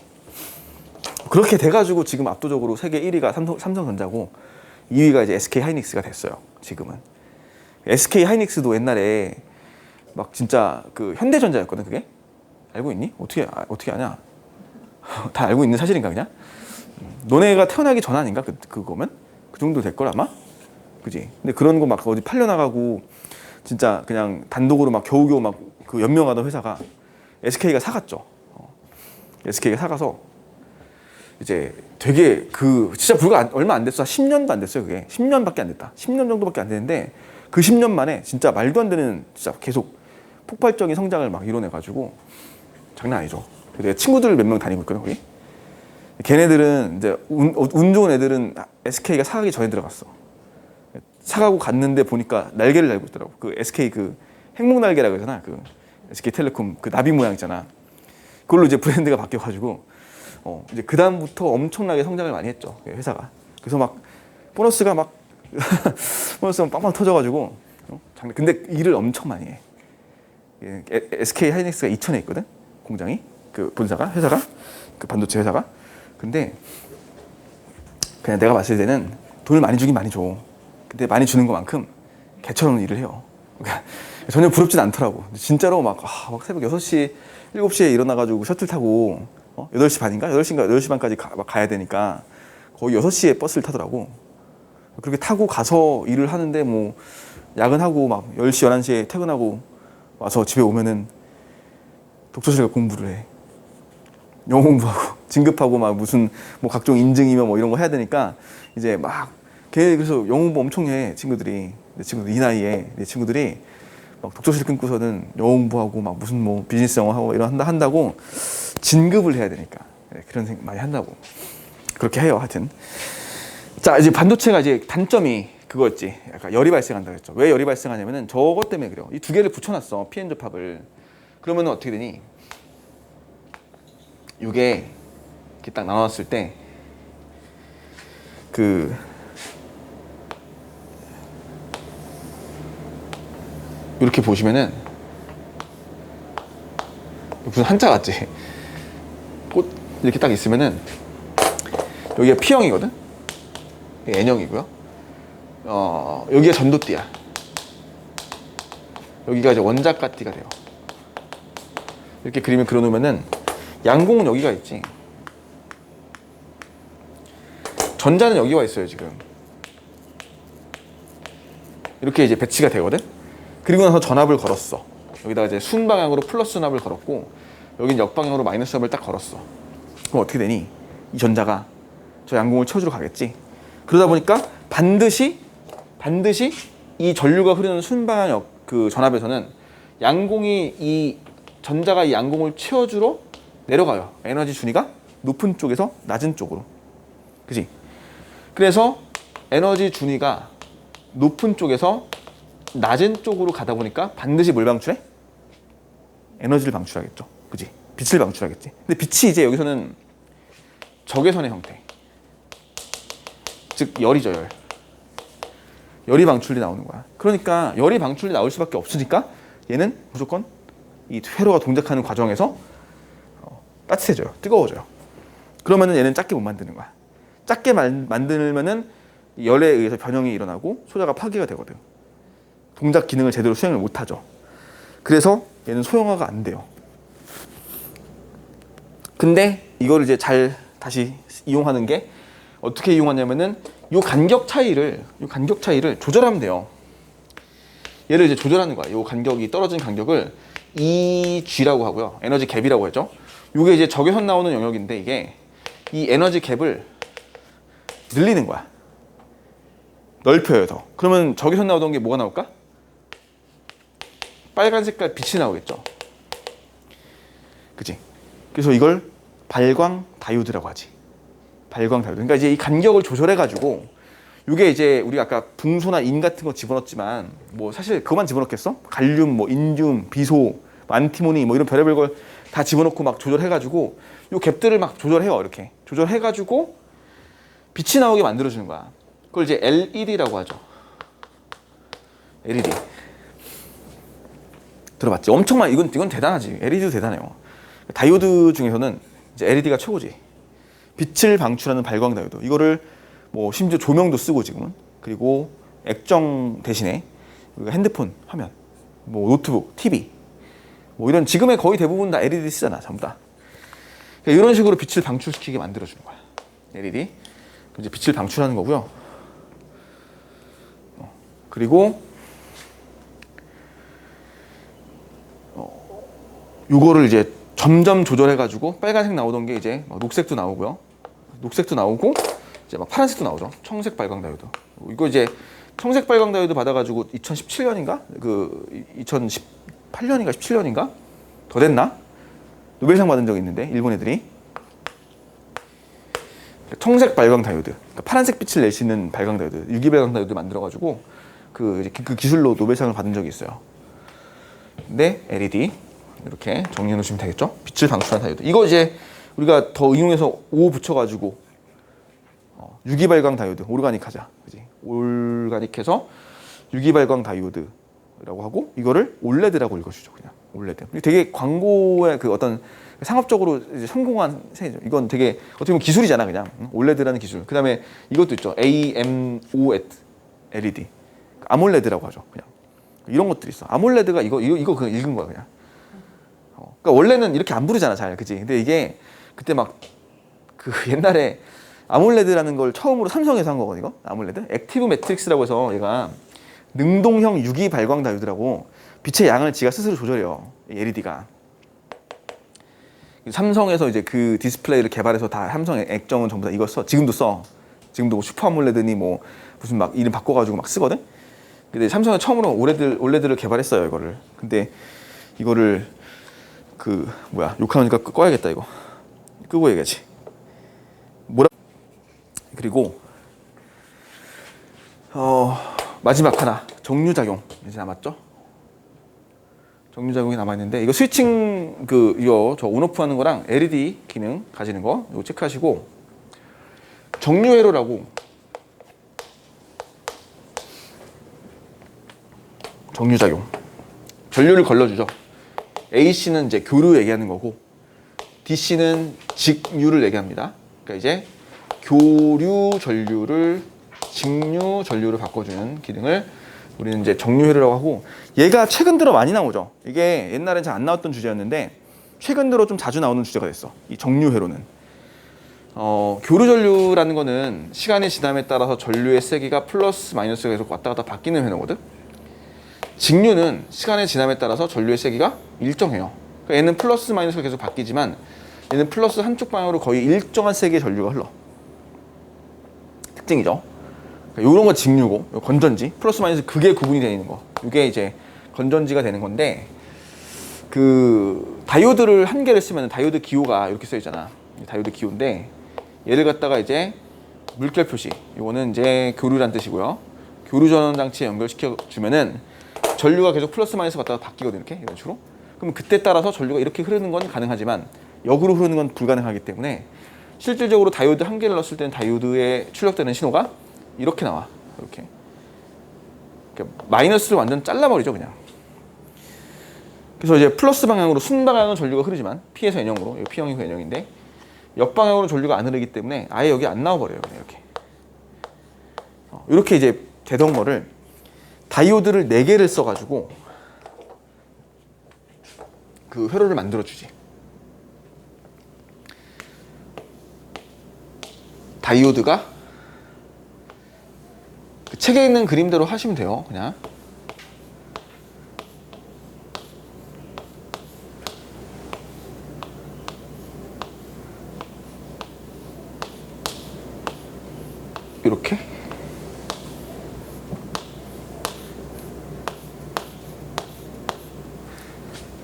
그렇게 돼가지고 지금 압도적으로 세계 1위가 삼성전자고 2위가 이제 SK 하이닉스가 됐어요. 지금은. SK 하이닉스도 옛날에 막 진짜 그 현대전자였거든, 그게. 알고 있니? 어떻게 아냐? 다 알고 있는 사실인가 그냥? 너네가 태어나기 전 아닌가? 그거면? 그 정도 될 걸 아마? 그지? 근데 그런 거 막 어디 팔려나가고 진짜 그냥 단독으로 막 겨우겨우 막 그 연명하던 회사가 SK가 사갔죠. SK가 사가서 이제 되게 진짜 얼마 안 됐어. 10년도 안 됐어요, 그게. 10년밖에 안 됐다. 10년 정도밖에 안 됐는데 그 10년 만에 진짜 말도 안 되는 진짜 계속 폭발적인 성장을 막 이뤄내가지고 장난 아니죠. 내 친구들 몇 명 다니고 있거든, 거기. 걔네들은 이제 운 좋은 애들은 SK가 사가기 전에 들어갔어. 사가고 갔는데 보니까 날개를 달고 있더라고. 그 SK 그 행복 날개라고 하잖아. 그 SK텔레콤 그 나비 모양 있잖아. 그걸로 이제 브랜드가 바뀌어가지고 이제 그 다음부터 엄청나게 성장을 많이 했죠, 회사가. 그래서 막 보너스가 막 보너스가 빵빵 터져가지고 근데 일을 엄청 많이 해. SK 하이닉스가 이천에 있거든, 공장이, 그 본사가, 회사가, 그 반도체 회사가. 근데 그냥 내가 봤을 때는 돈을 많이 주긴 많이 줘. 근데 많이 주는 것만큼 개처럼 일을 해요. 그러니까 전혀 부럽진 않더라고. 진짜로 막 새벽 6시, 7시에 일어나가지고 셔틀 타고 8시 반인가? 8시인가? 8시 반까지 가야 되니까 거의 6시에 버스를 타더라고. 그렇게 타고 가서 일을 하는데 뭐 야근하고 막 10시, 11시에 퇴근하고 와서 집에 오면은 독서실에 공부를 해. 영어 공부하고 진급하고 막 무슨 뭐 각종 인증이며 뭐 이런 거 해야 되니까 이제 막 그래서 영어 공부 엄청 해, 친구들이. 내 친구들 이 나이에 내 친구들이 막 독서실 끊고서는 영어 공부하고 막 무슨 뭐 비즈니스 영어 하고 이런 한다고 진급을 해야 되니까 그런 생각 많이 한다고 그렇게 해요. 하여튼 자, 이제 반도체가 이제 단점이 그거였지. 약간 열이 발생한다고 했죠. 왜 열이 발생하냐면은 저것 때문에 그래요. 이 두 개를 붙여놨어, p n 접합을. 그러면은 어떻게 되니? 이게 이렇게 딱 나눴을 때 이렇게 보시면은 무슨 한자 같지? 꽃 이렇게 딱 있으면은 여기가 P형이거든? 여기 N형이고요. 여기가 전도띠야. 여기가 이제 원자가띠가 돼요. 이렇게 그림을 그려놓으면은 양공은 여기가 있지. 전자는 여기가 있어요, 지금. 이렇게 이제 배치가 되거든? 그리고 나서 전압을 걸었어. 여기다가 이제 순방향으로 플러스 전압을 걸었고, 여긴 역방향으로 마이너스 전압을 딱 걸었어. 그럼 어떻게 되니? 이 전자가 저 양공을 채워주러 가겠지? 그러다 반드시 이 전류가 흐르는 순방향 그 전압에서는 양공이 이 전자가 이 양공을 채워주러 내려가요. 에너지 준위가 높은 쪽에서 낮은 쪽으로. 그지? 그래서 에너지 준위가 높은 쪽에서 낮은 쪽으로 가다 보니까 반드시 뭘 방출해? 에너지를 방출하겠죠. 그지? 빛을 방출하겠지. 근데 빛이 이제 여기서는 적외선의 형태. 즉 열이죠, 열. 열이 방출이 나오는 거야. 그러니까 열이 방출이 나올 수밖에 없으니까 얘는 무조건 이 회로가 동작하는 과정에서 따뜻해져요. 뜨거워져요. 그러면은 얘는 작게 못 만드는 거야. 작게 만들면은 열에 의해서 변형이 일어나고 소자가 파괴가 되거든. 동작 기능을 제대로 수행을 못 하죠. 그래서 얘는 소형화가 안 돼요. 근데 이거를 이제 잘 다시 이용하는 게 어떻게 이용하냐면은 요 간격 차이를 조절하면 돼요. 얘를 이제 조절하는 거야. 요 간격이 떨어진 간격을 EG라고 하고요. 에너지 갭이라고 했죠. 요게 이제 적외선 나오는 영역인데 이게 이 에너지 갭을 늘리는 거야. 넓혀요, 더. 그러면 적외선 나오던 게 뭐가 나올까? 빨간 색깔 빛이 나오겠죠. 그치? 그래서 이걸 발광 다이오드라고 하지. 발광 다이오드. 그러니까 이제 이 간격을 조절해가지고 이게 이제 우리가 아까 붕소나 인 같은 거 집어넣었지만 뭐 사실 그거만 집어넣겠어? 갈륨, 뭐 인듐, 비소, 안티모니 뭐 이런 별의별 걸 다 집어넣고 막 조절해가지고 요 갭들을 막 조절해요. 이렇게 조절해가지고 빛이 나오게 만들어주는 거야. 그걸 이제 LED라고 하죠. LED. 들어봤지? 엄청 많이 이건 대단하지. LED도 대단해요. 다이오드 중에서는 이제 LED가 최고지. 빛을 방출하는 발광 다이오드. 이거를 뭐 심지어 조명도 쓰고 지금은. 그리고 액정 대신에 우리가 핸드폰 화면, 뭐 노트북, TV, 뭐 이런 지금의 거의 대부분 다 LED 쓰잖아, 전부 다. 그러니까 이런 식으로 빛을 방출시키게 만들어주는 거야. LED. 이제 빛을 방출하는 거고요. 그리고 요거를 이제 점점 조절해가지고 빨간색 나오던 게 이제 막 녹색도 나오고요. 녹색도 나오고 이제 막 파란색도 나오죠. 청색 발광 다이오드. 이거 이제 청색 발광 다이오드 받아가지고 2017년인가? 그 2018년인가 17년인가? 더 됐나? 노벨상 받은 적이 있는데 일본 애들이 청색 발광 다이오드, 그러니까 파란색 빛을 낼 수 있는 발광 다이오드, 유기 발광 다이오드 만들어가지고 그 기술로 노벨상을 받은 적이 있어요. 근데 LED 이렇게 정리해 놓으시면 되겠죠? 빛을 방출한 다이오드. 이거 이제 우리가 더 응용해서 O 붙여가지고 유기 발광 다이오드, 오르가닉 하자, 그지? 올가닉해서 유기 발광 다이오드라고 하고 이거를 올레드라고 읽어주죠, 그냥 올레드. 되게 광고의 그 어떤 상업적으로 이제 성공한 세죠. 이건 되게 어떻게 보면 기술이잖아, 그냥 올레드라는 기술. 그 다음에 이것도 있죠, AMOLED LED, 아몰레드라고 하죠, 그냥 이런 것들이 있어. 아몰레드가 이거 그냥 읽은 거야, 그냥. 그러니까 원래는 이렇게 안 부르잖아, 잘, 그지? 근데 이게 그때 막 그 옛날에 아몰레드라는 걸 처음으로 삼성에서 한 거거든요, 이거 아몰레드. 액티브 매트릭스라고 해서 얘가 능동형 유기 발광 다이오드라고 빛의 양을 지가 스스로 조절해요, LED가. 삼성에서 이제 그 디스플레이를 개발해서 다 삼성 액정은 전부 다 이거 써. 지금도 써. 지금도 뭐 슈퍼 아몰레드니 뭐 무슨 막 이름 바꿔가지고 막 쓰거든. 근데 삼성은 처음으로 올레드를 개발했어요, 이거를. 근데 이거를 그 뭐야, 욕하니까 꺼야겠다, 이거. 끄고 얘기하지. 뭐라? 그리고 마지막 하나, 정류작용 이제 남았죠. 정류작용이 남아있는데 이거 스위칭 이거 저 온오프 하는 거랑 LED 기능 가지는 거 이거 체크하시고, 정류회로라고, 정류작용, 전류를 걸러주죠. AC는 이제 교류 얘기하는 거고 DC는 직류를 얘기합니다. 그러니까 이제 교류 전류를 직류 전류를 바꿔주는 기능을 우리는 이제 정류회로라고 하고, 얘가 최근 들어 많이 나오죠. 이게 옛날엔 잘 안 나왔던 주제였는데 최근 들어 좀 자주 나오는 주제가 됐어, 이 정류회로는. 교류 전류라는 거는 시간의 지남에 따라서 전류의 세기가 플러스 마이너스가 계속 왔다 갔다 바뀌는 회로거든. 직류는 시간의 지남에 따라서 전류의 세기가 일정해요. 그러니까 얘는 플러스 마이너스가 계속 바뀌지만 얘는 플러스 한쪽 방향으로 거의 일정한 세기의 전류가 흘러. 특징이죠. 이런 건 직류고, 건전지, 플러스 마이너스 그게 구분이 되어 있는 거, 이게 이제 건전지가 되는 건데, 그 다이오드를 한 개를 쓰면 다이오드 기호가 이렇게 써 있잖아. 다이오드 기호인데 얘를 갖다가 이제 물결 표시, 이거는 이제 교류란 뜻이고요. 교류 전원 장치에 연결시켜 주면은 전류가 계속 플러스 마이너스 갔다가 바뀌거든, 이렇게 이런 식으로. 그럼 그때 따라서 전류가 이렇게 흐르는 건 가능하지만 역으로 흐르는 건 불가능하기 때문에 실질적으로 다이오드 한 개를 넣었을 때는 다이오드에 출력되는 신호가 이렇게 나와. 이렇게. 그러니까 마이너스를 완전 잘라버리죠, 그냥. 그래서 이제 플러스 방향으로 순방향은 전류가 흐르지만 P에서 N형으로, 이거 P형이고 N형인데 역방향으로 전류가 안 흐르기 때문에 아예 여기 안 나와버려요, 그냥 이렇게. 이렇게 이제 되던 거를 다이오드를 4개를 써가지고 그 회로를 만들어주지. 다이오드가 그 책에 있는 그림대로 하시면 돼요, 그냥. 이렇게.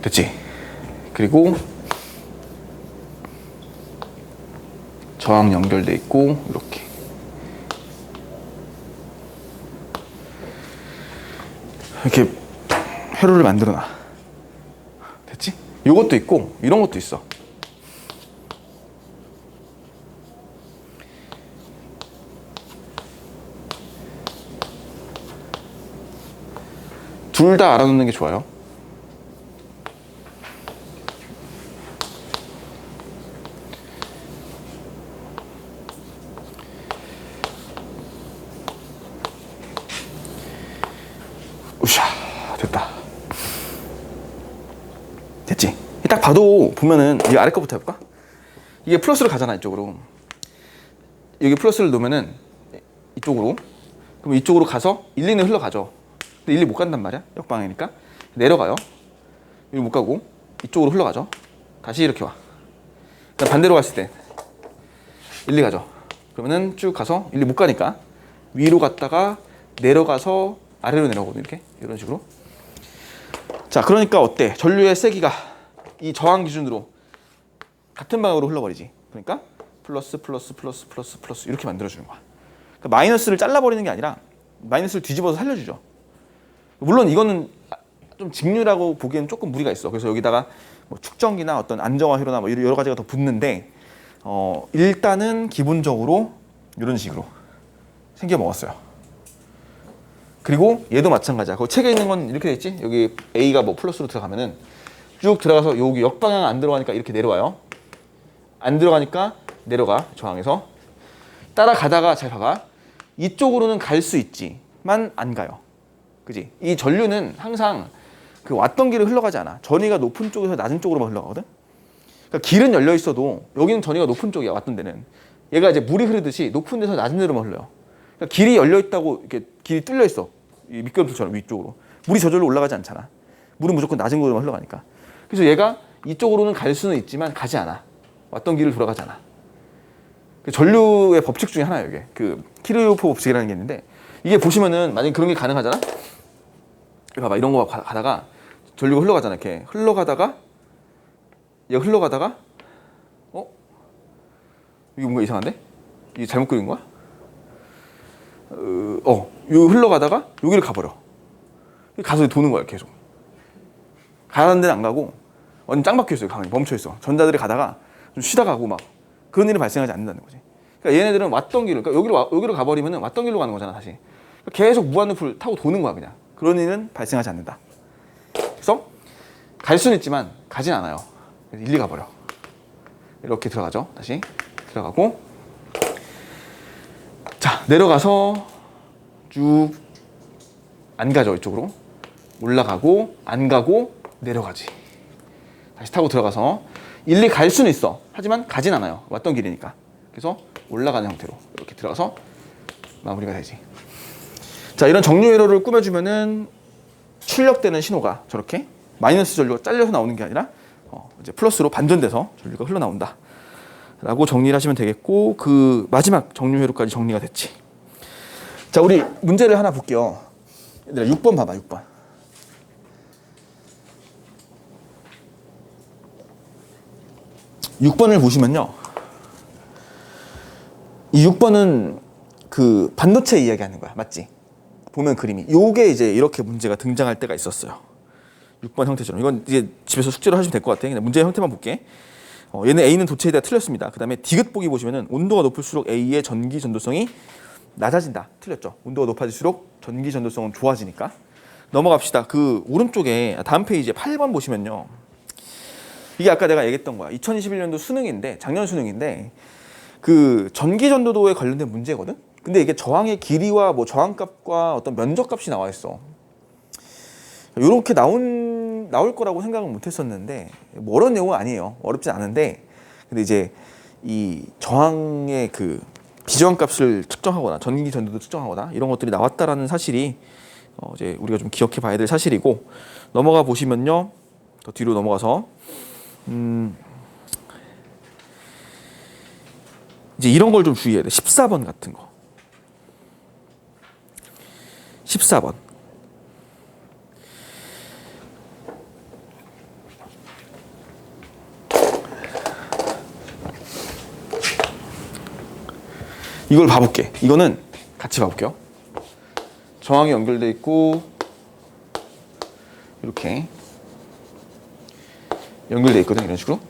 됐지? 그리고 저항 연결돼 있고 이렇게. 이렇게 회로를 만들어 놔. 됐지? 요것도 있고 이런 것도 있어. 둘 다 알아놓는 게 좋아요. 우샤, 됐다. 됐지? 딱 봐도 보면은 이 아래 거부터 해볼까? 이게 플러스를 가잖아, 이쪽으로. 여기 플러스를 놓으면은 이쪽으로. 그럼 이쪽으로 가서 1, 2는 흘러가죠. 근데 1, 2 못 간단 말이야, 역방향이니까. 내려가요. 여기 못 가고 이쪽으로 흘러가죠. 다시 이렇게 와. 그다음 반대로 갔을 때 1, 2 가죠. 그러면은 쭉 가서 1, 2 못 가니까 위로 갔다가 내려가서 아래로 내려오거든, 이렇게. 이런 식으로. 자, 그러니까 어때? 전류의 세기가 이 저항 기준으로 같은 방향으로 흘러버리지. 그러니까 플러스 플러스 플러스 플러스 플러스 이렇게 만들어주는 거야. 그러니까 마이너스를 잘라버리는 게 아니라 마이너스를 뒤집어서 살려주죠. 물론 이거는 좀 직류라고 보기에는 조금 무리가 있어. 그래서 여기다가 뭐 축전기나 어떤 안정화 회로나 뭐 여러 가지가 더 붙는데 일단은 기본적으로 이런 식으로 생겨 먹었어요. 그리고 얘도 마찬가지야. 그 책에 있는 건 이렇게 돼 있지. 여기 A가 뭐 플러스로 들어가면은 쭉 들어가서 여기 역방향 안 들어가니까 이렇게 내려와요. 안 들어가니까 내려가, 저항에서. 따라가다가 잘 봐봐. 이쪽으로는 갈 수 있지만 안 가요. 그지? 이 전류는 항상 그 왔던 길을 흘러가지 않아. 전위가 높은 쪽에서 낮은 쪽으로만 흘러가거든. 그러니까 길은 열려 있어도 여기는 전위가 높은 쪽이야, 왔던 데는. 얘가 이제 물이 흐르듯이 높은 데서 낮은 데로만 흘러요. 그러니까 길이 열려 있다고 이렇게 길이 뚫려 있어. 이 미끄럼틀처럼 위쪽으로. 물이 저절로 올라가지 않잖아. 물은 무조건 낮은 곳으로만 흘러가니까. 그래서 얘가 이쪽으로는 갈 수는 있지만 가지 않아. 왔던 길을 돌아가지 않아. 전류의 법칙 중에 하나예요, 이게. 그 키르호프 법칙이라는 게 있는데 이게 보시면은 만약에 그런 게 가능하잖아. 봐봐, 이런 거 가다가 전류가 흘러가잖아, 이렇게. 흘러가다가 얘가 흘러가다가 이게 뭔가 이상한데? 이게 잘못 그린 거야? 요 흘러가다가 여기를 가버려. 가서 도는 거야, 계속. 가라는 데는 안 가고 완전 짱 박혀 있어요, 강이 멈춰 있어. 전자들이 가다가 좀 쉬다 가고 막 그런 일이 발생하지 않는다는 거지. 그러니까 얘네들은 왔던 길을, 그러니까 여기로 가버리면은 왔던 길로 가는 거잖아, 다시. 계속 무한루프를 타고 도는 거야, 그냥. 그런 일은 발생하지 않는다. 그래서 갈 수는 있지만 가진 않아요. 그래서 일리 가버려. 이렇게 들어가죠, 다시. 들어가고. 자, 내려가서 쭉 안 가죠, 이쪽으로. 올라가고, 안 가고, 내려가지. 다시 타고 들어가서 일리 갈 수는 있어. 하지만 가진 않아요. 왔던 길이니까. 그래서 올라가는 형태로 이렇게 들어가서 마무리가 되지. 자, 이런 정류 회로를 꾸며주면은 출력되는 신호가 저렇게 마이너스 전류가 잘려서 나오는 게 아니라 이제 플러스로 반전돼서 전류가 흘러나온다. 라고 정리를 하시면 되겠고, 그 마지막 정류 회로까지 정리가 됐지. 자, 우리 문제를 하나 볼게요. 얘들아, 6번 봐봐, 6번. 6번을 보시면요. 이 6번은 그 반도체 이야기하는 거야. 맞지? 보면 그림이. 요게 이제 이렇게 문제가 등장할 때가 있었어요. 6번 형태처럼. 이건 이제 집에서 숙제로 하시면 될 것 같아. 그냥 문제의 형태만 볼게. 얘는 A는 도체에 대해 틀렸습니다. 그 다음에 디귿 보기 보시면은 온도가 높을수록 A의 전기 전도성이 낮아진다. 틀렸죠. 온도가 높아질수록 전기 전도성은 좋아지니까. 넘어갑시다. 그 오른쪽에 다음 페이지에 8번 보시면요. 이게 아까 내가 얘기했던 거야. 2021년도 수능인데, 작년 수능인데, 그 전기 전도도에 관련된 문제거든. 근데 이게 저항의 길이와 뭐 저항값과 어떤 면적값이 나와 있어. 이렇게 나올 거라고 생각은 못했었는데 뭐 어려운 내용은 아니에요. 어렵진 않은데, 근데 이제 이 저항의 그 비저항값을 측정하거나 전기 전도도 측정하거나 이런 것들이 나왔다라는 사실이 이제 우리가 좀 기억해 봐야 될 사실이고, 넘어가 보시면요. 더 뒤로 넘어가서 이제 이런 걸 좀 주의해야 돼. 14번 같은 거. 14번. 이걸 봐볼게. 이거는 같이 봐볼게요. 저항이 연결돼 있고 이렇게 연결돼 있거든. 이런 식으로.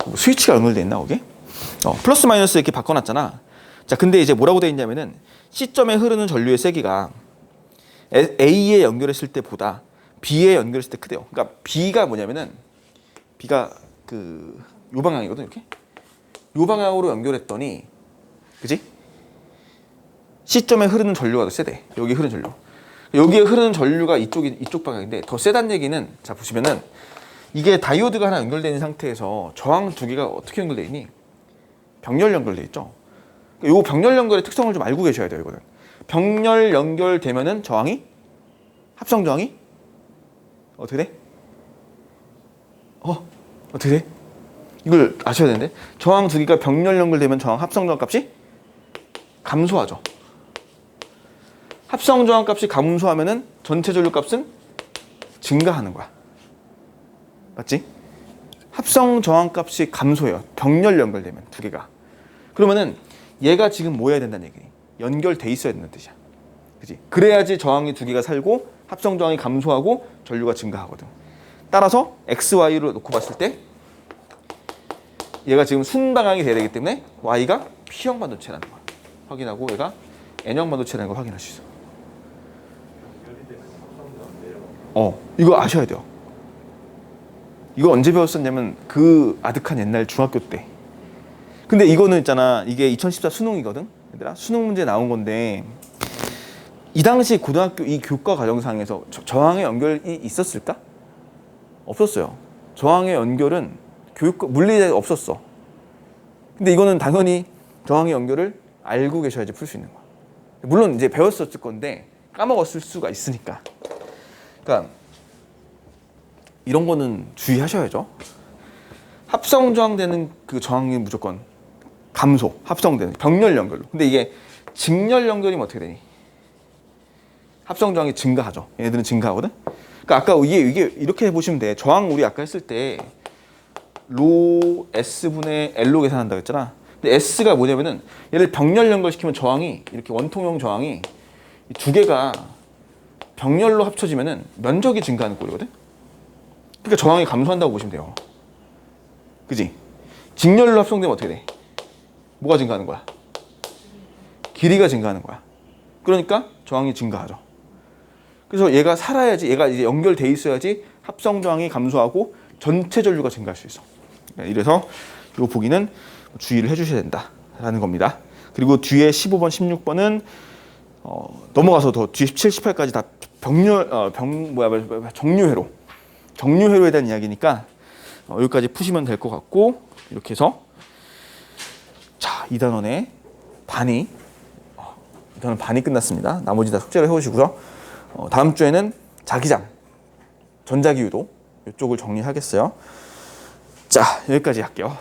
뭐 스위치가 연결돼 있나 거기? 플러스 마이너스 이렇게 바꿔놨잖아. 자, 근데 이제 뭐라고 돼 있냐면은 C점에 흐르는 전류의 세기가 A에 연결했을 때보다 B에 연결했을 때 크대요. 그러니까 B가 뭐냐면은 B가 그 요 방향이거든. 이렇게 요 방향으로 연결했더니, 그지? C점에 흐르는 전류가 더 세대. 여기 흐르는 전류. 여기에 흐르는 전류가 이쪽 방향인데 더 세단 얘기는, 자 보시면은 이게 다이오드가 하나 연결되어 있는 상태에서 저항 두 개가 어떻게 연결되어 있니? 병렬 연결되어 있죠. 요 병렬 연결의 특성을 좀 알고 계셔야 돼요. 이거는 병렬 연결되면은 저항이, 합성 저항이 어떻게 돼? 어떻게 돼? 이걸 아셔야 되는데, 저항 두 개가 병렬 연결되면 저항 합성 저항 값이 감소하죠. 합성 저항 값이 감소하면은 전체 전류 값은 증가하는 거야. 맞지? 합성 저항 값이 감소해요. 병렬 연결되면 두 개가. 그러면은 얘가 지금 뭐 해야 된다는 얘기니? 연결돼 있어야 된다는 뜻이야. 그지? 그래야지 저항이 두 개가 살고 합성 저항이 감소하고 전류가 증가하거든. 따라서 XY로 놓고 봤을 때 얘가 지금 순방향이 돼야 되기 때문에 Y가 P형 반도체라는 걸 확인하고, 얘가 N형 반도체라는 걸 확인할 수 있어. 이거 아셔야 돼요. 이거 언제 배웠었냐면 그 아득한 옛날 중학교 때. 근데 이거는 있잖아, 이게 2014 수능이거든. 얘들아, 수능 문제 나온 건데 이 당시 고등학교 이 교과 과정상에서 저항의 연결이 있었을까? 없었어요. 저항의 연결은 물리에 없었어. 근데 이거는 당연히 저항의 연결을 알고 계셔야지 풀 수 있는 거야. 물론 이제 배웠었을 건데 까먹었을 수가 있으니까. 그러니까 이런 거는 주의하셔야죠. 합성 저항되는 그 저항이 무조건 감소, 합성되는 병렬 연결로. 근데 이게 직렬 연결이면 어떻게 되니? 합성 저항이 증가하죠. 얘네들은 증가하거든. 그러니까 아까 이게 이렇게 보시면 돼. 저항 우리 아까 했을 때 로 S분의 L로 계산한다고 했잖아. 근데 S가 뭐냐면은 얘를 병렬 연결시키면 저항이, 이렇게 원통형 저항이 두 개가 병렬로 합쳐지면은 면적이 증가하는 꼴이거든. 그러니까 저항이 감소한다고 보시면 돼요. 그지? 직렬로 합성되면 어떻게 돼? 뭐가 증가하는 거야? 길이가 증가하는 거야. 그러니까 저항이 증가하죠. 그래서 얘가 살아야지, 얘가 이제 연결돼 있어야지 합성 저항이 감소하고 전체 전류가 증가할 수 있어. 이래서 이 보기는 주의를 해주셔야 된다라는 겁니다. 그리고 뒤에 15번, 16번은 넘어가서 더 뒤에 17, 18까지 다 정류회로에 대한 이야기니까 여기까지 푸시면 될 것 같고, 이렇게 해서 자, 2단원의 반이 2단원 반이 끝났습니다. 나머지 다 숙제를 해오시고요. 다음 주에는 자기장, 전자기유도 이쪽을 정리하겠어요. 자, 여기까지 할게요.